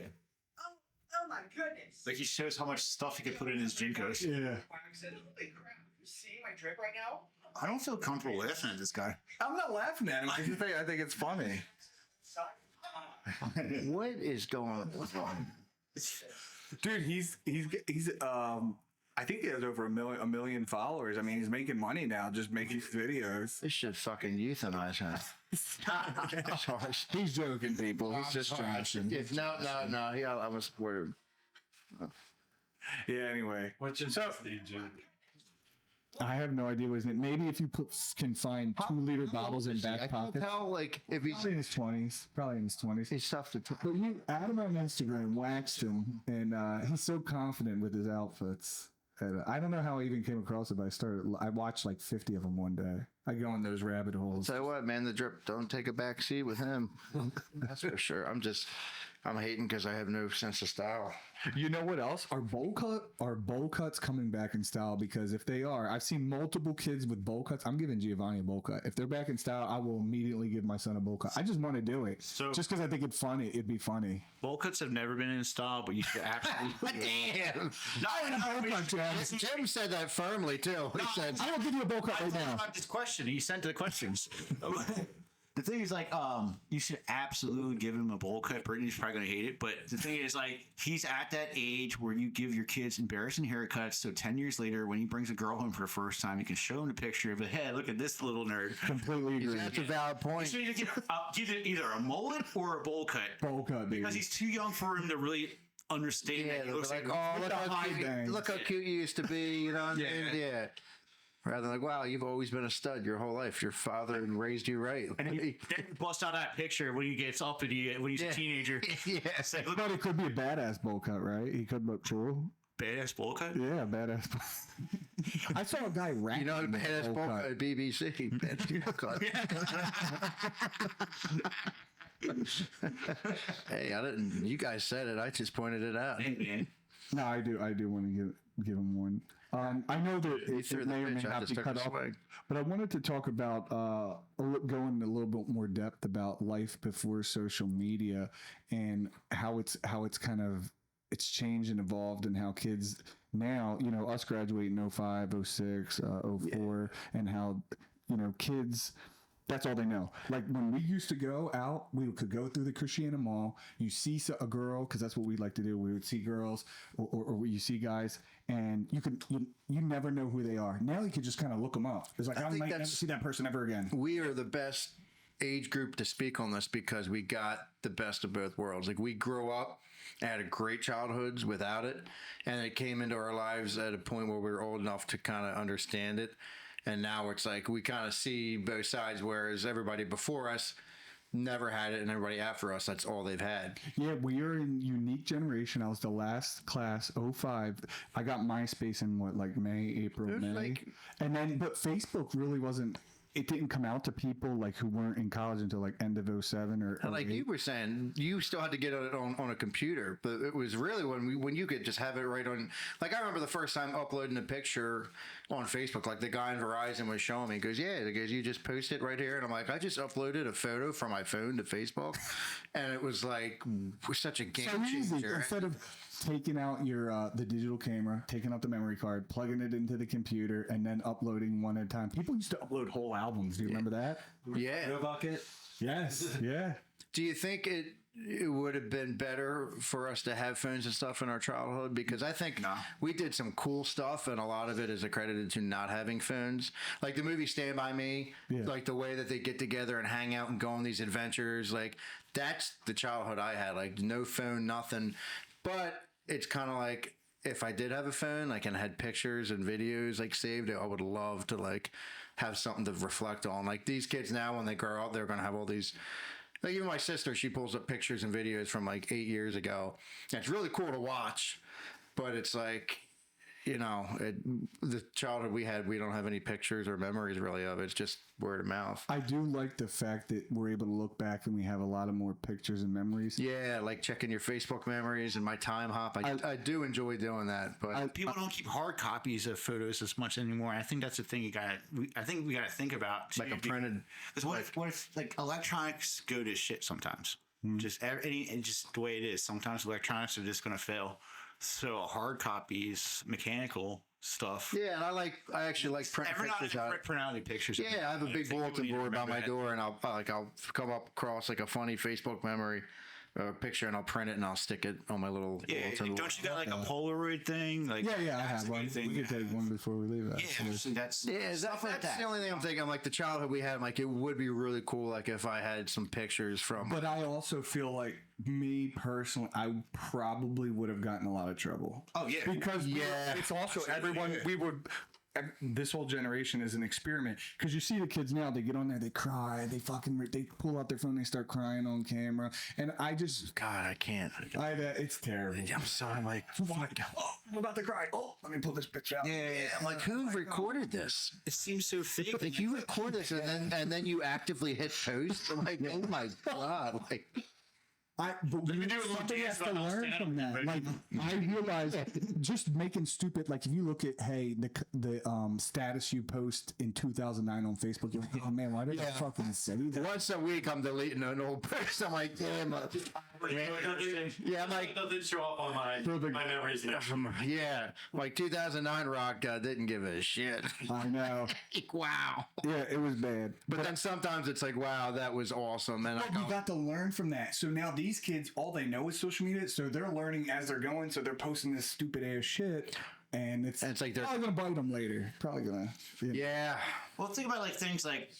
Oh my goodness. Like, he shows how much stuff he could put in his Jinkos. Yeah. Holy crap. You see my drip right now? I don't feel comfortable laughing at this guy. I'm not laughing at him. I think it's funny. What is going on? Dude, he's I think he has over a million followers. I mean, he's making money now just making videos. This should fucking euthanize him. Sorry. He's joking, people. He's just joking. No. Yeah, I was worried. Yeah, anyway. What's your name, Jim? I have no idea what his name. Maybe if you can find 2-liter bottles in back I can't pockets. tell, like, if he's Probably in his 20s. Probably in his 20s. he's tough to. But you add him on Instagram, waxed him, and he's so confident with his outfits. And I don't know how I even came across it, but I watched like 50 of them one day. I go in those rabbit holes. Tell you what, man, the drip don't take a back seat with him. That's for sure. I'm hating because I have no sense of style. You know what else? Are bowl cuts coming back in style? Because if they are, I've seen multiple kids with bowl cuts. I'm giving Giovanni a bowl cut. If they're back in style, I will immediately give my son a bowl cut. I just want to do it. Just because I think it'd be funny. Bowl cuts have never been in style, but you should absolutely. Damn. Jim said that firmly too. He said, I will give you a bowl cut right now. About this question, he sent the questions. The thing is, like, you should absolutely give him a bowl cut. Brittany's probably gonna hate it, but the thing is, like, he's at that age where you give your kids embarrassing haircuts. So 10 years later, when he brings a girl home for the first time, you can show him the picture of, hey, look at this little nerd. Completely agree. that's a valid point. So you get either a mullet or a bowl cut. Bowl cut, baby. Because he's too young for him to really understand that. He looks like, oh, bang. look how cute you used to be. You know what I mean? Yeah. Rather than like, wow, you've always been a stud your whole life. Your father raised you right. and then bust out that picture when he gets up and when he's a teenager. Yes. Like, look But it could be a badass bowl cut, right? He could look cool. badass bowl cut. Yeah, badass. I saw a guy rap. You know, the badass bowl cut at BBC. Hey, I didn't. You guys said it. I just pointed it out. Hey, man. No, I do want to give him one. I know that it may or may not be cut off, but I wanted to talk about going a little bit more depth about life before social media and how it's kind of it's changed and evolved, and how kids now, you know, us graduating 05, 06, 04, and how, you know, kids That's all they know. Like when we used to go out, we could go through the Christiana Mall. You see a girl, because that's what we like to do. We would see girls, or you see guys, and you never know who they are. Now you can just kind of look them up. It's like I might never see that person ever again. We are the best age group to speak on this because we got the best of both worlds. Like we grew up, had great childhoods without it, and it came into our lives at a point where we were old enough to kind of understand it. And now it's like we kind of see both sides, whereas everybody before us never had it, and everybody after us, that's all they've had. Yeah, we are in unique generation. I was the last class, 05. I got MySpace in May, April, May. But Facebook really wasn't. It didn't come out to people like who weren't in college until like end of 07 or like 08. you were saying, you still had to get it on a computer, but it was really when you could just have it right on. Like I remember the first time uploading a picture on Facebook, like the guy in Verizon was showing me, he goes, you just post it right here, and I'm like, I just uploaded a photo from my phone to Facebook, and it was like such a game changer. Instead of taking out your the digital camera, taking out the memory card, plugging it into the computer, and then uploading one at a time. People used to upload whole albums. Do you remember that? Yeah. Bucket. Yes. Yeah. Do you think it would have been better for us to have phones and stuff in our childhood? Because I think we did some cool stuff, and a lot of it is accredited to not having phones. Like the movie Stand By Me, like the way that they get together and hang out and go on these adventures. Like that's the childhood I had. Like no phone, nothing. But it's kind of like if I did have a phone, like and had pictures and videos like saved, I would love to like have something to reflect on. Like these kids now, when they grow up, they're going to have all these. Like even my sister, she pulls up pictures and videos from like 8 years ago. And it's really cool to watch, but it's like, the childhood we had, we don't have any pictures or memories really of it. It's just word of mouth. I do like the fact that we're able to look back and we have a lot of more pictures and memories. Yeah, like checking your Facebook memories and my time hop. I do enjoy doing that, but people don't keep hard copies of photos as much anymore. I think that's the thing I think we got to think about too, like a printed. Because what if like electronics go to shit sometimes? Just just the way it is. Sometimes electronics are just going to fail. So hard copies, mechanical stuff. Yeah, and I actually like printing pictures out. Print out the pictures. Yeah, I have a big bulletin board by my door, and I'll come up across like a funny Facebook memory picture, and I'll print it and I'll stick it on my little bulletin board. Don't you got like a Polaroid thing? Like yeah, I have one. We can take one before we leave. That's the only thing I'm thinking. Like the childhood we had, like it would be really cool. Like if I had some pictures from. But I also feel like me personally, I probably would have gotten a lot of trouble. Oh yeah, because it's also everyone. We would. This whole generation is an experiment because you see the kids now, they get on there, they cry, they pull out their phone, they start crying on camera, and I just I can't. It's terrible. I'm sorry, like I'm about to cry. Oh, let me pull this picture out. Yeah, I'm like, who recorded this? It seems so fake. Like you record this and then you actively hit post. I'm like, oh my god, like. Something has to learn from that. Like I realized, just making stupid. Like if you look at the status you post in 2009 on Facebook, you're like, oh man, why did I fucking say that? Once a week, I'm deleting an old post. I'm like, damn. I'm like, doesn't show up on my memories. Yeah, like 2009 Rock didn't give a shit. I know. Like, wow. Yeah, it was bad. But then sometimes it's like, wow, that was awesome. And you got to learn from that. So now these kids, all they know is social media, so they're learning as they're going. So they're posting this stupid ass shit, and it's like they're probably gonna bite them later. Probably gonna. Yeah. Well, think about like things like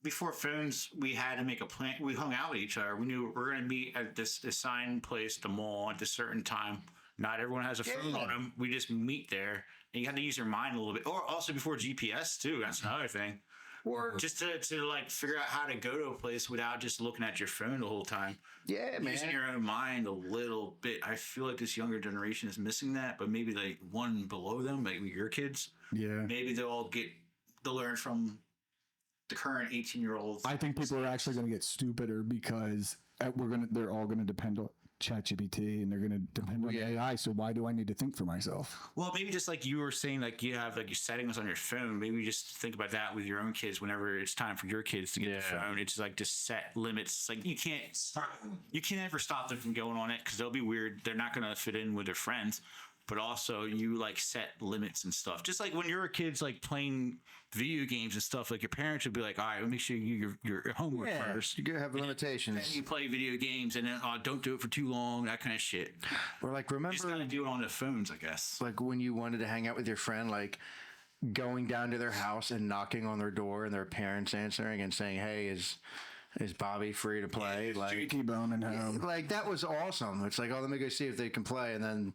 before phones, we had to make a plan. We hung out with each other. We knew we were going to meet at this assigned place, the mall, at a certain time. Not everyone has a phone on them. We just meet there, and you have to use your mind a little bit. Or also before GPS too. That's another thing. Or just to like figure out how to go to a place without just looking at your phone the whole time. Yeah, man. Using your own mind a little bit. I feel like this younger generation is missing that, but maybe like one below them, maybe your kids. Yeah. Maybe they'll learn from the current 18-year-olds. I think people are actually going to get stupider because they're all going to depend on ChatGPT and they're going to depend on AI. So why do I need to think for myself? Well, maybe just like you were saying, like you have like your settings on your phone. Maybe just think about that with your own kids. Whenever it's time for your kids to get the phone, it's like just set limits. Like you can't ever stop them from going on it because they'll be weird. They're not going to fit in with their friends. but also you like set limits and stuff. Just like when you're a kid's like playing video games and stuff, like your parents would be like, all right, make sure you do your homework first. You gotta have limitations. And you play video games and then don't do it for too long, that kind of shit. Or like, You remember, just gotta do it on the phones, I guess. like when you wanted to hang out with your friend, like going down to their house and knocking on their door and their parents answering and saying, hey, is Bobby free to play? Like, T-Bone and home. like that was awesome. It's like, oh, let me go see if they can play, and then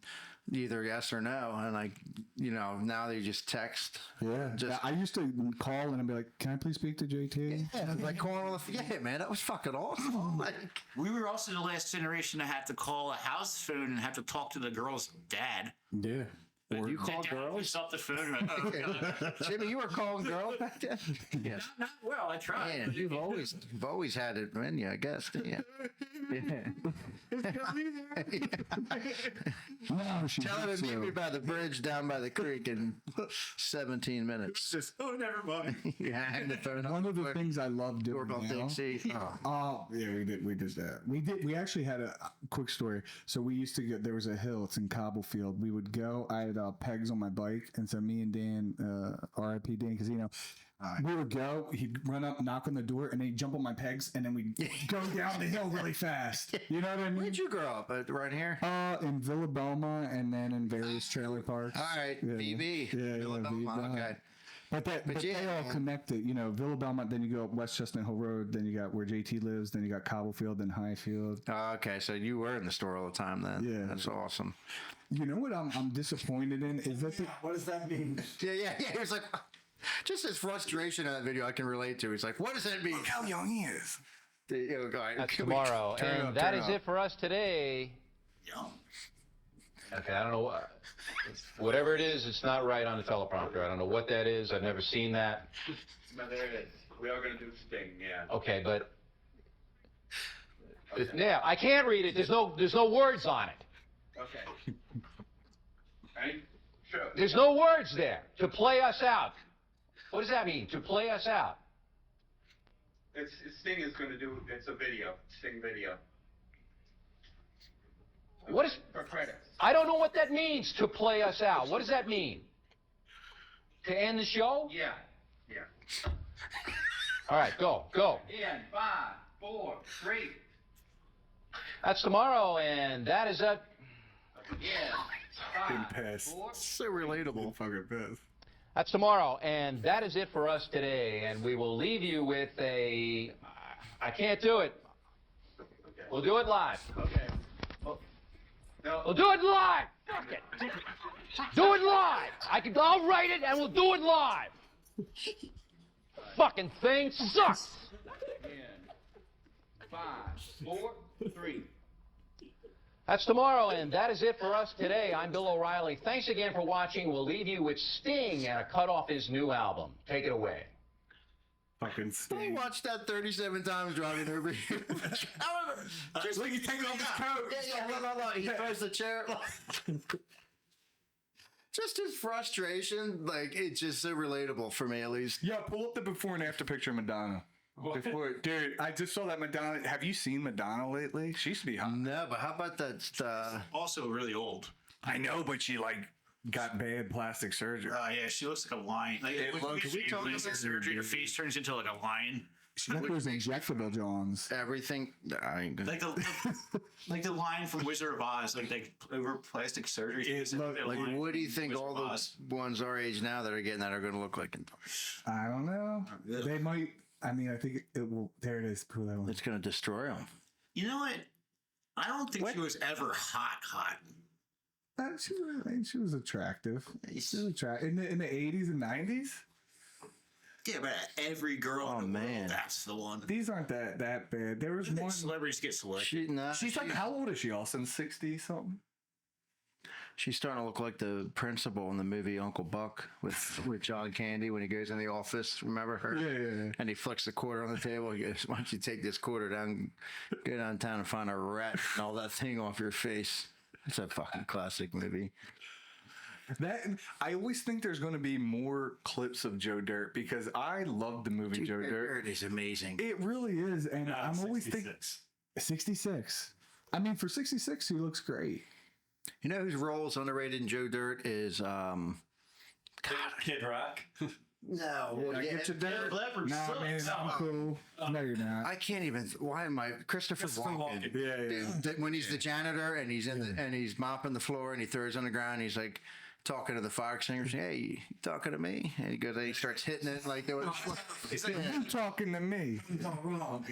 either yes or no. And like, now they just text. Yeah. I used to call and I'd be like, can I please speak to JT? Yeah, like calling on the man, that was fucking awesome. Like, We were also the last generation to have to call a house phone and have to talk to the girl's dad. Yeah. you call Dad girls? picks up the phone. Like, oh, God. Jimmy, you were calling girls back then? Yes. Not well. I tried. Man, you've always had it in you, I guess. Yeah. Oh, she Tell him hates to meet you. me by the bridge down by the creek in 17 minutes. Just never mind. Yeah, hang the phone up. One of the things I love doing Doorbell now. thing, see? Oh. Oh yeah, we did that. We actually had a quick story. So we used to there was a hill. It's in Cobblefield. We would go. I had pegs on my bike, and so me and Dan, R.I.P. Dan Casino. We would go. He'd run up, knock on the door, and then he'd jump on my pegs, and then we'd go down the hill really fast. You know what I mean? Where'd you grow up? Right here? In Villa Belma, and then in various trailer parks. All right, Yeah. VB. Yeah, Villa Belmont, VB. okay. But yeah, they all connected. Villa Belmont, then you go up West Chestnut Hill Road, then you got where JT lives, then you got Cobblefield, then Highfield. Oh, okay, so you were in the store all the time then. Yeah. That's awesome. You know what I'm disappointed in is that What does that mean? Yeah. He was like, just his frustration in that video I can relate to. He's like, what does that mean? look how young he is. That's tomorrow. And that is it for us today. Yum. Okay, I don't know. Whatever it is, it's not right on the teleprompter. I don't know what that is. I've never seen that. But there it is. We are going to do Sting, yeah. Okay, but yeah, I can't read it. There's no words on it. Okay. Ready? Sure. There's no words there. To play us out. What does that mean? To play us out. Sting is going to do, it's a video. Sting video. What is? For credits. I don't know what that means. To play us out. What does that mean? To end the show? Yeah. All right, go. In 5, 4, 3. That's tomorrow, and that is it. In 5, 4. So relatable. Fucking pissed. That's tomorrow, and that is it for us today. And we will leave you with a. I can't do it. We'll do it live. Okay. No. We'll do it live. Fuck it. Do it live. I'll write it, and we'll do it live. Fucking thing sucks. In 5, 4, 3. That's tomorrow, and that is it for us today. I'm Bill O'Reilly. Thanks again for watching. We'll leave you with Sting and a cut off his new album. Take it away. Fucking I Sting. watched that 37 times driving over here. However, just Look, he's taking off his coat. Yeah, look. He throws the chair. Just his frustration, like, it's just so relatable for me, at least. Yeah, pull up the before and after picture of Madonna. Dude, I just saw that Madonna. Have you seen Madonna lately? She used to be hot. No, but how about that? Also really old. I know, but she got bad plastic surgery. Yeah, she looks like a lion. Like, when we talk about surgery, her face turns into like a lion. She got those injectable Johns. Everything. I ain't gonna. Like the line from Wizard of Oz, like over plastic surgery. Like, what do you think all the ones our age now that are getting that are going to look like? I don't know. They might. I mean, I think it will. There it is. Pull that one. It's going to destroy them. You know what? I don't think she was ever hot. She was attractive. She was attractive in the 80s and 90s. Yeah, but every girl. Oh, man. That's the one. These aren't that bad. There was one. Celebrities get selected. She's like, how old is she, Austin? 60 something. She's starting to look like the principal in the movie Uncle Buck with John Candy when he goes in the office. Remember her? Yeah. And he flicks the quarter on the table. He goes, "Why don't you take this quarter down, go downtown and find a rat and all that thing off your face?" It's a fucking classic movie. I always think there's going to be more clips of Joe Dirt because I love the movie Joe Dirt. Is amazing. It really is, and I'm always thinking 66. 66. I mean, for 66, he looks great. You know whose role is underrated in Joe Dirt is Kid Rock. no. I get you there. No, man, I'm cool. No, you're not. I can't even. Why am I Christopher Walken? Yeah. When he's the janitor and he's and he's mopping the floor and he throws on the ground, he's like talking to the fire extinguisher. Hey, you talking to me? And he goes, and he starts hitting it like there was. He's like, you talking to me?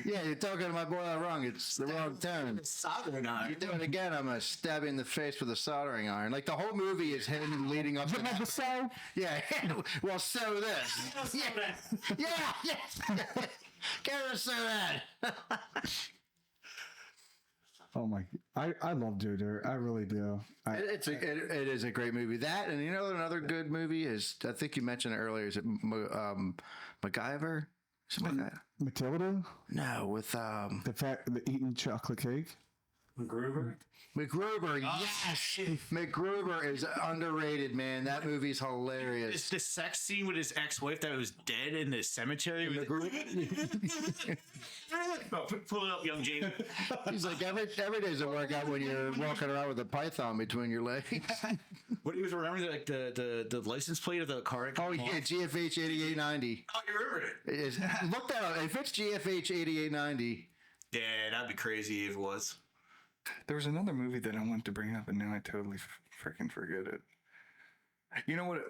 Yeah, you're talking to my boy all wrong. It's the wrong tone. Soldering iron. You do it again, I'm gonna stab you in the face with a soldering iron. Like the whole movie is him leading up to that. So? Yeah. Well, so this. Yeah. Yeah. Kara, so that. Oh my! I love Joe Dirt. I really do. It is a great movie. That, and you know another good movie is, I think you mentioned it earlier. Is it MacGyver? Is it MacGyver? Matilda? No, with the eating chocolate cake. MacGruber. MacGruber, yes. MacGruber is underrated, man. That movie's hilarious. It's the sex scene with his ex-wife that was dead in the cemetery. Pull it up, young Jamie. He's like, every day's a workout when you're walking around with a python between your legs. What he was remembering, like the license plate of the car. Oh yeah, GFH 8890. Oh, you remembered it. Look that up. If it's GFH 8890. Yeah, that'd be crazy if it was. There was another movie that I wanted to bring up, and now I totally freaking forget it. You know what?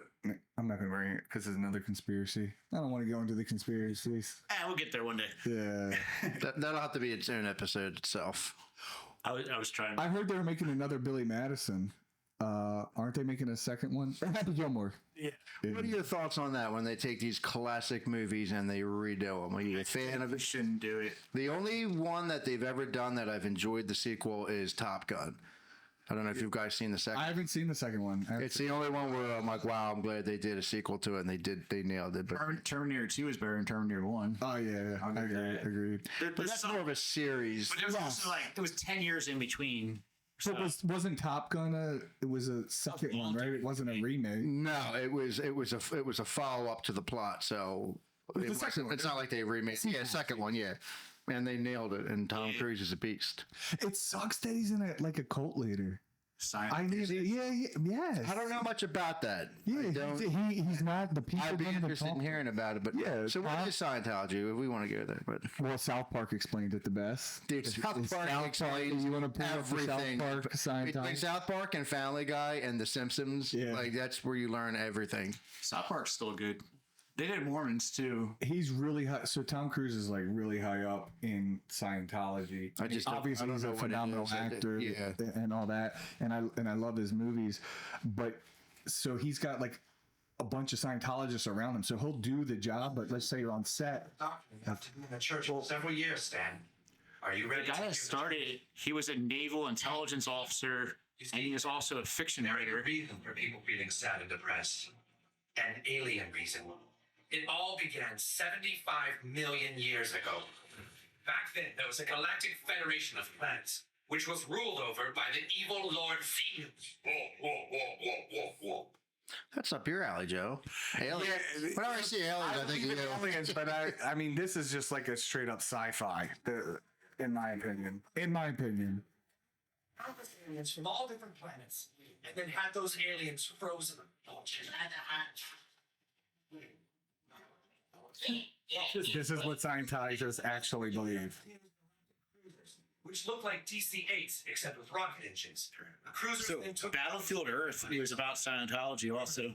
I'm not going to bring it because it's another conspiracy. I don't want to go into the conspiracies. We'll get there one day. Yeah. That'll have to be its own episode itself. I was trying. I heard they were making another Billy Madison. Aren't they making a second one? Happy Gilmore. Yeah. What are your thoughts on that when they take these classic movies and they redo them? Are you a fan of it? Shouldn't do it. The only one that they've ever done that I've enjoyed the sequel is Top Gun. I don't know if you guys seen the second. I haven't seen the second one. It's the only one where I'm like, wow, I'm glad they did a sequel to it, and they nailed it. But Terminator 2 is better than Terminator 1. Oh yeah, agreed. but that's more of a series. But there's also there was 10 years in between. So wasn't Top Gun it was a second one, right? It wasn't a remake. No, it was a follow up to the plot. So it's not like they remade. Yeah, second one, yeah. Man, they nailed it, and Tom Cruise is a beast. It sucks that he's in like a cult leader. Yes. I don't know much about that. Yeah, he's not the people. I'd be interested in hearing about it, but yeah. So what is Scientology? If we want to go there, but well, South Park explained it the best. Dude, South Park explains you want to everything. South Park, Between South Park and Family Guy and The Simpsons, like that's where you learn everything. South Park's still good. They did Mormons too. He's really high. So Tom Cruise is like really high up in Scientology. Obviously he's a phenomenal actor and all that. And I love his movies. But so he's got like a bunch of Scientologists around him. So he'll do the job, but let's say you're on set. I've been in the church for several years, Stan. Are you ready? The guy that started, he was a naval intelligence officer, and he was also a fiction writer. Reason for people feeling sad and depressed. An alien reason. It all began 75 million years ago. Back then, there was a galactic federation of planets, which was ruled over by the evil Lord Xenu. That's up your alley, Joe. Aliens. Whenever I see aliens, I think aliens. But I mean, this is just like a straight up sci-fi, in my opinion. Countless aliens from all different planets, and then had those aliens frozen. This is what Scientologists actually believe. Which looked like DC-8s, except with rocket engines. The cruisers then took Battlefield Earth was about Scientology also.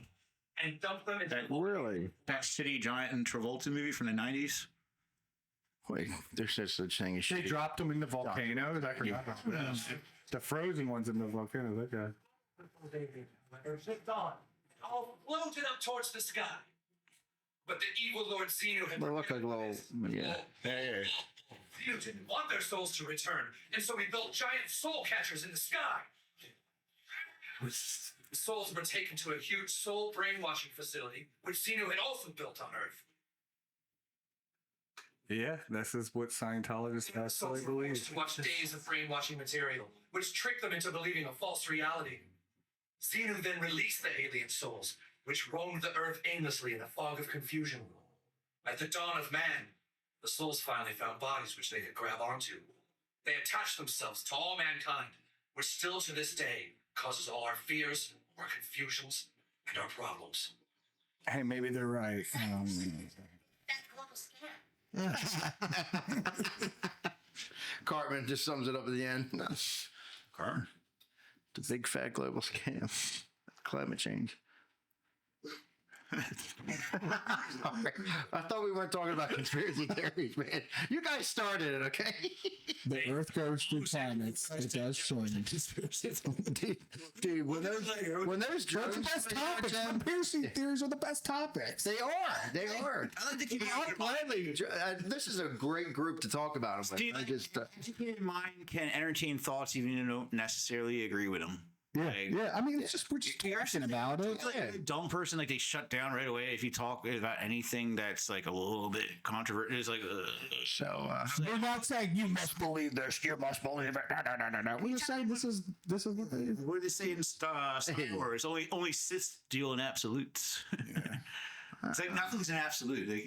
and dumped them into Really? That shitty Giant and Travolta movie from the 90s. Wait, there's no such thing as They shit. dropped them in the volcanoes. I forgot about that. The frozen ones in the volcanoes. Okay. Shipped on, all floated up towards the sky. But the evil Lord Xenu had They look like little, yeah. Xenu didn't want their souls to return, and so he built giant soul catchers in the sky. The souls were taken to a huge soul brainwashing facility, which Xenu had also built on Earth. Yeah, this is what Scientologists The souls actually were believe. forced to watch days of brainwashing material, which tricked them into believing a false reality. Xenu then released the alien souls, which roamed the Earth aimlessly in a fog of confusion. At the dawn of man, the souls finally found bodies which they could grab onto. They attached themselves to all mankind, which still to this day causes all our fears, our confusions, and our problems. Hey, maybe they're right. Cartman just sums it up at the end. Cartman. The big fat global scam. Climate change. I thought we weren't talking about conspiracy theories, man. You guys started it, okay? The Earth goes through planets. It does change. Dude, when there's Those are the best topics. Conspiracy theories are the best topics. They are. They are. I like to keep This is a great group to talk about them with. I just educated mind can entertain thoughts even if you don't necessarily agree with them. Yeah, Like, yeah. I mean, it's just we're just talking about it. like a dumb person, like they shut down right away if you talk about anything that's like a little bit controversial. It's like, We're not saying you must believe this. You must believe it. No. We're just saying this is what it is. what do they say in Star Wars? Only Sith deal in absolutes. It's like nothing's an absolute. Like,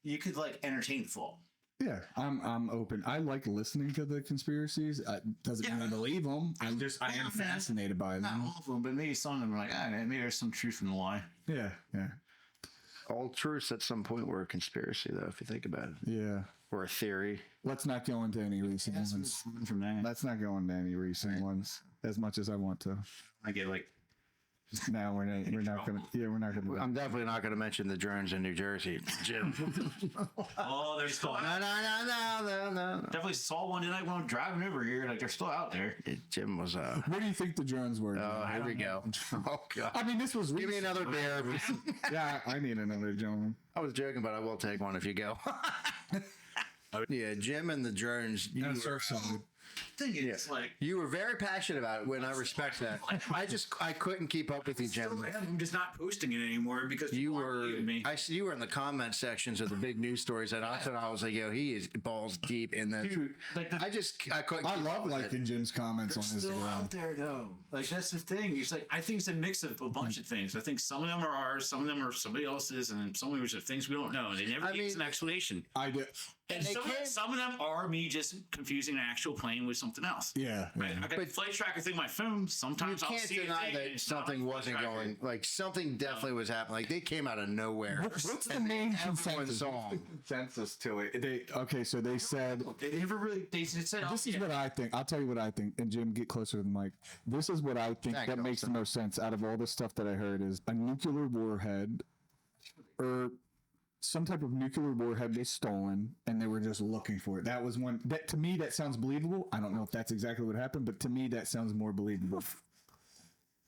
you could entertain the thought. Yeah, I'm open. I like listening to the conspiracies. Doesn't mean I believe them. I am fascinated by them. Not all of them, but maybe some of them are like, maybe there's some truth in the lie. Yeah. all truths at some point were a conspiracy, though, if you think about it. Yeah. Or a theory. Let's not go into any recent ones. From that. Let's not go into any recent ones as much as I want to. I get like. No, we're not gonna. Yeah, we're not gonna. I'm definitely not going to mention the drones in New Jersey, Jim. Oh, they're still out. No. Definitely saw one tonight when I'm driving over here. Like, they're still out there. Jim was. Where do you think the drones were? Oh, here we go. Oh God. I mean, this was. Give me another beer. Yeah, I need another, gentleman. I was joking, but I will take one if you go. Yeah, Jim and the drones. Thing is, like, You were very passionate about it, and I respect that. I couldn't keep up with you, Jim. I'm just not posting it anymore because You people aren't were, believing me. I see you were in the comment sections of the big news stories, and I thought I was like, yo, he is balls deep in this. Dude, like I couldn't. I keep love up with liking Jim's comments on still Instagram. out there though. Like, that's the thing. It's like, I think it's a mix of a bunch of things. I think some of them are ours, some of them are somebody else's, and some of them are things we don't know. And they never give us an explanation. I do. And some of them are me just confusing an actual plane with something else. Yeah. Right. I got the flight tracker thing on my phone. Sometimes You I'll can't see deny it. that something wasn't going. Like something definitely was happening. Like they came out of nowhere. What's the main consensus to it? So they said. They never really. They said This is what I think. I'll tell you what I think. And Jim, get closer to the mic. This is what I think that makes the most sense out of all the stuff that I heard is a nuclear warhead or some type of nuclear warhead was stolen and they were just looking for it. That was one that to me that sounds believable. I don't know if that's exactly what happened, but to me that sounds more believable.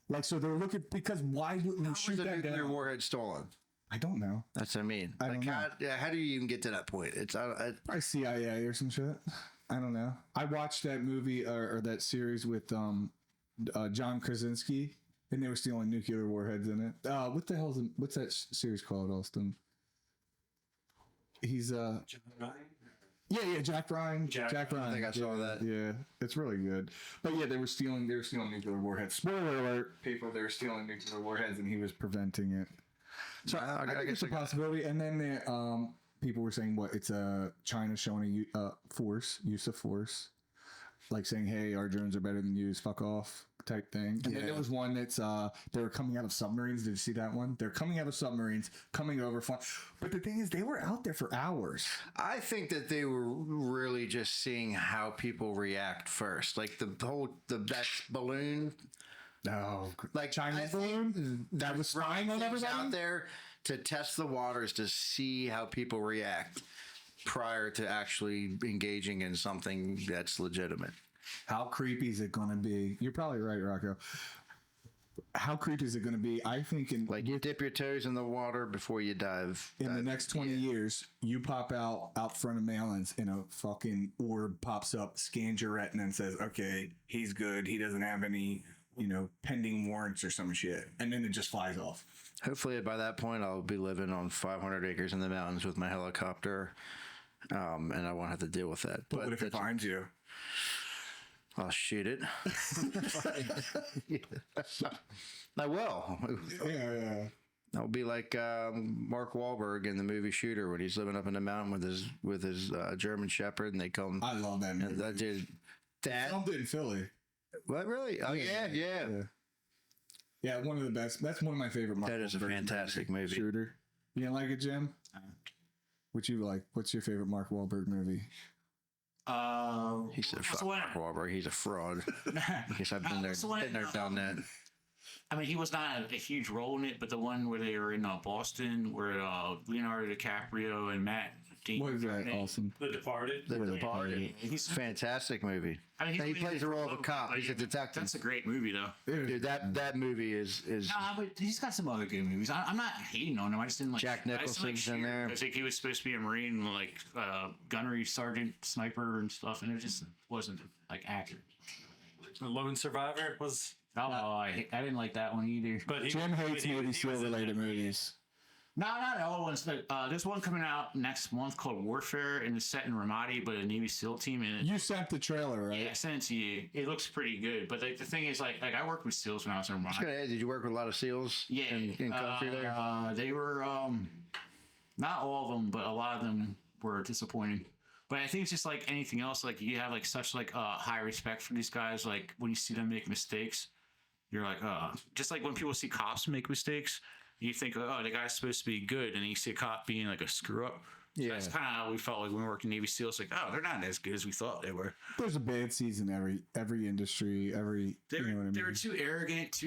Like, so they're looking because why wouldn't we shoot the that nuclear down? warhead stolen? I don't know. That's what I mean. I don't know. How do you even get to that point? It's Probably CIA or some shit. I don't know. I watched that movie or that series with John Krasinski, and they were stealing nuclear warheads in it. What the hell what's that series called, Austin? He's Jack Ryan. Jack Ryan. I think I saw that. Yeah, it's really good. But yeah, they were stealing nuclear warheads. Spoiler alert, people, they were stealing nuclear warheads and he was preventing it. So I think it's a possibility. And then people were saying it's China showing a use of force, like saying, hey, our drones are better than yours, fuck off type thing. And then there was one that's they were coming out of submarines. Did you see that one? They're coming out of submarines, coming over. But the thing is, they were out there for hours. I think that they were really just seeing how people react first. Like that balloon. No, like Chinese balloon that was spying on everybody out there to test the waters to see how people react prior to actually engaging in something that's legitimate. How creepy is it going to be? You're probably right, Rocco. How creepy is it going to be? I think you dip your toes in the water before you dive. In the next 20 years, you pop out front of Malin's and a fucking orb pops up, scans your retina and says, okay, he's good. He doesn't have any, pending warrants or some shit. And then it just flies off. Hopefully by that point, I'll be living on 500 acres in the mountains with my helicopter. And I won't have to deal with that. But what if it finds you? I'll shoot it. I will. Yeah. I'll be like Mark Wahlberg in the movie Shooter when he's living up in the mountain with his German Shepherd, and they come. I love that movie. That dude. That filmed it in Philly. What really? Oh yeah. Yeah, one of the best. That's one of my favorite. Mark That is a Wahlberg fantastic movie. Shooter. You didn't like it, Jim? What you like? What's your favorite Mark Wahlberg movie? He said, "Fuck Mark Wahlberg. He's a fraud." I guess I've been there, done that. I mean, he was not a huge role in it, but the one where they were in Boston, where Leonardo DiCaprio and Matt Damon. What is that? Awesome. The Departed. The Departed. He's a fantastic movie. I mean, he plays the role of a cop. He's a detective. That's a great movie, though. Dude, that movie is. No, but he's got some other good movies. I'm not hating on him. I just didn't like. Jack Nicholson's in there. I think he was supposed to be a Marine, like gunnery sergeant, sniper, and stuff, and it just wasn't like accurate. The Lone Survivor was. No, I didn't like that one either. But Jim hates Navy SEAL related movies. No, not all ones. There's one coming out next month called Warfare, and it's set in Ramadi, but a Navy SEAL team in it. You sent the trailer, right? Yeah, I sent it to you. It looks pretty good, but the thing is, like I worked with SEALs when I was in Ramadi. Did you work with a lot of SEALs? Yeah, in country there. They were not all of them, but a lot of them were disappointing. But I think it's just like anything else. Like you have like such like high respect for these guys. Like when you see them make mistakes, you're like, just like when people see cops make mistakes, you think, oh, the guy's supposed to be good, and then you see a cop being like a screw up. So that's kind of how we felt like when we worked in Navy SEALs. Like, oh, they're not as good as we thought they were. There's a bad season every industry, you know what I mean? They were too arrogant,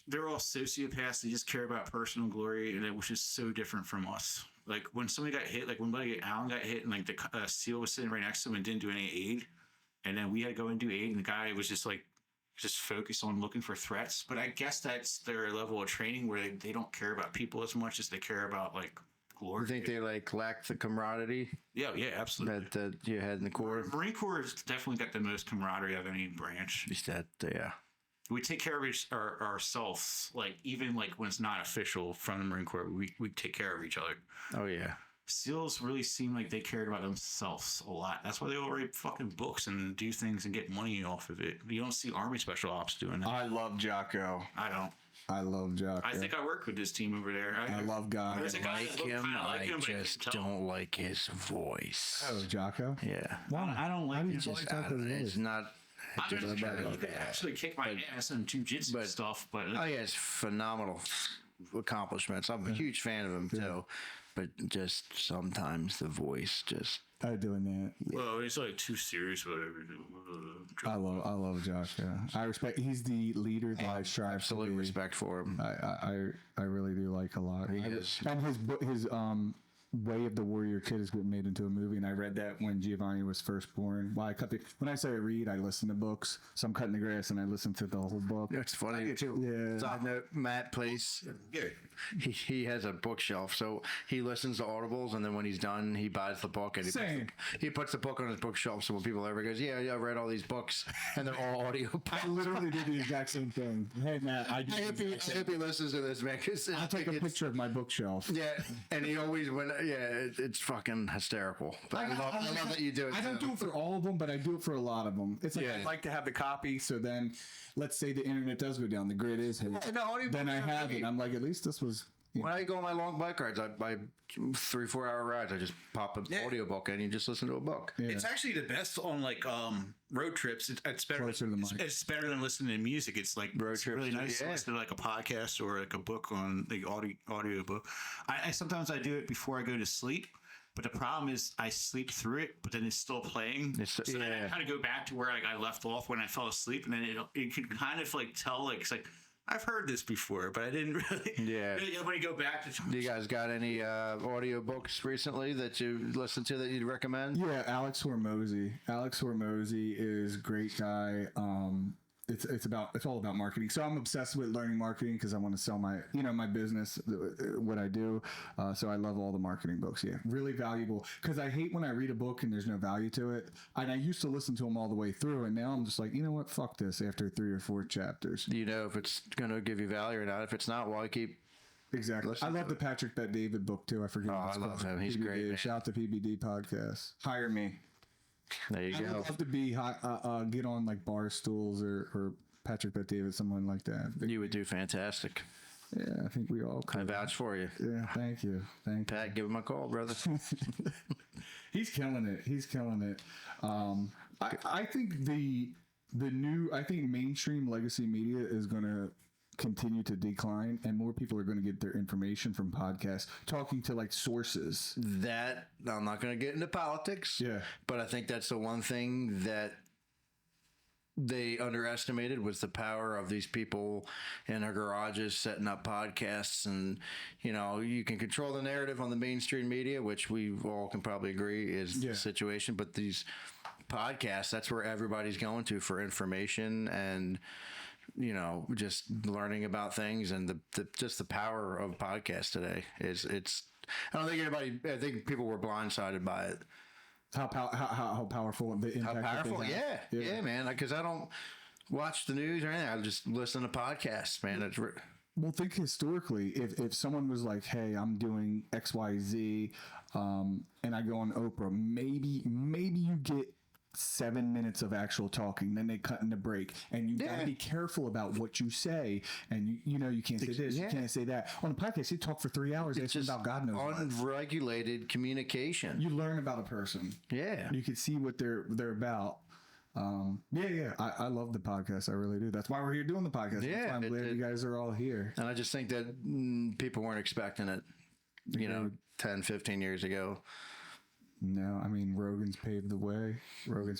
they're all sociopaths. They just care about personal glory, and which is so different from us. Like when somebody got hit, like when Allen got hit, and like the SEAL was sitting right next to him and didn't do any aid, and then we had to go and do aid, and the guy was just focused on looking for threats. But I guess that's their level of training where they don't care about people as much as they care about like glory. You think they like lack the camaraderie? Yeah, absolutely. That you had in the Corps. Marine Corps has definitely got the most camaraderie of any branch. Just that, yeah. We take care of ourselves, like even like when it's not official from the Marine Corps, we take care of each other. Oh yeah. SEALs really seem like they cared about themselves a lot. That's why they all write fucking books and do things and get money off of it. You don't see Army Special Ops doing that. I love Jocko. I don't. I love Jocko. I think I work with this team over there. I love guys. There's a guy that looked kinda like him, but I just can tell. don't like his voice. Oh, Jocko? Yeah. Well, I don't like his Just, it's not. I'm just you could actually kick my ass in jiu-jitsu stuff, but oh yeah, it's phenomenal accomplishments. I'm a huge fan of him too, but just sometimes the voice just. I'm doing that. Well, it's like too serious about everything. I love Jocko. I respect. He's the leader that I strive. Absolute respect for him. I really do like a lot. He is. And his Way of the Warrior Kid is getting made into a movie, and I read that when Giovanni was first born. Well, when I say I read, I listen to books. So I'm cutting the grass and I listen to the whole book. It's funny. Yeah. So I know Matt plays. He has a bookshelf, so he listens to audibles, and then when he's done, he buys the book and he puts the book on his bookshelf. So when people ever goes, yeah, I read all these books, and they're all audio. I literally did the exact same thing. Hey Matt, I hope he listens to this, man. I'll take a picture of my bookshelf. Yeah, and he always it's fucking hysterical. But I love that you do it. I don't do it for all of them, but I do it for a lot of them. It's like I'd like to have the copy, so then let's say the internet does go down, the grid is hit. Then I have it. I'm like, at least this was. When I go on my long bike rides, I buy 3-4 hour rides. I just pop an audiobook in and you just listen to a book. Yeah. It's actually the best on like road trips. It's better. It's better than listening to music. It's like road trips. Really nice to listen to like a podcast or like a book on the audio book. I sometimes I do it before I go to sleep. But the problem is I sleep through it, but then it's still playing. So then I kind of go back to where I left off when I fell asleep, and then it can kind of like tell like it's like I've heard this before, but I didn't really. Yeah. When you go back to. Do you guys got any audio books recently that you listened to that you'd recommend? Yeah, Alex Hormozy. Alex Hormozy is a great guy. It's all about marketing. So I'm obsessed with learning marketing because I want to sell my business, what I do. So I love all the marketing books. Yeah, really valuable. Because I hate when I read a book and there's no value to it. And I used to listen to them all the way through, and now I'm just like, you know what? Fuck this. After 3 or 4 chapters, do you know if it's going to give you value or not? If it's not, well, I keep. Exactly. I love the Patrick Bet David book too. I forget. I love him. He's PBD. great. Man. Shout out to PBD podcast. Hire me. There you go. I'd love to be get on like bar stools or Patrick Bet David, someone like that. You would do fantastic. Yeah, I think we all could. I vouch for you. Yeah, thank you. Pat, give him a call, brother. He's killing it. I think I think mainstream legacy media is going to continue to decline, and more people are going to get their information from podcasts, talking to like sources. That I'm not going to get into politics. Yeah. But I think that's the one thing that they underestimated was the power of these people in their garages setting up podcasts. And, you know, you can control the narrative on the mainstream media, which we all can probably agree is the situation. But these podcasts, that's where everybody's going to for information and, you know, just learning about things. And just the power of podcasts today is I think people were blindsided by it. How powerful the impact. How powerful? that they have. Yeah, man. Because I don't watch the news or anything. I just listen to podcasts, man. Well, think historically. If someone was like, "Hey, I'm doing X, Y, Z," and I go on Oprah, maybe you get 7 minutes of actual talking, then they cut in the break, and you gotta be careful about what you say, and you know you can't say this, you can't say that. On a podcast, you talk for 3 hours, it's just about God knows unregulated communication. You learn about a person. Yeah, you can see what they're about. I love the podcast. I really do. That's why we're here doing the podcast. That's why I'm glad you guys are all here. And I just think that people weren't expecting it, you know, 10, 15 years ago. No, I mean, Rogan's paved the way. Rogan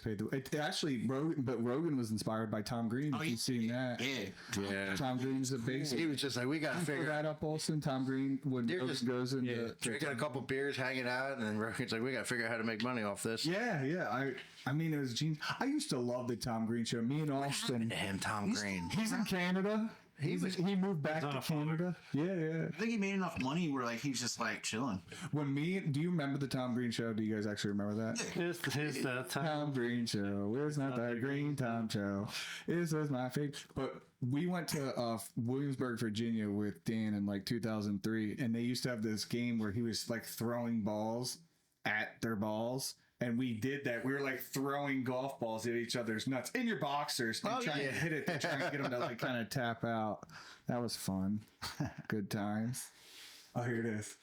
was inspired by Tom Green. If you've seen that. Yeah. Tom Green's the base. He was just like, we got to figure that up, Olsen. Tom Green, when Rogan goes into drinking a couple beers, hanging out, and then Rogan's like, we got to figure out how to make money off this. Yeah. I mean, it was genius. I used to love the Tom Green show. Me and Austin. To him, Tom Green. He's in Canada. He moved back to Canada. Yeah. I think he made enough money where like he's just like chilling. Do you remember the Tom Green show? Do you guys actually remember that? It's the Tom Green show. Where's not that Green Tom show? This was my favorite. But we went to Williamsburg, Virginia with Dan in like 2003, and they used to have this game where he was like throwing balls at their balls. And we did that. We were like throwing golf balls at each other's nuts in your boxers and trying to hit it to try and get them to like kind of tap out. That was fun. Good times. Oh, here it is.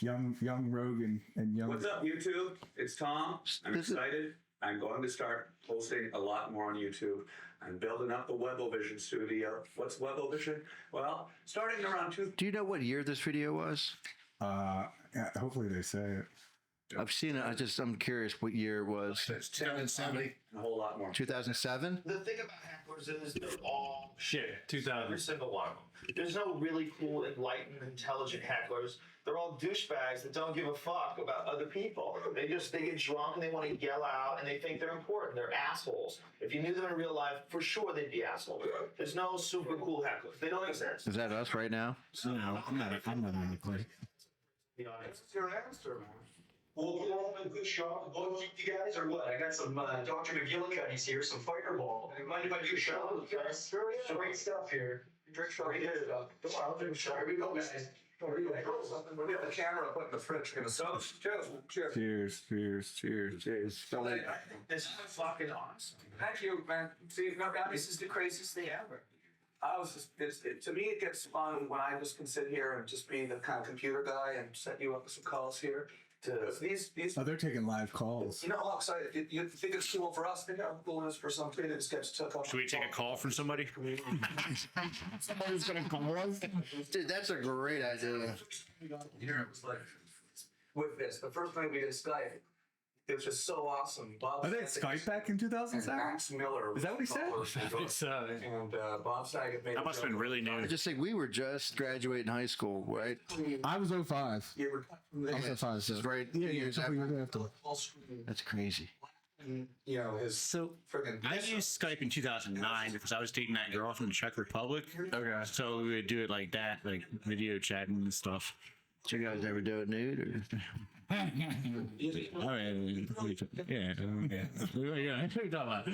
Young Rogan and young. What's up, YouTube? It's Tom. I'm excited. I'm going to start posting a lot more on YouTube. I'm building up the Webovision studio. What's Webovision? Well, starting around Do you know what year this video was? Hopefully they say it. I've seen it. I'm curious what year it was. It's 2007. A whole lot more. 2007? The thing about hecklers is they're all shit. 2000. Every single one of them. There's no really cool, enlightened, intelligent hecklers. They're all douchebags that don't give a fuck about other people. They get drunk and they want to yell out and they think they're important. They're assholes. If you knew them in real life, for sure they'd be assholes. There's no super cool hecklers. They don't exist. Is that us right now? No, I'm not in the clip. It's your answer, man. Well, we're all in good shot. Both you guys or what? I got some Dr. McGillicuddy's here, some Fireball. Mind if I do a shot? Yes, sure. Yeah. Great stuff here. Drink shot. Great stuff. Come on, I'll do a shot. Here we go, guys. We have the camera put in the fridge. Cheers. Cheers. So this is fucking awesome. Thank you, man. See, this is the craziest thing ever. To me, it gets fun when I just can sit here and just be the kind of computer guy and set you up with some calls here. They're taking live calls. You know how excited you think it's cool for us? Think how cool it is for somebody that just gets took off. Should we take a call from somebody? Somebody's gonna call us. Dude, that's a great idea. Here it was like with this. The first time we did Skype, it was just so awesome. Bob They had Skype back in 2007? Max Miller. Is that what he said? I think so. And Bob Saget made That must have been really new. I just think we were just graduating high school, right? I was 05. You were I was 05. So. Right. Yeah, a couple years after. That's crazy. You know, his friggin' I used Skype in 2009 because I was dating that girl from the Czech Republic. Okay. So we would do it like that, like video chatting and stuff. Did you guys ever do it nude? Or? Yeah. What are you talking about?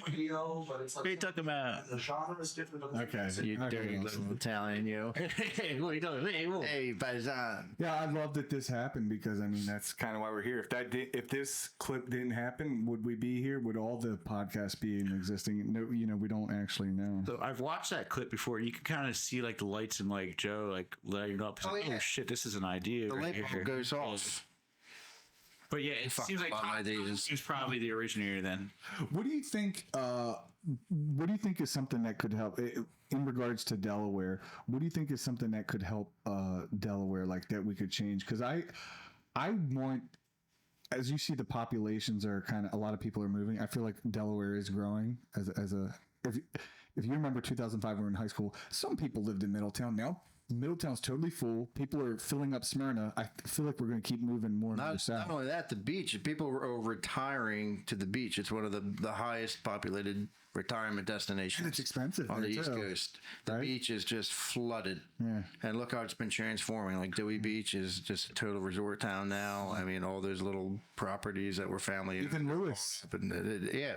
video, but it's like What are you talking about? the genre is different. Okay. You dirty little Italian, you. Hey, what are you talking about? Hey, paisan. Yeah, I love that this happened because I mean that's kind of why we're here. If this clip didn't happen, would we be here? Would all the podcasts be existing? No, we don't actually know. So I've watched that clip before. You can kind of see like the lights and like Joe like lighting up. It's like, oh shit, this is an idea. The right light here. bulb goes off. But yeah, it seems like he's probably the originator then. What do you think? What do you think is something that could help in regards to Delaware? What do you think is something that could help Delaware, like that we could change? Because I want, as you see, the populations are kind of, a lot of people are moving. I feel like Delaware is growing as a. If you remember 2005, we were in high school. Some people lived in Middletown. Now Middletown's totally full. People are filling up Smyrna. I feel like we're going to keep moving more and more south. Not only that, the beach. People are retiring to the beach. It's one of the highest populated retirement destinations. And it's expensive on the there, East too. Coast. The beach is just flooded. Yeah. And look how it's been transforming. Like Dewey Beach is just a total resort town now. I mean, all those little properties that were family. Even Lewis. Yeah.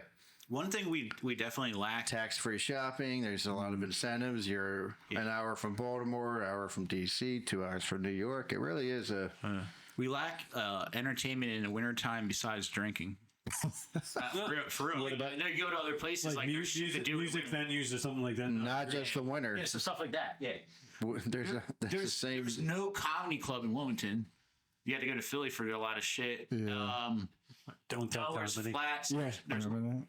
One thing we definitely lack: tax-free shopping. There's a lot of incentives. You're an hour from Baltimore, an hour from D.C., 2 hours from New York. It really is a. We lack entertainment in the wintertime besides drinking. For real. Like, you go to other places like music venues or something like that. Not just the winter. Yeah, so stuff like that. Yeah. There's the same. There's no comedy club in Wilmington. You had to go to Philly for a lot of shit. Yeah. Don't tell Delaware's flats. Yeah,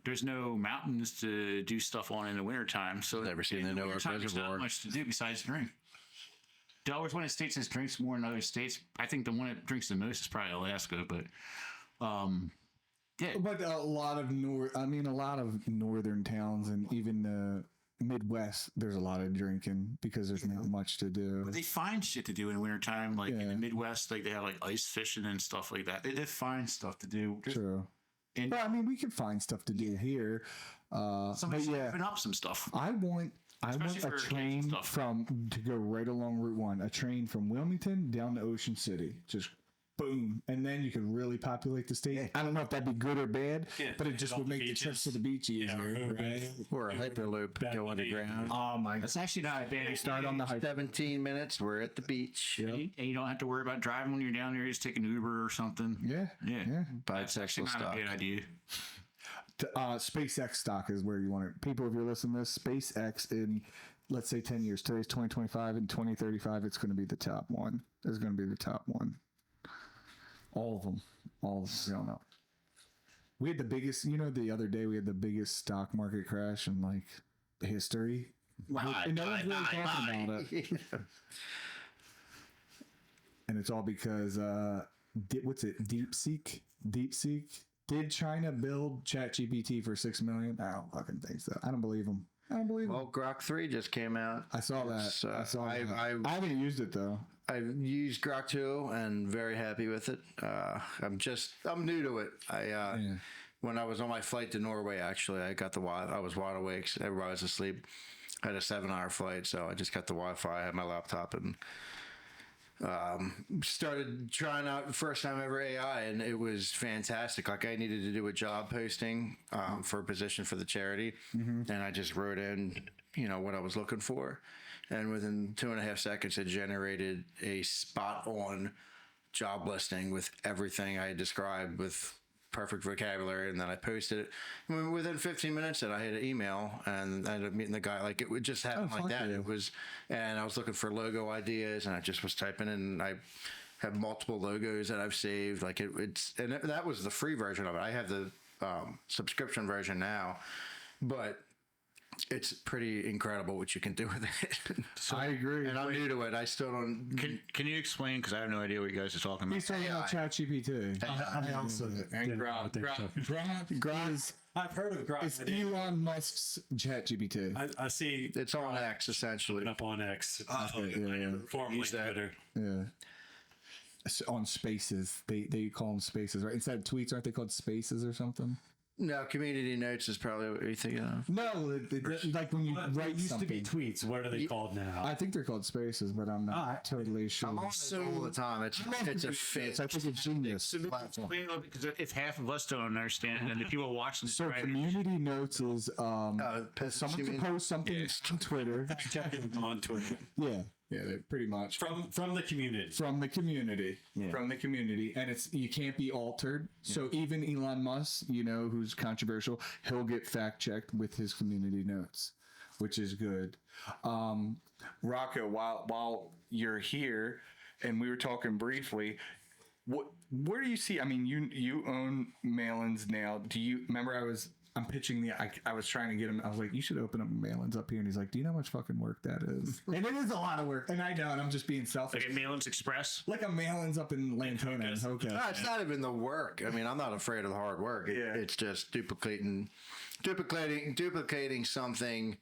there's no mountains to do stuff on in the wintertime. So never seen the Newark Reservoir. There's not much to do besides drink. Delaware's one of the states that drinks more than other states. I think the one that drinks the most is probably Alaska, but yeah. But a lot of northern towns and even the Midwest, there's a lot of drinking because there's not much to do. But they find shit to do in the wintertime, like in the Midwest, like they have like ice fishing and stuff like that. They find stuff to do. True. But I mean, we can find stuff to do here. Somebody's open up some stuff. I want a train to go right along Route 1. A train from Wilmington down to Ocean City. Just boom. And then you could really populate the state. Yeah. I don't know if that'd be good or bad, but it just would make the trips to the beach easier. Right? Or a hyperloop go underground. Oh my! That's actually not a bad idea. Start on the 17 minutes. We're at the beach. Yep. And you don't have to worry about driving when you're down there. You just take an Uber or something. Yeah. That's actually not a bad idea. SpaceX stock is where you want it. People, if you're listening to this, SpaceX in, let's say 10 years. Today's 2025. In 2035, it's going to be the top one. It's going to be the top one. All of them. We don't know. We had the biggest, the other day we had the biggest stock market crash in like history. And no one's really talking about it. And it's all because, what's it? DeepSeek? Did China build ChatGPT for $6 million? I don't fucking think so. I don't believe them. Well, Grok 3 just came out. I saw that. I haven't used it though. I've used Grok 2 and very happy with it. I'm new to it. When I was on my flight to Norway, actually, I was wide awake. Everybody was asleep. I had a 7-hour flight, so I just got the Wi-Fi. I had my laptop and started trying out first time ever AI, and it was fantastic. Like I needed to do a job posting for a position for the charity, and I just wrote in, what I was looking for. And within 2.5 seconds, it generated a spot-on job listing with everything I had described with perfect vocabulary. And then I posted it. And within 15 minutes, I had an email, and I ended up meeting the guy. Like, it would just happen like that. And I was looking for logo ideas, and I just was typing in, and I have multiple logos that I've saved. Like, that was the free version of it. I have the subscription version now. But it's pretty incredible what you can do with it. I agree. And I'm new to it. I still don't. Can you explain? Because I have no idea what you guys are talking about. He's talking about ChatGPT. I also And Grok. I've heard of Grok. It's Elon Musk's ChatGPT. I see. It's on X, essentially. Up on X. Formerly Twitter. Yeah. On Spaces. They call them Spaces, right? Instead of tweets, aren't they called Spaces or something? No, community notes is probably what you're thinking of. No, like when you write used something. to be tweets. What are they called now? I think they're called Spaces, but I'm not totally sure. I'm on it all the time. It's a fit. I think it's genius. Because if half of us don't understand it, and the people watching, So community notes is someone can post something on Twitter. Check it on Twitter. Yeah, pretty much from the community. From the community, and you can't be altered. So even Elon Musk, who's controversial, he'll get fact checked with his community notes, which is good. Rocco, while you're here, and we were talking briefly, Where do you see? I mean, you own Malin's now. Do you remember? I'm pitching I was trying to get him. I was like, you should open up Malin's up here, and he's like, do you know how much fucking work that is? And it is a lot of work, and I know, and I'm just being selfish. Like a Malin's Express, like a Malin's up in Lantona. Okay, no, it's not even the work. I mean, I'm not afraid of the hard work. It's just duplicating something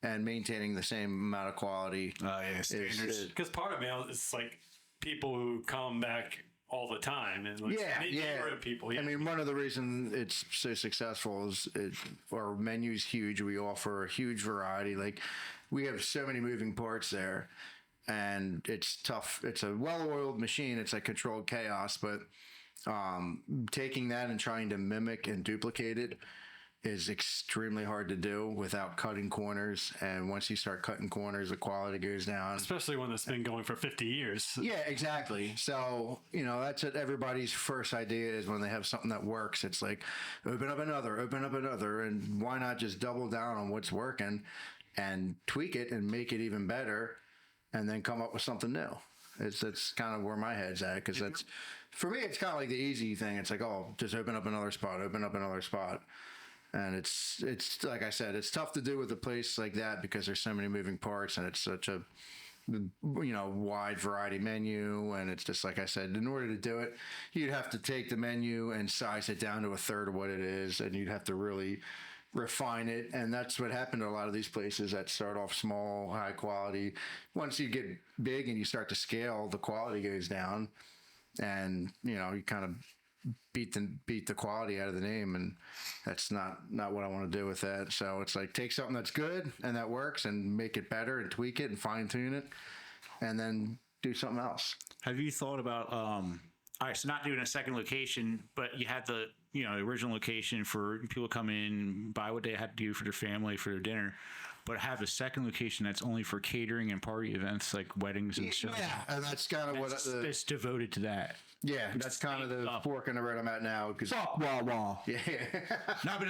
and maintaining the same amount of quality. Standards. Because part of mail is like people who come back all the time and like neighborhood people. I mean, one of the reasons it's so successful is our menu's huge. We offer a huge variety. Like, we have so many moving parts there, and it's tough. It's a well-oiled machine. It's like controlled chaos, but taking that and trying to mimic and duplicate it is extremely hard to do without cutting corners. And once you start cutting corners, the quality goes down. Especially when it's been going for 50 years. Yeah, exactly. So, that's what everybody's first idea is when they have something that works. It's like, open up another. And why not just double down on what's working and tweak it and make it even better and then come up with something new. That's kind of where my head's at, because that's, for me, it's kind of like the easy thing. It's like, oh, just open up another spot. And it's like I said, it's tough to do with a place like that because there's so many moving parts and it's such a wide variety menu. And it's just like I said, in order to do it, you'd have to take the menu and size it down to a third of what it is, and you'd have to really refine it. And that's what happened to a lot of these places that start off small, high quality. Once you get big and you start to scale, the quality goes down, and you kind of beat the quality out of the name, and that's not what I want to do with that. So it's like, take something that's good and that works and make it better and tweak it and fine tune it, and then do something else. Have you thought about all right, so not doing a second location, but you had the the original location for people to come in, buy what they had to do for their family for their dinner, but have a second location that's only for catering and party events like weddings and stuff. Yeah, and that's kind of what it's devoted to that. Yeah, that's kind of the fork in the road I'm at now. Fuck wah. Yeah. No, but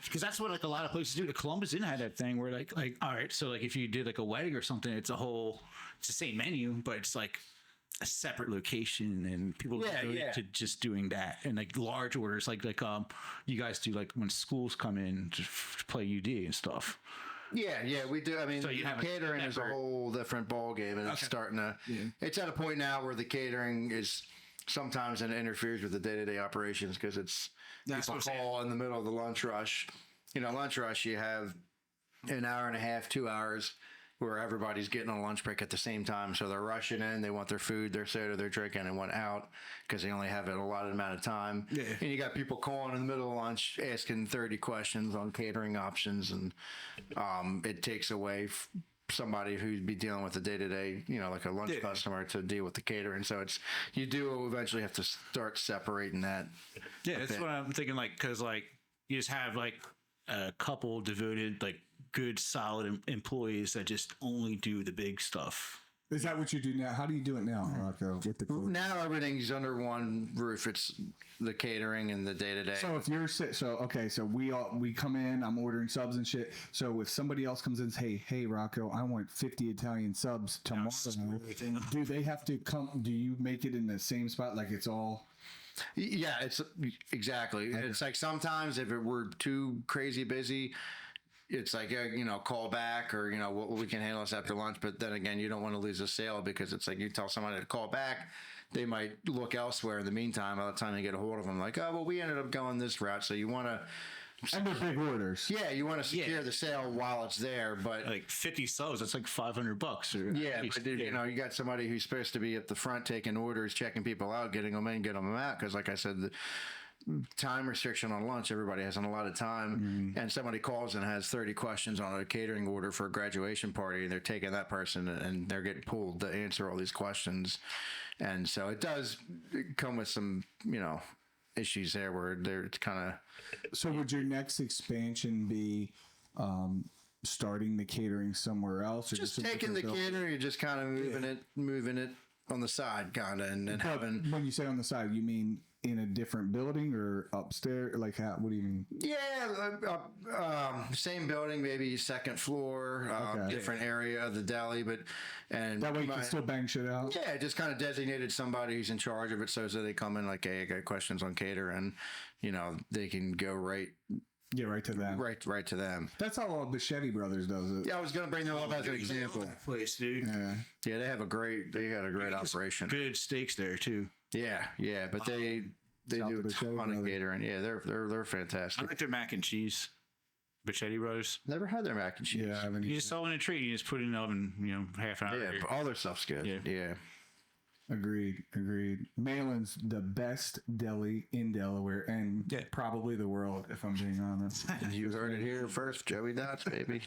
because that's what like a lot of places do. The Columbus Inn had that thing where like all right, so like if you did like a wedding or something, it's the same menu, but it's like a separate location, and people go to just doing that, and like large orders, like you guys do, like when schools come in to play UD and stuff. Yeah, we do. I mean, so catering is a whole different ball game, and it's starting to. Yeah. It's at a point now where the catering is sometimes it interferes with the day-to-day operations because it's people call in the middle of the lunch rush. Lunch rush, you have an hour and a half, 2 hours where everybody's getting on a lunch break at the same time. So they're rushing in, they want their food, their soda, their drink, and they want out because they only have it a allotted amount of time. Yeah. And you got people calling in the middle of lunch asking 30 questions on catering options, and it takes away somebody who'd be dealing with the day-to-day, like a lunch customer, to deal with the catering. So you do eventually have to start separating that. Yeah, that's what I'm thinking, like, because like you just have like a couple devoted, like, good solid employees that just only do the big stuff. Is that what you do now? How do you do it now, Rocco? With the now everything's under one roof. It's the catering and the day-to-day. So if you're so we come in, I'm ordering subs and shit. So if somebody else comes in and says, hey Rocco, I want 50 Italian subs tomorrow, do they have to come? Do you make it in the same spot, like it's all? Yeah, it's exactly. Okay. It's like sometimes if we're too crazy busy, it's like, call back, or, we can handle this after lunch. But then again, you don't want to lose a sale, because it's like you tell somebody to call back, they might look elsewhere in the meantime. By the time you get a hold of them, like, oh, well, we ended up going this route. So you want to. And they're big orders. Yeah, you want to secure the sale while it's there, but like 50 subs, that's like $500. But dude, you got somebody who's supposed to be at the front taking orders, checking people out, getting them in, getting them out. Because like I said, the time restriction on lunch, everybody has a lot of time, and somebody calls and has 30 questions on a catering order for a graduation party, and they're taking that person and they're getting pulled to answer all these questions. And so it does come with some, issues there where it's kind of. So would your next expansion be starting the catering somewhere else, or just taking the catering and just kind of moving it on the side, kind of, and But having. when you say on the side, you mean in a different building or upstairs? Like, how? What do you mean? Yeah, same building, maybe second floor, Okay. different area of the deli, and That way you can still bang shit out. Yeah, just kind of designated somebody who's in charge of it, so they come in like, hey, I got questions on catering, they can go right to them. Right to them. That's how all Bichetti Brothers does it. Yeah, I was gonna bring them up as an example. Place, dude. Yeah, they got a great operation. Good steaks there too. Yeah, but they do a ton of catering. Yeah, they're fantastic. I like their mac and cheese. Bichetti Brothers. Never had their mac and cheese. Yeah, I haven't. You just sell in a treat. You just put it in the oven, half an hour. Yeah, but all their stuff's good. Yeah. Agreed. Malin's the best deli in Delaware and probably the world, if I'm being honest. You heard it here first, Joey Dots, baby.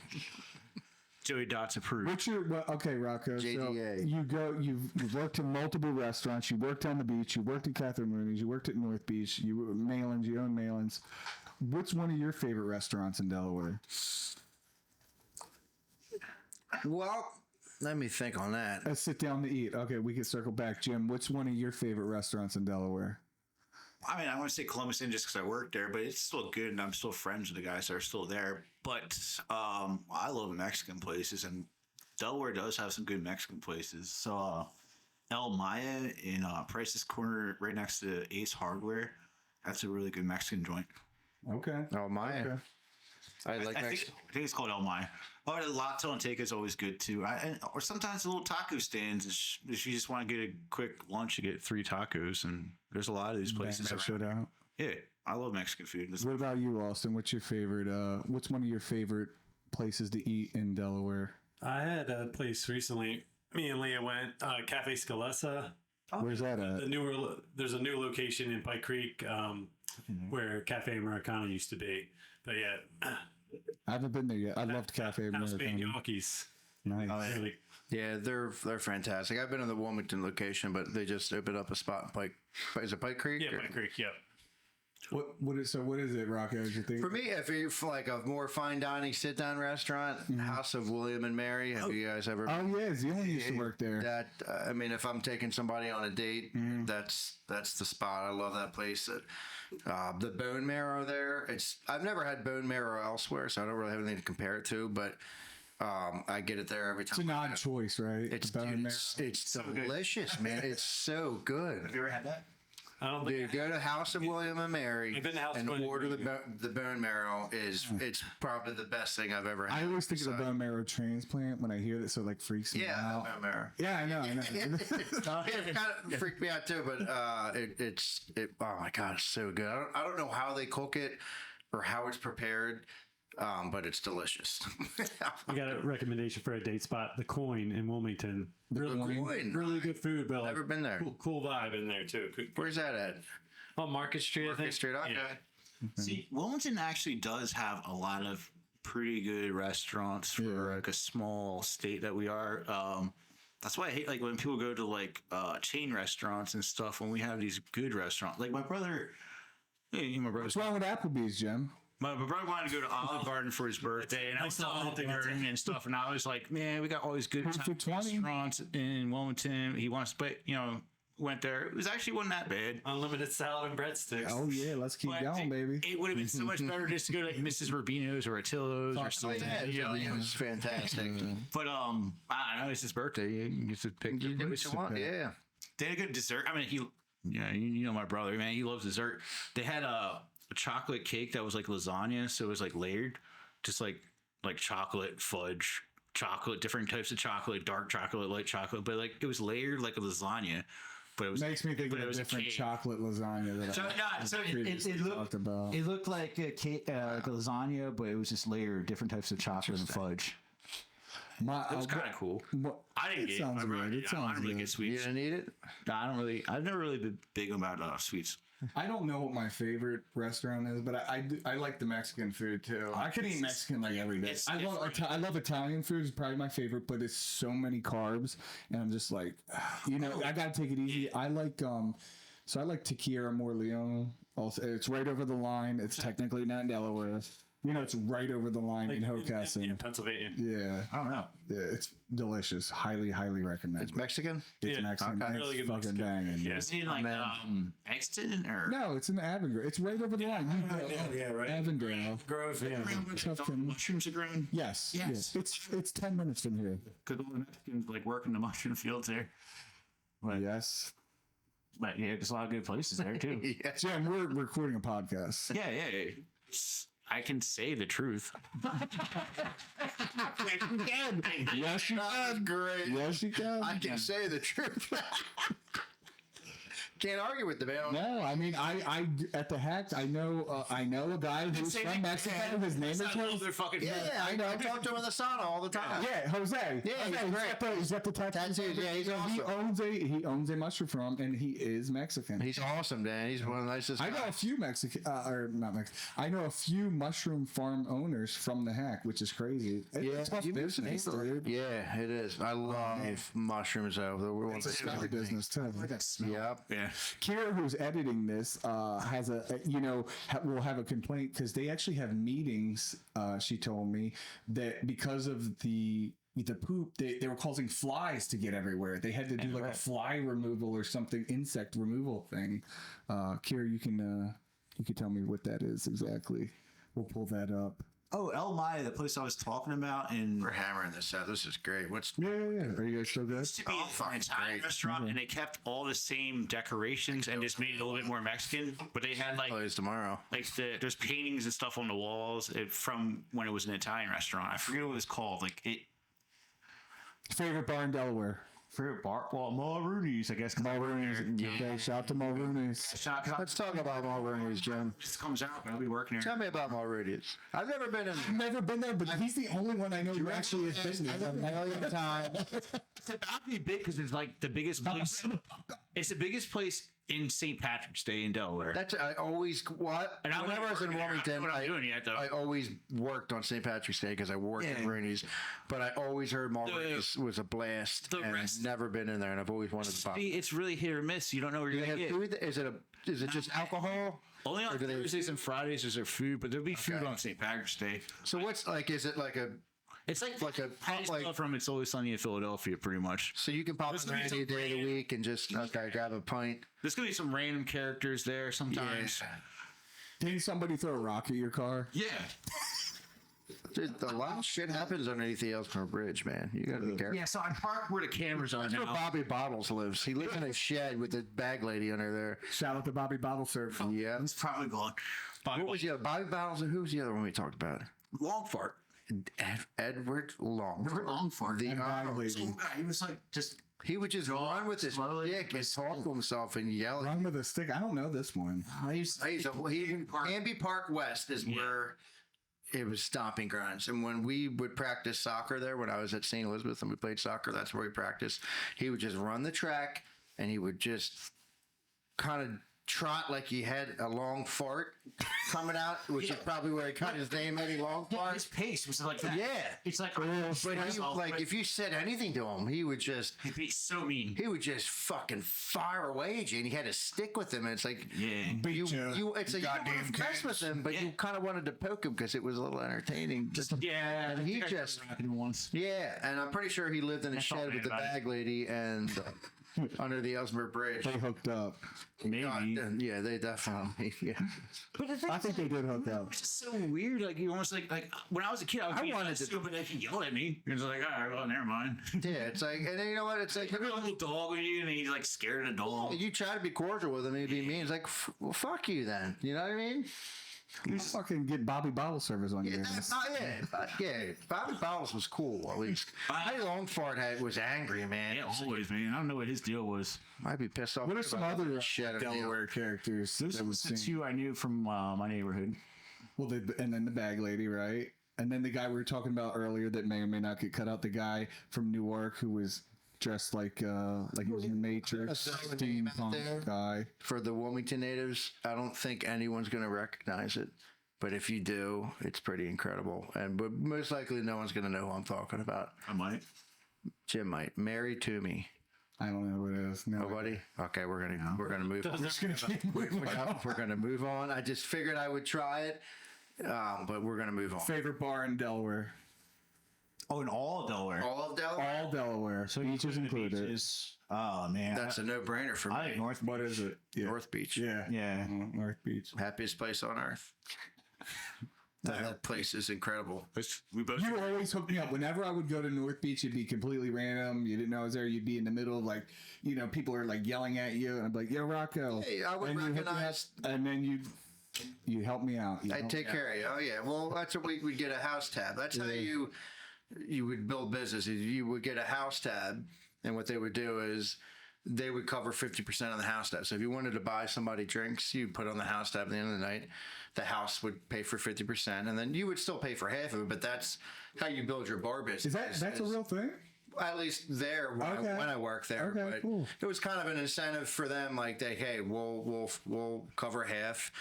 Joey Dots approved. Okay, Rocco. JDA. So you've worked in multiple restaurants. You worked on the beach. You worked at Catherine Mooney's. You worked at North Beach. You were Malin's. You own Malin's. What's one of your favorite restaurants in Delaware? Well, let me think on that. Let's sit down to eat. Okay, we can circle back. Jim, what's one of your favorite restaurants in Delaware? I mean, I want to say Columbus Inn just because I worked there, but it's still good, and I'm still friends with the guys that are still there. But I love Mexican places, and Delaware does have some good Mexican places. So El Maya in Price's Corner, right next to Ace Hardware, that's a really good Mexican joint. Okay. El Maya. Okay. I think it's called El Maya. But a latte and take is always good too. Or sometimes the little taco stands. If you just want to get a quick lunch, you get 3 tacos, and there's a lot of these places around. Yeah, I love Mexican food. What about you, Austin? What's your favorite? What's one of your favorite places to eat in Delaware? I had a place recently. Me and Leah went Cafe Scalessa. Where's that at? There's a new location in Pike Creek where Cafe Americano used to be. But yeah, I haven't been there yet. I loved Cafe Americano. Yankees. Nice. Yeah, they're fantastic. I've been in the Wilmington location, but they just opened up a spot in Pike. Is it Pike Creek? Yeah, Pike Creek. Yeah. What is it, Rocco? Is your thing? For me, if you're for like a more fine dining sit down restaurant, House of William and Mary. Have you guys ever? Oh yeah, Zealand used to work there. That I mean, if I'm taking somebody on a date, that's the spot. I love that place. The bone marrow there. I've never had bone marrow elsewhere, so I don't really have anything to compare it to. But I get it there every time. It's an odd choice, right? It's delicious, man. It's so good. Have you ever had that? Dude, go to House of William and Mary and order the bone marrow. It's probably the best thing I've ever had. I always think of the bone marrow transplant when I hear that, so it like freaks me out. Bone marrow. Yeah, I know. It kind of freaked me out too, but oh my god, it's so good. I don't know how they cook it or how it's prepared. But it's delicious. I got a recommendation for a date spot, The Coin in Wilmington. Really good food, but never been there. Cool vibe in there too. Where's that at? On Market Street, I think. Street, okay. Yeah. See, Wilmington actually does have a lot of pretty good restaurants for like a small state that we are. That's why I hate like when people go to like chain restaurants and stuff when we have these good restaurants. Like my brother, What's wrong with Applebee's, Jim? My brother wanted to go to Olive Garden for his birthday, and I saw hunting and stuff, and I was like, man, we got all these good restaurants in Wilmington. He wants, but went there. It was actually wasn't that bad. Unlimited salad and breadsticks. Oh yeah, let's keep going, baby. It would have been so much better just to go to like Mrs. Rubino's or Attilo's or something. It was fantastic. But I don't know, it's his birthday. You get to pick what you want. Yeah, they had a good dessert. I mean, you know my brother, man. He loves dessert. They had a chocolate cake that was like lasagna, so it was like layered, just like chocolate, fudge, chocolate, different types of chocolate, dark chocolate, light chocolate, but like it was layered like a lasagna. But it was, makes me think of a different chocolate lasagna that It looked like a cake, like a lasagna, but it was just layered differ't types of chocolate and fudge. It was kind of cool. I didn't get it. I don't really get sweets. You didn't eat it? No, I don't really. I've never really been big about sweets. I don't know what my favorite restaurant is, but I like the Mexican food too. I could eat Mexican like every day. I love Italian food. It's probably my favorite, but it's so many carbs, and I'm just like, I gotta take it easy. I like Tequila Morleone. Also, it's right over the line. It's technically not in Delaware. You know, it's right over the line in Hocassin. In Pennsylvania. Yeah. I don't know. Yeah, it's delicious. Highly, highly recommend. It's Mexican? It's Mexican. Okay. It's Really good fucking Mexican. banging. Yeah. Is it like Exton or No, it's in Avondale. It's right over the line. Yeah, right. Avondale. Grove, yeah. mushrooms are growing? Yes. Yes. It's 10 minutes from here. Because all the Mexicans like working the mushroom fields there. But, Yes. but yeah, there's a lot of good places there too. Yes. Jim, we're recording a podcast. Yeah. I can say the truth. Yes, you can. Great. Yes, you can. I can say the truth. Can't argue with the man. No, I mean, I at the Hacks, I know a guy who's from Mexico. His name is Jose. Yeah, I know. I talk to him in the sauna all the time. Yeah, Jose. Yeah, he's got the tattoos. Yeah, he's awesome. He owns a mushroom farm, and he is Mexican. He's awesome, Dan. He's one of the nicest. I know a few Mexican, or not Mexican. I know a few mushroom farm owners from the Hack, which is crazy. It's tough business, dude. Yeah, it is. I love mushrooms though. We're It's a scary business too. Yep. Yeah. Kira, who's editing this, has will have a complaint because they actually have meetings. She told me that because of the poop, they were causing flies to get everywhere. They had to do like a fly removal or something, insect removal thing. Kira, you can tell me what that is exactly. We'll pull that up. Oh, El Maya, the place I was talking about, and We're hammering this out. This is great. What's Yeah. Are you guys still good? used to be an Italian restaurant, and they kept all the same decorations and just made it a little bit more Mexican. But they had closed tomorrow? there's paintings and stuff on the walls from when it was an Italian restaurant. I forget what it was called. Favorite bar in Delaware? Favorite bar? Well, Mulrooney's, I guess. Mulrooney's. Okay, shout out to Mulrooney's. Let's talk about Mulrooney's, Jim. This comes out, but I'll be working here. Tell me about Mulrooney's. I've never been in. I've never been there, but he's the only one I know who actually has been there. A million times. It's about to be big because it's like the biggest place. It's the biggest place in St. Patrick's Day in Delaware. That's I always what. And Whenever I was in Wilmington, I'm doing yet though. I always worked on St. Patrick's Day because I worked at Rooney's, but I always heard Mulrooney's was a blast. The and rest- never been in there, and I've always wanted to buy. It's really hit or miss. You don't know where Do you're they gonna have get. food? Is it just alcohol? Only on or do they- Thursdays and Fridays is there food, but there'll be food on St. Patrick's Day. So what's like? Is it like a? It's like Like a I just know from It's Always Sunny in Philadelphia, pretty much. So you can pop in there any day of the week and just grab a pint. There's gonna be some random characters there sometimes. Didn't somebody throw a rock at your car? Yeah. Dude, a lot of shit happens underneath the Ellesmere Bridge, man. You gotta be careful. Yeah, so I park where the cameras are That's where now. Bobby Bottles lives. He lives in a shed with the bag lady under there. Shout out to Bobby Bottle Surf. Yeah. It's probably gone. What was the other? Bobby Bottles and who was the other one we talked about? Longfart. Edward Long. Longfart. The bag lady. Some guy, he was like just He would just run with his stick and talk to himself and yell. Run with a stick. I don't know this one. Canby Park West is where it was stomping grounds. And when we would practice soccer there, when I was at St. Elizabeth and we played soccer, that's where we practiced. He would just run the track and he would just kind of trot like he had a long fart coming out, which is probably where he got his name, Eddie Long Fart. his pace was like that. Yeah. It's like But he, like, if you said anything to him, he would just... He'd be so mean. He would just fucking fire away at you, and he had to stick with him. And it's like, Yeah. it's a goddamn mess with him, but you kind of wanted to poke him because it was a little entertaining. Yeah. And he just, once. yeah, and I'm pretty sure he lived in a That's all shed bad with the about it. bag lady and under the Ellesmere Bridge. They hooked up. Maybe. Yeah, they definitely. Yeah. But the thing I think they did hook up. it's just so weird. Like you almost like when I was a kid, I wanted to stupid. Like he yelled at me. He was like, all right, well, never mind. Yeah, it's like, and then you know what? It's like, Look at a little dog with you, and he's like scared of the dog. you try to be cordial with him, he'd be mean. It's like, well, fuck you then. You know what I mean? You fucking get Bobby Bottle Service on your ass. Yeah. Bobby Bottles was cool, at least. Eddie Longfart was angry, man. Yeah, always, man. I don't know what his deal was. Might be pissed off. What are some other shit Delaware characters? Those that are was the seen? two I knew from my neighborhood. Well, and then the bag lady, right? And then the guy we were talking about earlier that may or may not get cut out. The guy from Newark who was dressed like he was in the Matrix. Steampunk guy. For the Wilmington natives, I don't think anyone's going to recognize it. But if you do, it's pretty incredible. But most likely no one's going to know who I'm talking about. I might. Jim might. Mary Toomey. I don't know who it is. No. Nobody? Okay, we're gonna move on. We're gonna move on. I just figured I would try it. But we're gonna move on. Favorite bar in Delaware? Oh, in all of Delaware. All of Delaware. All Delaware. So beaches included. Beaches. Oh man, That's a no-brainer for me. I like North. What is it? Yeah. North Beach. Yeah. Yeah. North Beach. Happiest place on earth. That place is incredible. We both. You always hook me up. Whenever I would go to North Beach, it'd be completely random. You didn't know I was there. You'd be in the middle of like, people are like yelling at you, and I'd be like, "Yo, Rocco." Hey, I would and recognize. and then you help me out. I'd take care of you. Oh yeah. Well, that's what we'd get a house tab. That's how you would build business. You would get a house tab, and what they would do is they would cover 50% of the house tab. So if you wanted to buy somebody drinks, you put on the house tab at the end of the night. The house would pay for 50%, and then you would still pay for half of it. But that's how you build your bar business. That's a real thing? At least there when I worked there. Okay, but cool. It was kind of an incentive for them, like hey, we'll cover half.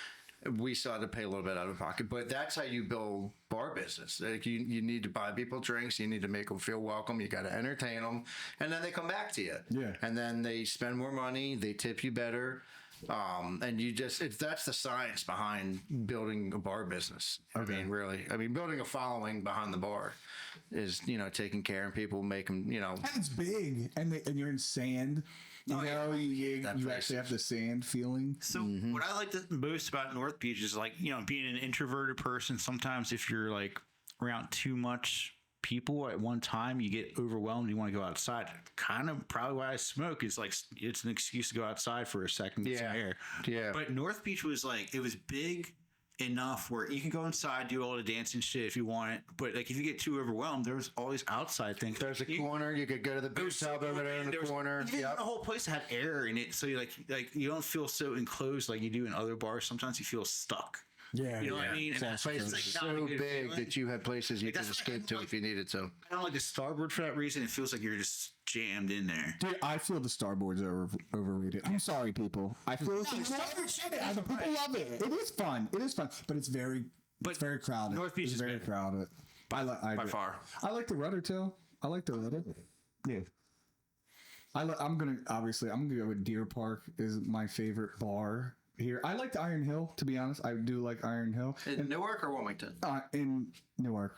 We still had to pay a little bit out of pocket, but that's how you build bar business. Like you need to buy people drinks, you need to make them feel welcome, you got to entertain them, and then they come back to you. Yeah. And then they spend more money, they tip you better, and that's the science behind building a bar business. Okay. I mean, building a following behind the bar is taking care of people, make them And it's big, and you're in sand. You actually have the sand feeling. So what I like the most about North Beach is like, being an introverted person. Sometimes if you're like around too much people at one time, you get overwhelmed. You want to go outside. Kind of probably why I smoke is like, it's an excuse to go outside for a second. Get some air. Yeah. But North Beach was like, it was big enough where you can go inside, do all the dancing shit if you want it. But like if you get too overwhelmed, there's all these outside things. There's a corner you could go to the beach tub over there in the corner. Even the whole place had air in it, so you like you don't feel so enclosed like you do in other bars. Sometimes you feel stuck. Yeah, you know what I mean. That place is so big that you had places you could escape to if you needed to. I don't like the starboard for that reason. It feels like you're just jammed in there. Dude, I feel the starboards are overrated. I'm sorry, people. I feel people love it. It is fun. But it's very crowded. North Beach is very crowded. By far. I like the rudder too. I like the rudder. Yeah. I'm gonna go with Deer Park is my favorite bar here. I like the Iron Hill, to be honest. I do like Iron Hill. In Newark or Wilmington? In Newark.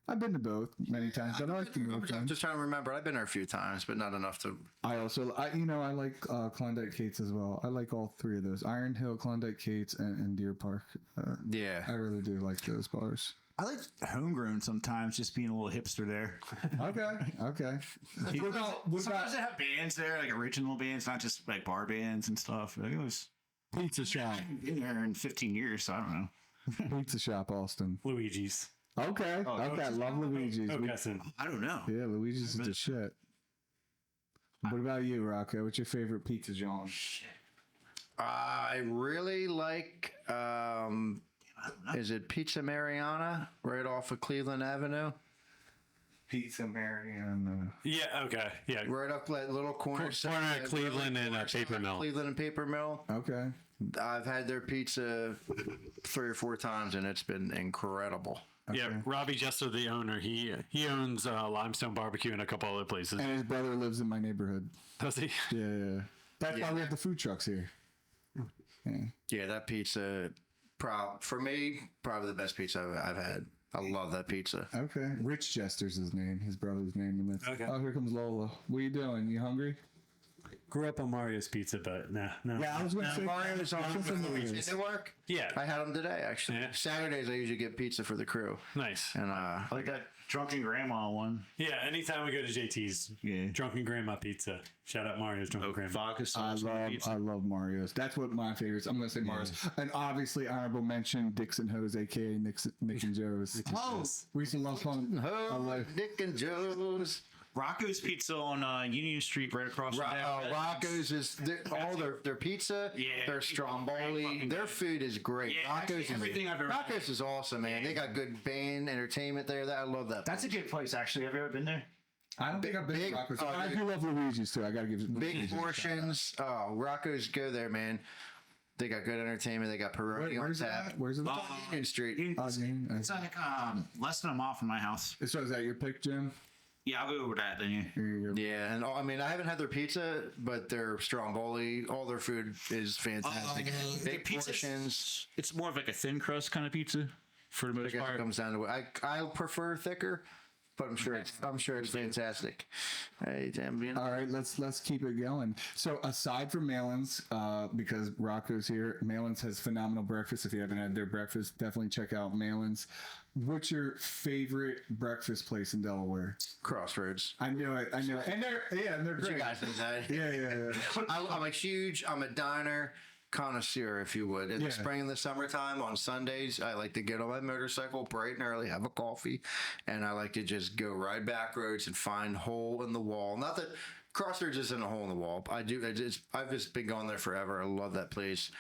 I've been to both many times, but I like the Newark one. I'm just trying to remember. I've been there a few times, but not enough to. I like Klondike Kate's as well. I like all three of those: Iron Hill, Klondike Kate's, and Deer Park. I really do like those bars. I like homegrown sometimes, just being a little hipster there. Okay. Sometimes they have bands there, like original bands, not just like bar bands and stuff. Like, it was pizza shop. Been there in 15 years, so I don't know. Pizza shop, Austin. Luigi's. Okay. I love Luigi's. I don't know. Yeah, Luigi's is the shit. What about you, Rocco? What's your favorite pizza genre? I really like. Is it Pizza Mariana right off of Cleveland Avenue? Pizza Mariana. Yeah. Okay. Yeah. Right up that little corner. Corner at Cleveland and Paper Mill. Cleveland and Paper Mill. Okay. I've had their pizza 3 or 4 times, and it's been incredible. Okay. Yeah, Robbie Jester, the owner, he owns Limestone Barbecue and a couple other places. And his brother lives in my neighborhood. Does he? Yeah. That's why we have the food trucks here. Yeah, that pizza, for me, probably the best pizza I've had. I love that pizza. Okay. Rich Jester's his name, his brother's name. And that's, okay. Oh, here comes Lola. What are you doing? You hungry? Grew up on Mario's Pizza, but no. Yeah, I was going to say Mario's on in Newark. Yeah. I had them today, actually. Yeah. Saturdays, I usually get pizza for the crew. Nice. And I like that Drunken Grandma one. Yeah, anytime we go to JT's, Drunken Grandma Pizza. Shout out Mario's Drunken Grandma. Vodka sauce I love Mario's. That's what my favorites. I'm going to say Mario's. And obviously, honorable mention, Dixon Ho's, a.k.a. Nick and Joe's. We used to love fun. Nick and Joe's. Rocco's Pizza on Union Street, right across from there. Rocco's is all their pizza, their stromboli, their food is great. Yeah, Rocco's is awesome, man. They got good band entertainment there. I love that. That's a good place, actually. Have you ever been there? I don't think I've been to Rocco's. I do love Luigi's too. I got to give big portions. Oh, Rocco's, go there, man. They got good entertainment. They got pierogi on tap. Where's it? Union Street. It's like less than a mile from my house. So is that your pick, Jim? Yeah, I'll go over that then. Yeah, and I mean, I haven't had their pizza, but their stromboli, all their food is fantastic. Big portions. It's more of like a thin crust kind of pizza. For the most It part. comes down to it. I prefer thicker, but I'm sure it's fantastic. Hey, damn, All right, let's keep it going. So aside from Malin's, because Rocco's here, Malin's has phenomenal breakfast. If you haven't had their breakfast, definitely check out Malin's. What's your favorite breakfast place in Delaware? Crossroads. I knew it. And they're great. You guys know that. Yeah. I'm a diner connoisseur, if you would. In the spring and the summertime, on Sundays, I like to get on my motorcycle bright and early, have a coffee, and I like to just go ride back roads and find hole in the wall. Not that Crossroads isn't a hole in the wall. I've just been going there forever. I love that place,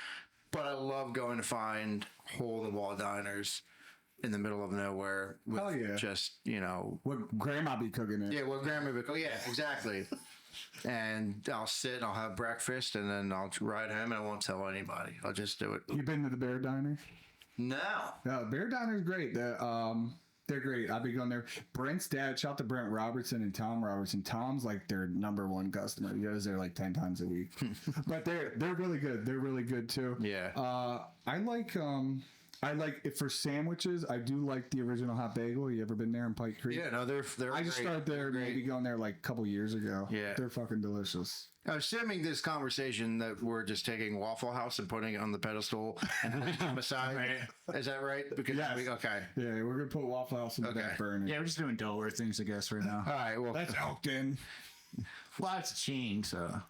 but I love going to find hole in the wall diners in the middle of nowhere with just, what grandma be cooking it. Yeah, what grandma be cooking. Yeah, exactly. And I'll sit and I'll have breakfast and then I'll ride home and I won't tell anybody. I'll just do it. You been to the Bear Diner? No. No, Bear Diner's great. They're great. I've been going there. Brent's dad, shout out to Brent Robertson and Tom Robertson. Tom's like their number one customer. He goes there like 10 times a week. But they're really good. They're really good too. Yeah. I like it for sandwiches. I do like the original hot bagel. You ever been there in Pike Creek? Yeah, no, they're I just great. started there, maybe going there like a couple years ago. Yeah. They're fucking delicious. Assuming this conversation that we're just taking Waffle House and putting it on the pedestal and massage. Is that right? Because okay. Yeah, we're gonna put Waffle House in the back burner. Yeah, we're just doing Delaware things, I guess, right now. All right, well, That's Elkton. Well, it's a chain, so.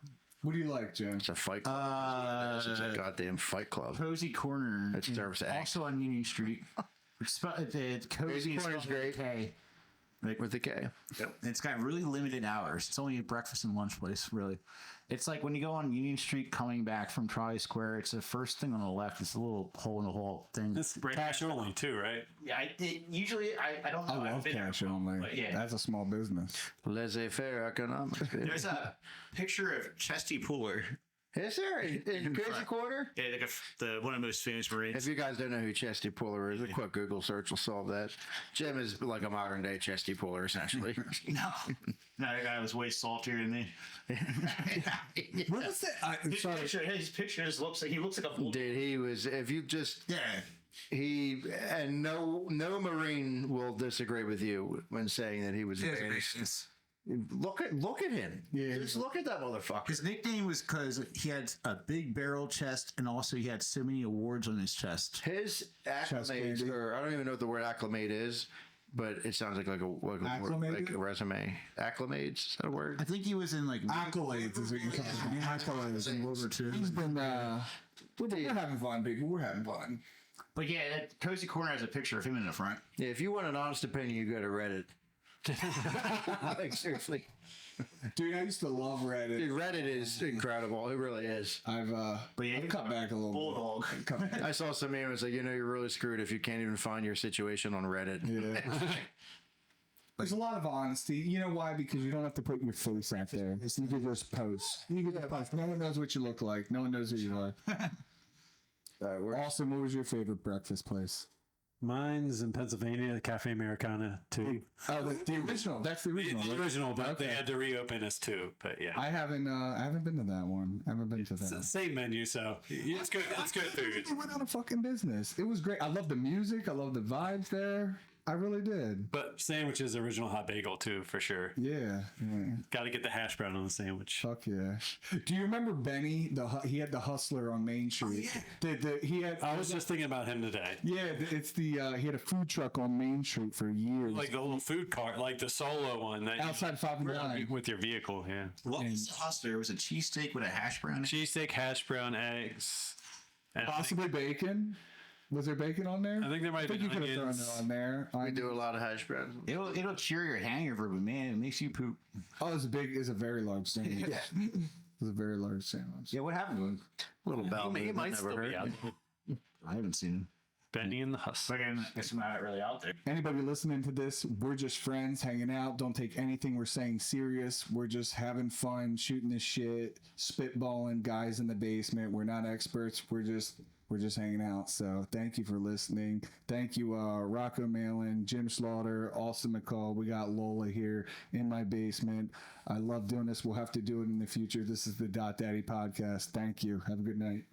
What do you like, Jim? It's a fight club. It's a goddamn fight club. Cozy Corner. It serves eggs. Also on Union Street. The Cozy Corner's is great. K. With the K. Yep. It's got really limited hours. It's only a breakfast and lunch place, really. It's like when you go on Union Street coming back from Trolley Square, it's the first thing on the left. It's a little hole in the wall thing. It's cash only too, right? Yeah, usually I don't know. I love cash only. Yeah. That's a small business. Laissez-faire economics. There's a picture of Chesty Puller. Is there in Cozy Corner? Yeah, like one of the most famous Marines. If you guys don't know who Chesty Puller is, a quick Google search will solve that. Jim is like a modern day Chesty Puller, essentially. No, that guy was way saltier than me. What is that? His picture just looks like he looks like a fool. Dude, he was. If you just no Marine will disagree with you when saying that he was. Look at him. Yeah, just look at that motherfucker. His nickname was because he had a big barrel chest, and also he had so many awards on his chest. His acclimates, or I don't even know what the word acclimate is, but it sounds like a resume. Acclimates, is that a word? I think he was in like accolades is what you call it. Accolades in World War II. He's been. We're having fun, people. We're having fun. But yeah, that Cozy Corner has a picture of him in the front. Yeah, if you want an honest opinion, you go to Reddit. Like, seriously, dude, I used to love Reddit. Dude, Reddit is incredible. It really is. I've cut back a little bit. I saw some memes like, you're really screwed if you can't even find your situation on Reddit. Yeah. There's a lot of honesty. You know why? Because you don't have to put your face out there. You can just post. You can just post. No one knows what you look like. No one knows who you are. Austin, what was your favorite breakfast place? Mine's in Pennsylvania, the Cafe Americana too. Oh, the original. That's the original. The original, but they had to reopen us too. But yeah, I haven't been to that one. I haven't been to that. It's the same menu, so it's good. It's good food. It went out of fucking business. It was great. I love the music. I love the vibes there. I really did. But sandwiches, original hot bagel too, for sure. Yeah. Got to get the hash brown on the sandwich. Fuck yeah. Do you remember Benny? He had the Hustler on Main Street. Oh, yeah. I was just thinking about him today. Yeah, it's the he had a food truck on Main Street for years. Like the little food cart, like the solo one that outside 5 and 9 with your vehicle. Yeah. What was the Hustler? It was a cheesesteak with a hash brown. Cheesesteak, hash brown, eggs, and possibly bacon. Was there bacon on there? I think there might have been onions. You could have thrown it on there. We do a lot of hash browns. It'll cure your hangover, but man, it makes you poop. Oh, it's a very large sandwich. Yeah. It's a very large sandwich. Yeah, what happened to him? A little bell. He might still be out. I haven't seen him. Benny and the Hustler. I guess I'm not really out there. Anybody listening to this, we're just friends hanging out. Don't take anything we're saying serious. We're just having fun, shooting this shit, spitballing guys in the basement. We're not experts. We're just hanging out. So thank you for listening. Thank you, Rocco Malin, Jim Schlatter, Austin McCall. We got Lola here in my basement. I love doing this. We'll have to do it in the future. This is the Dot Dattie Podcast. Thank you. Have a good night.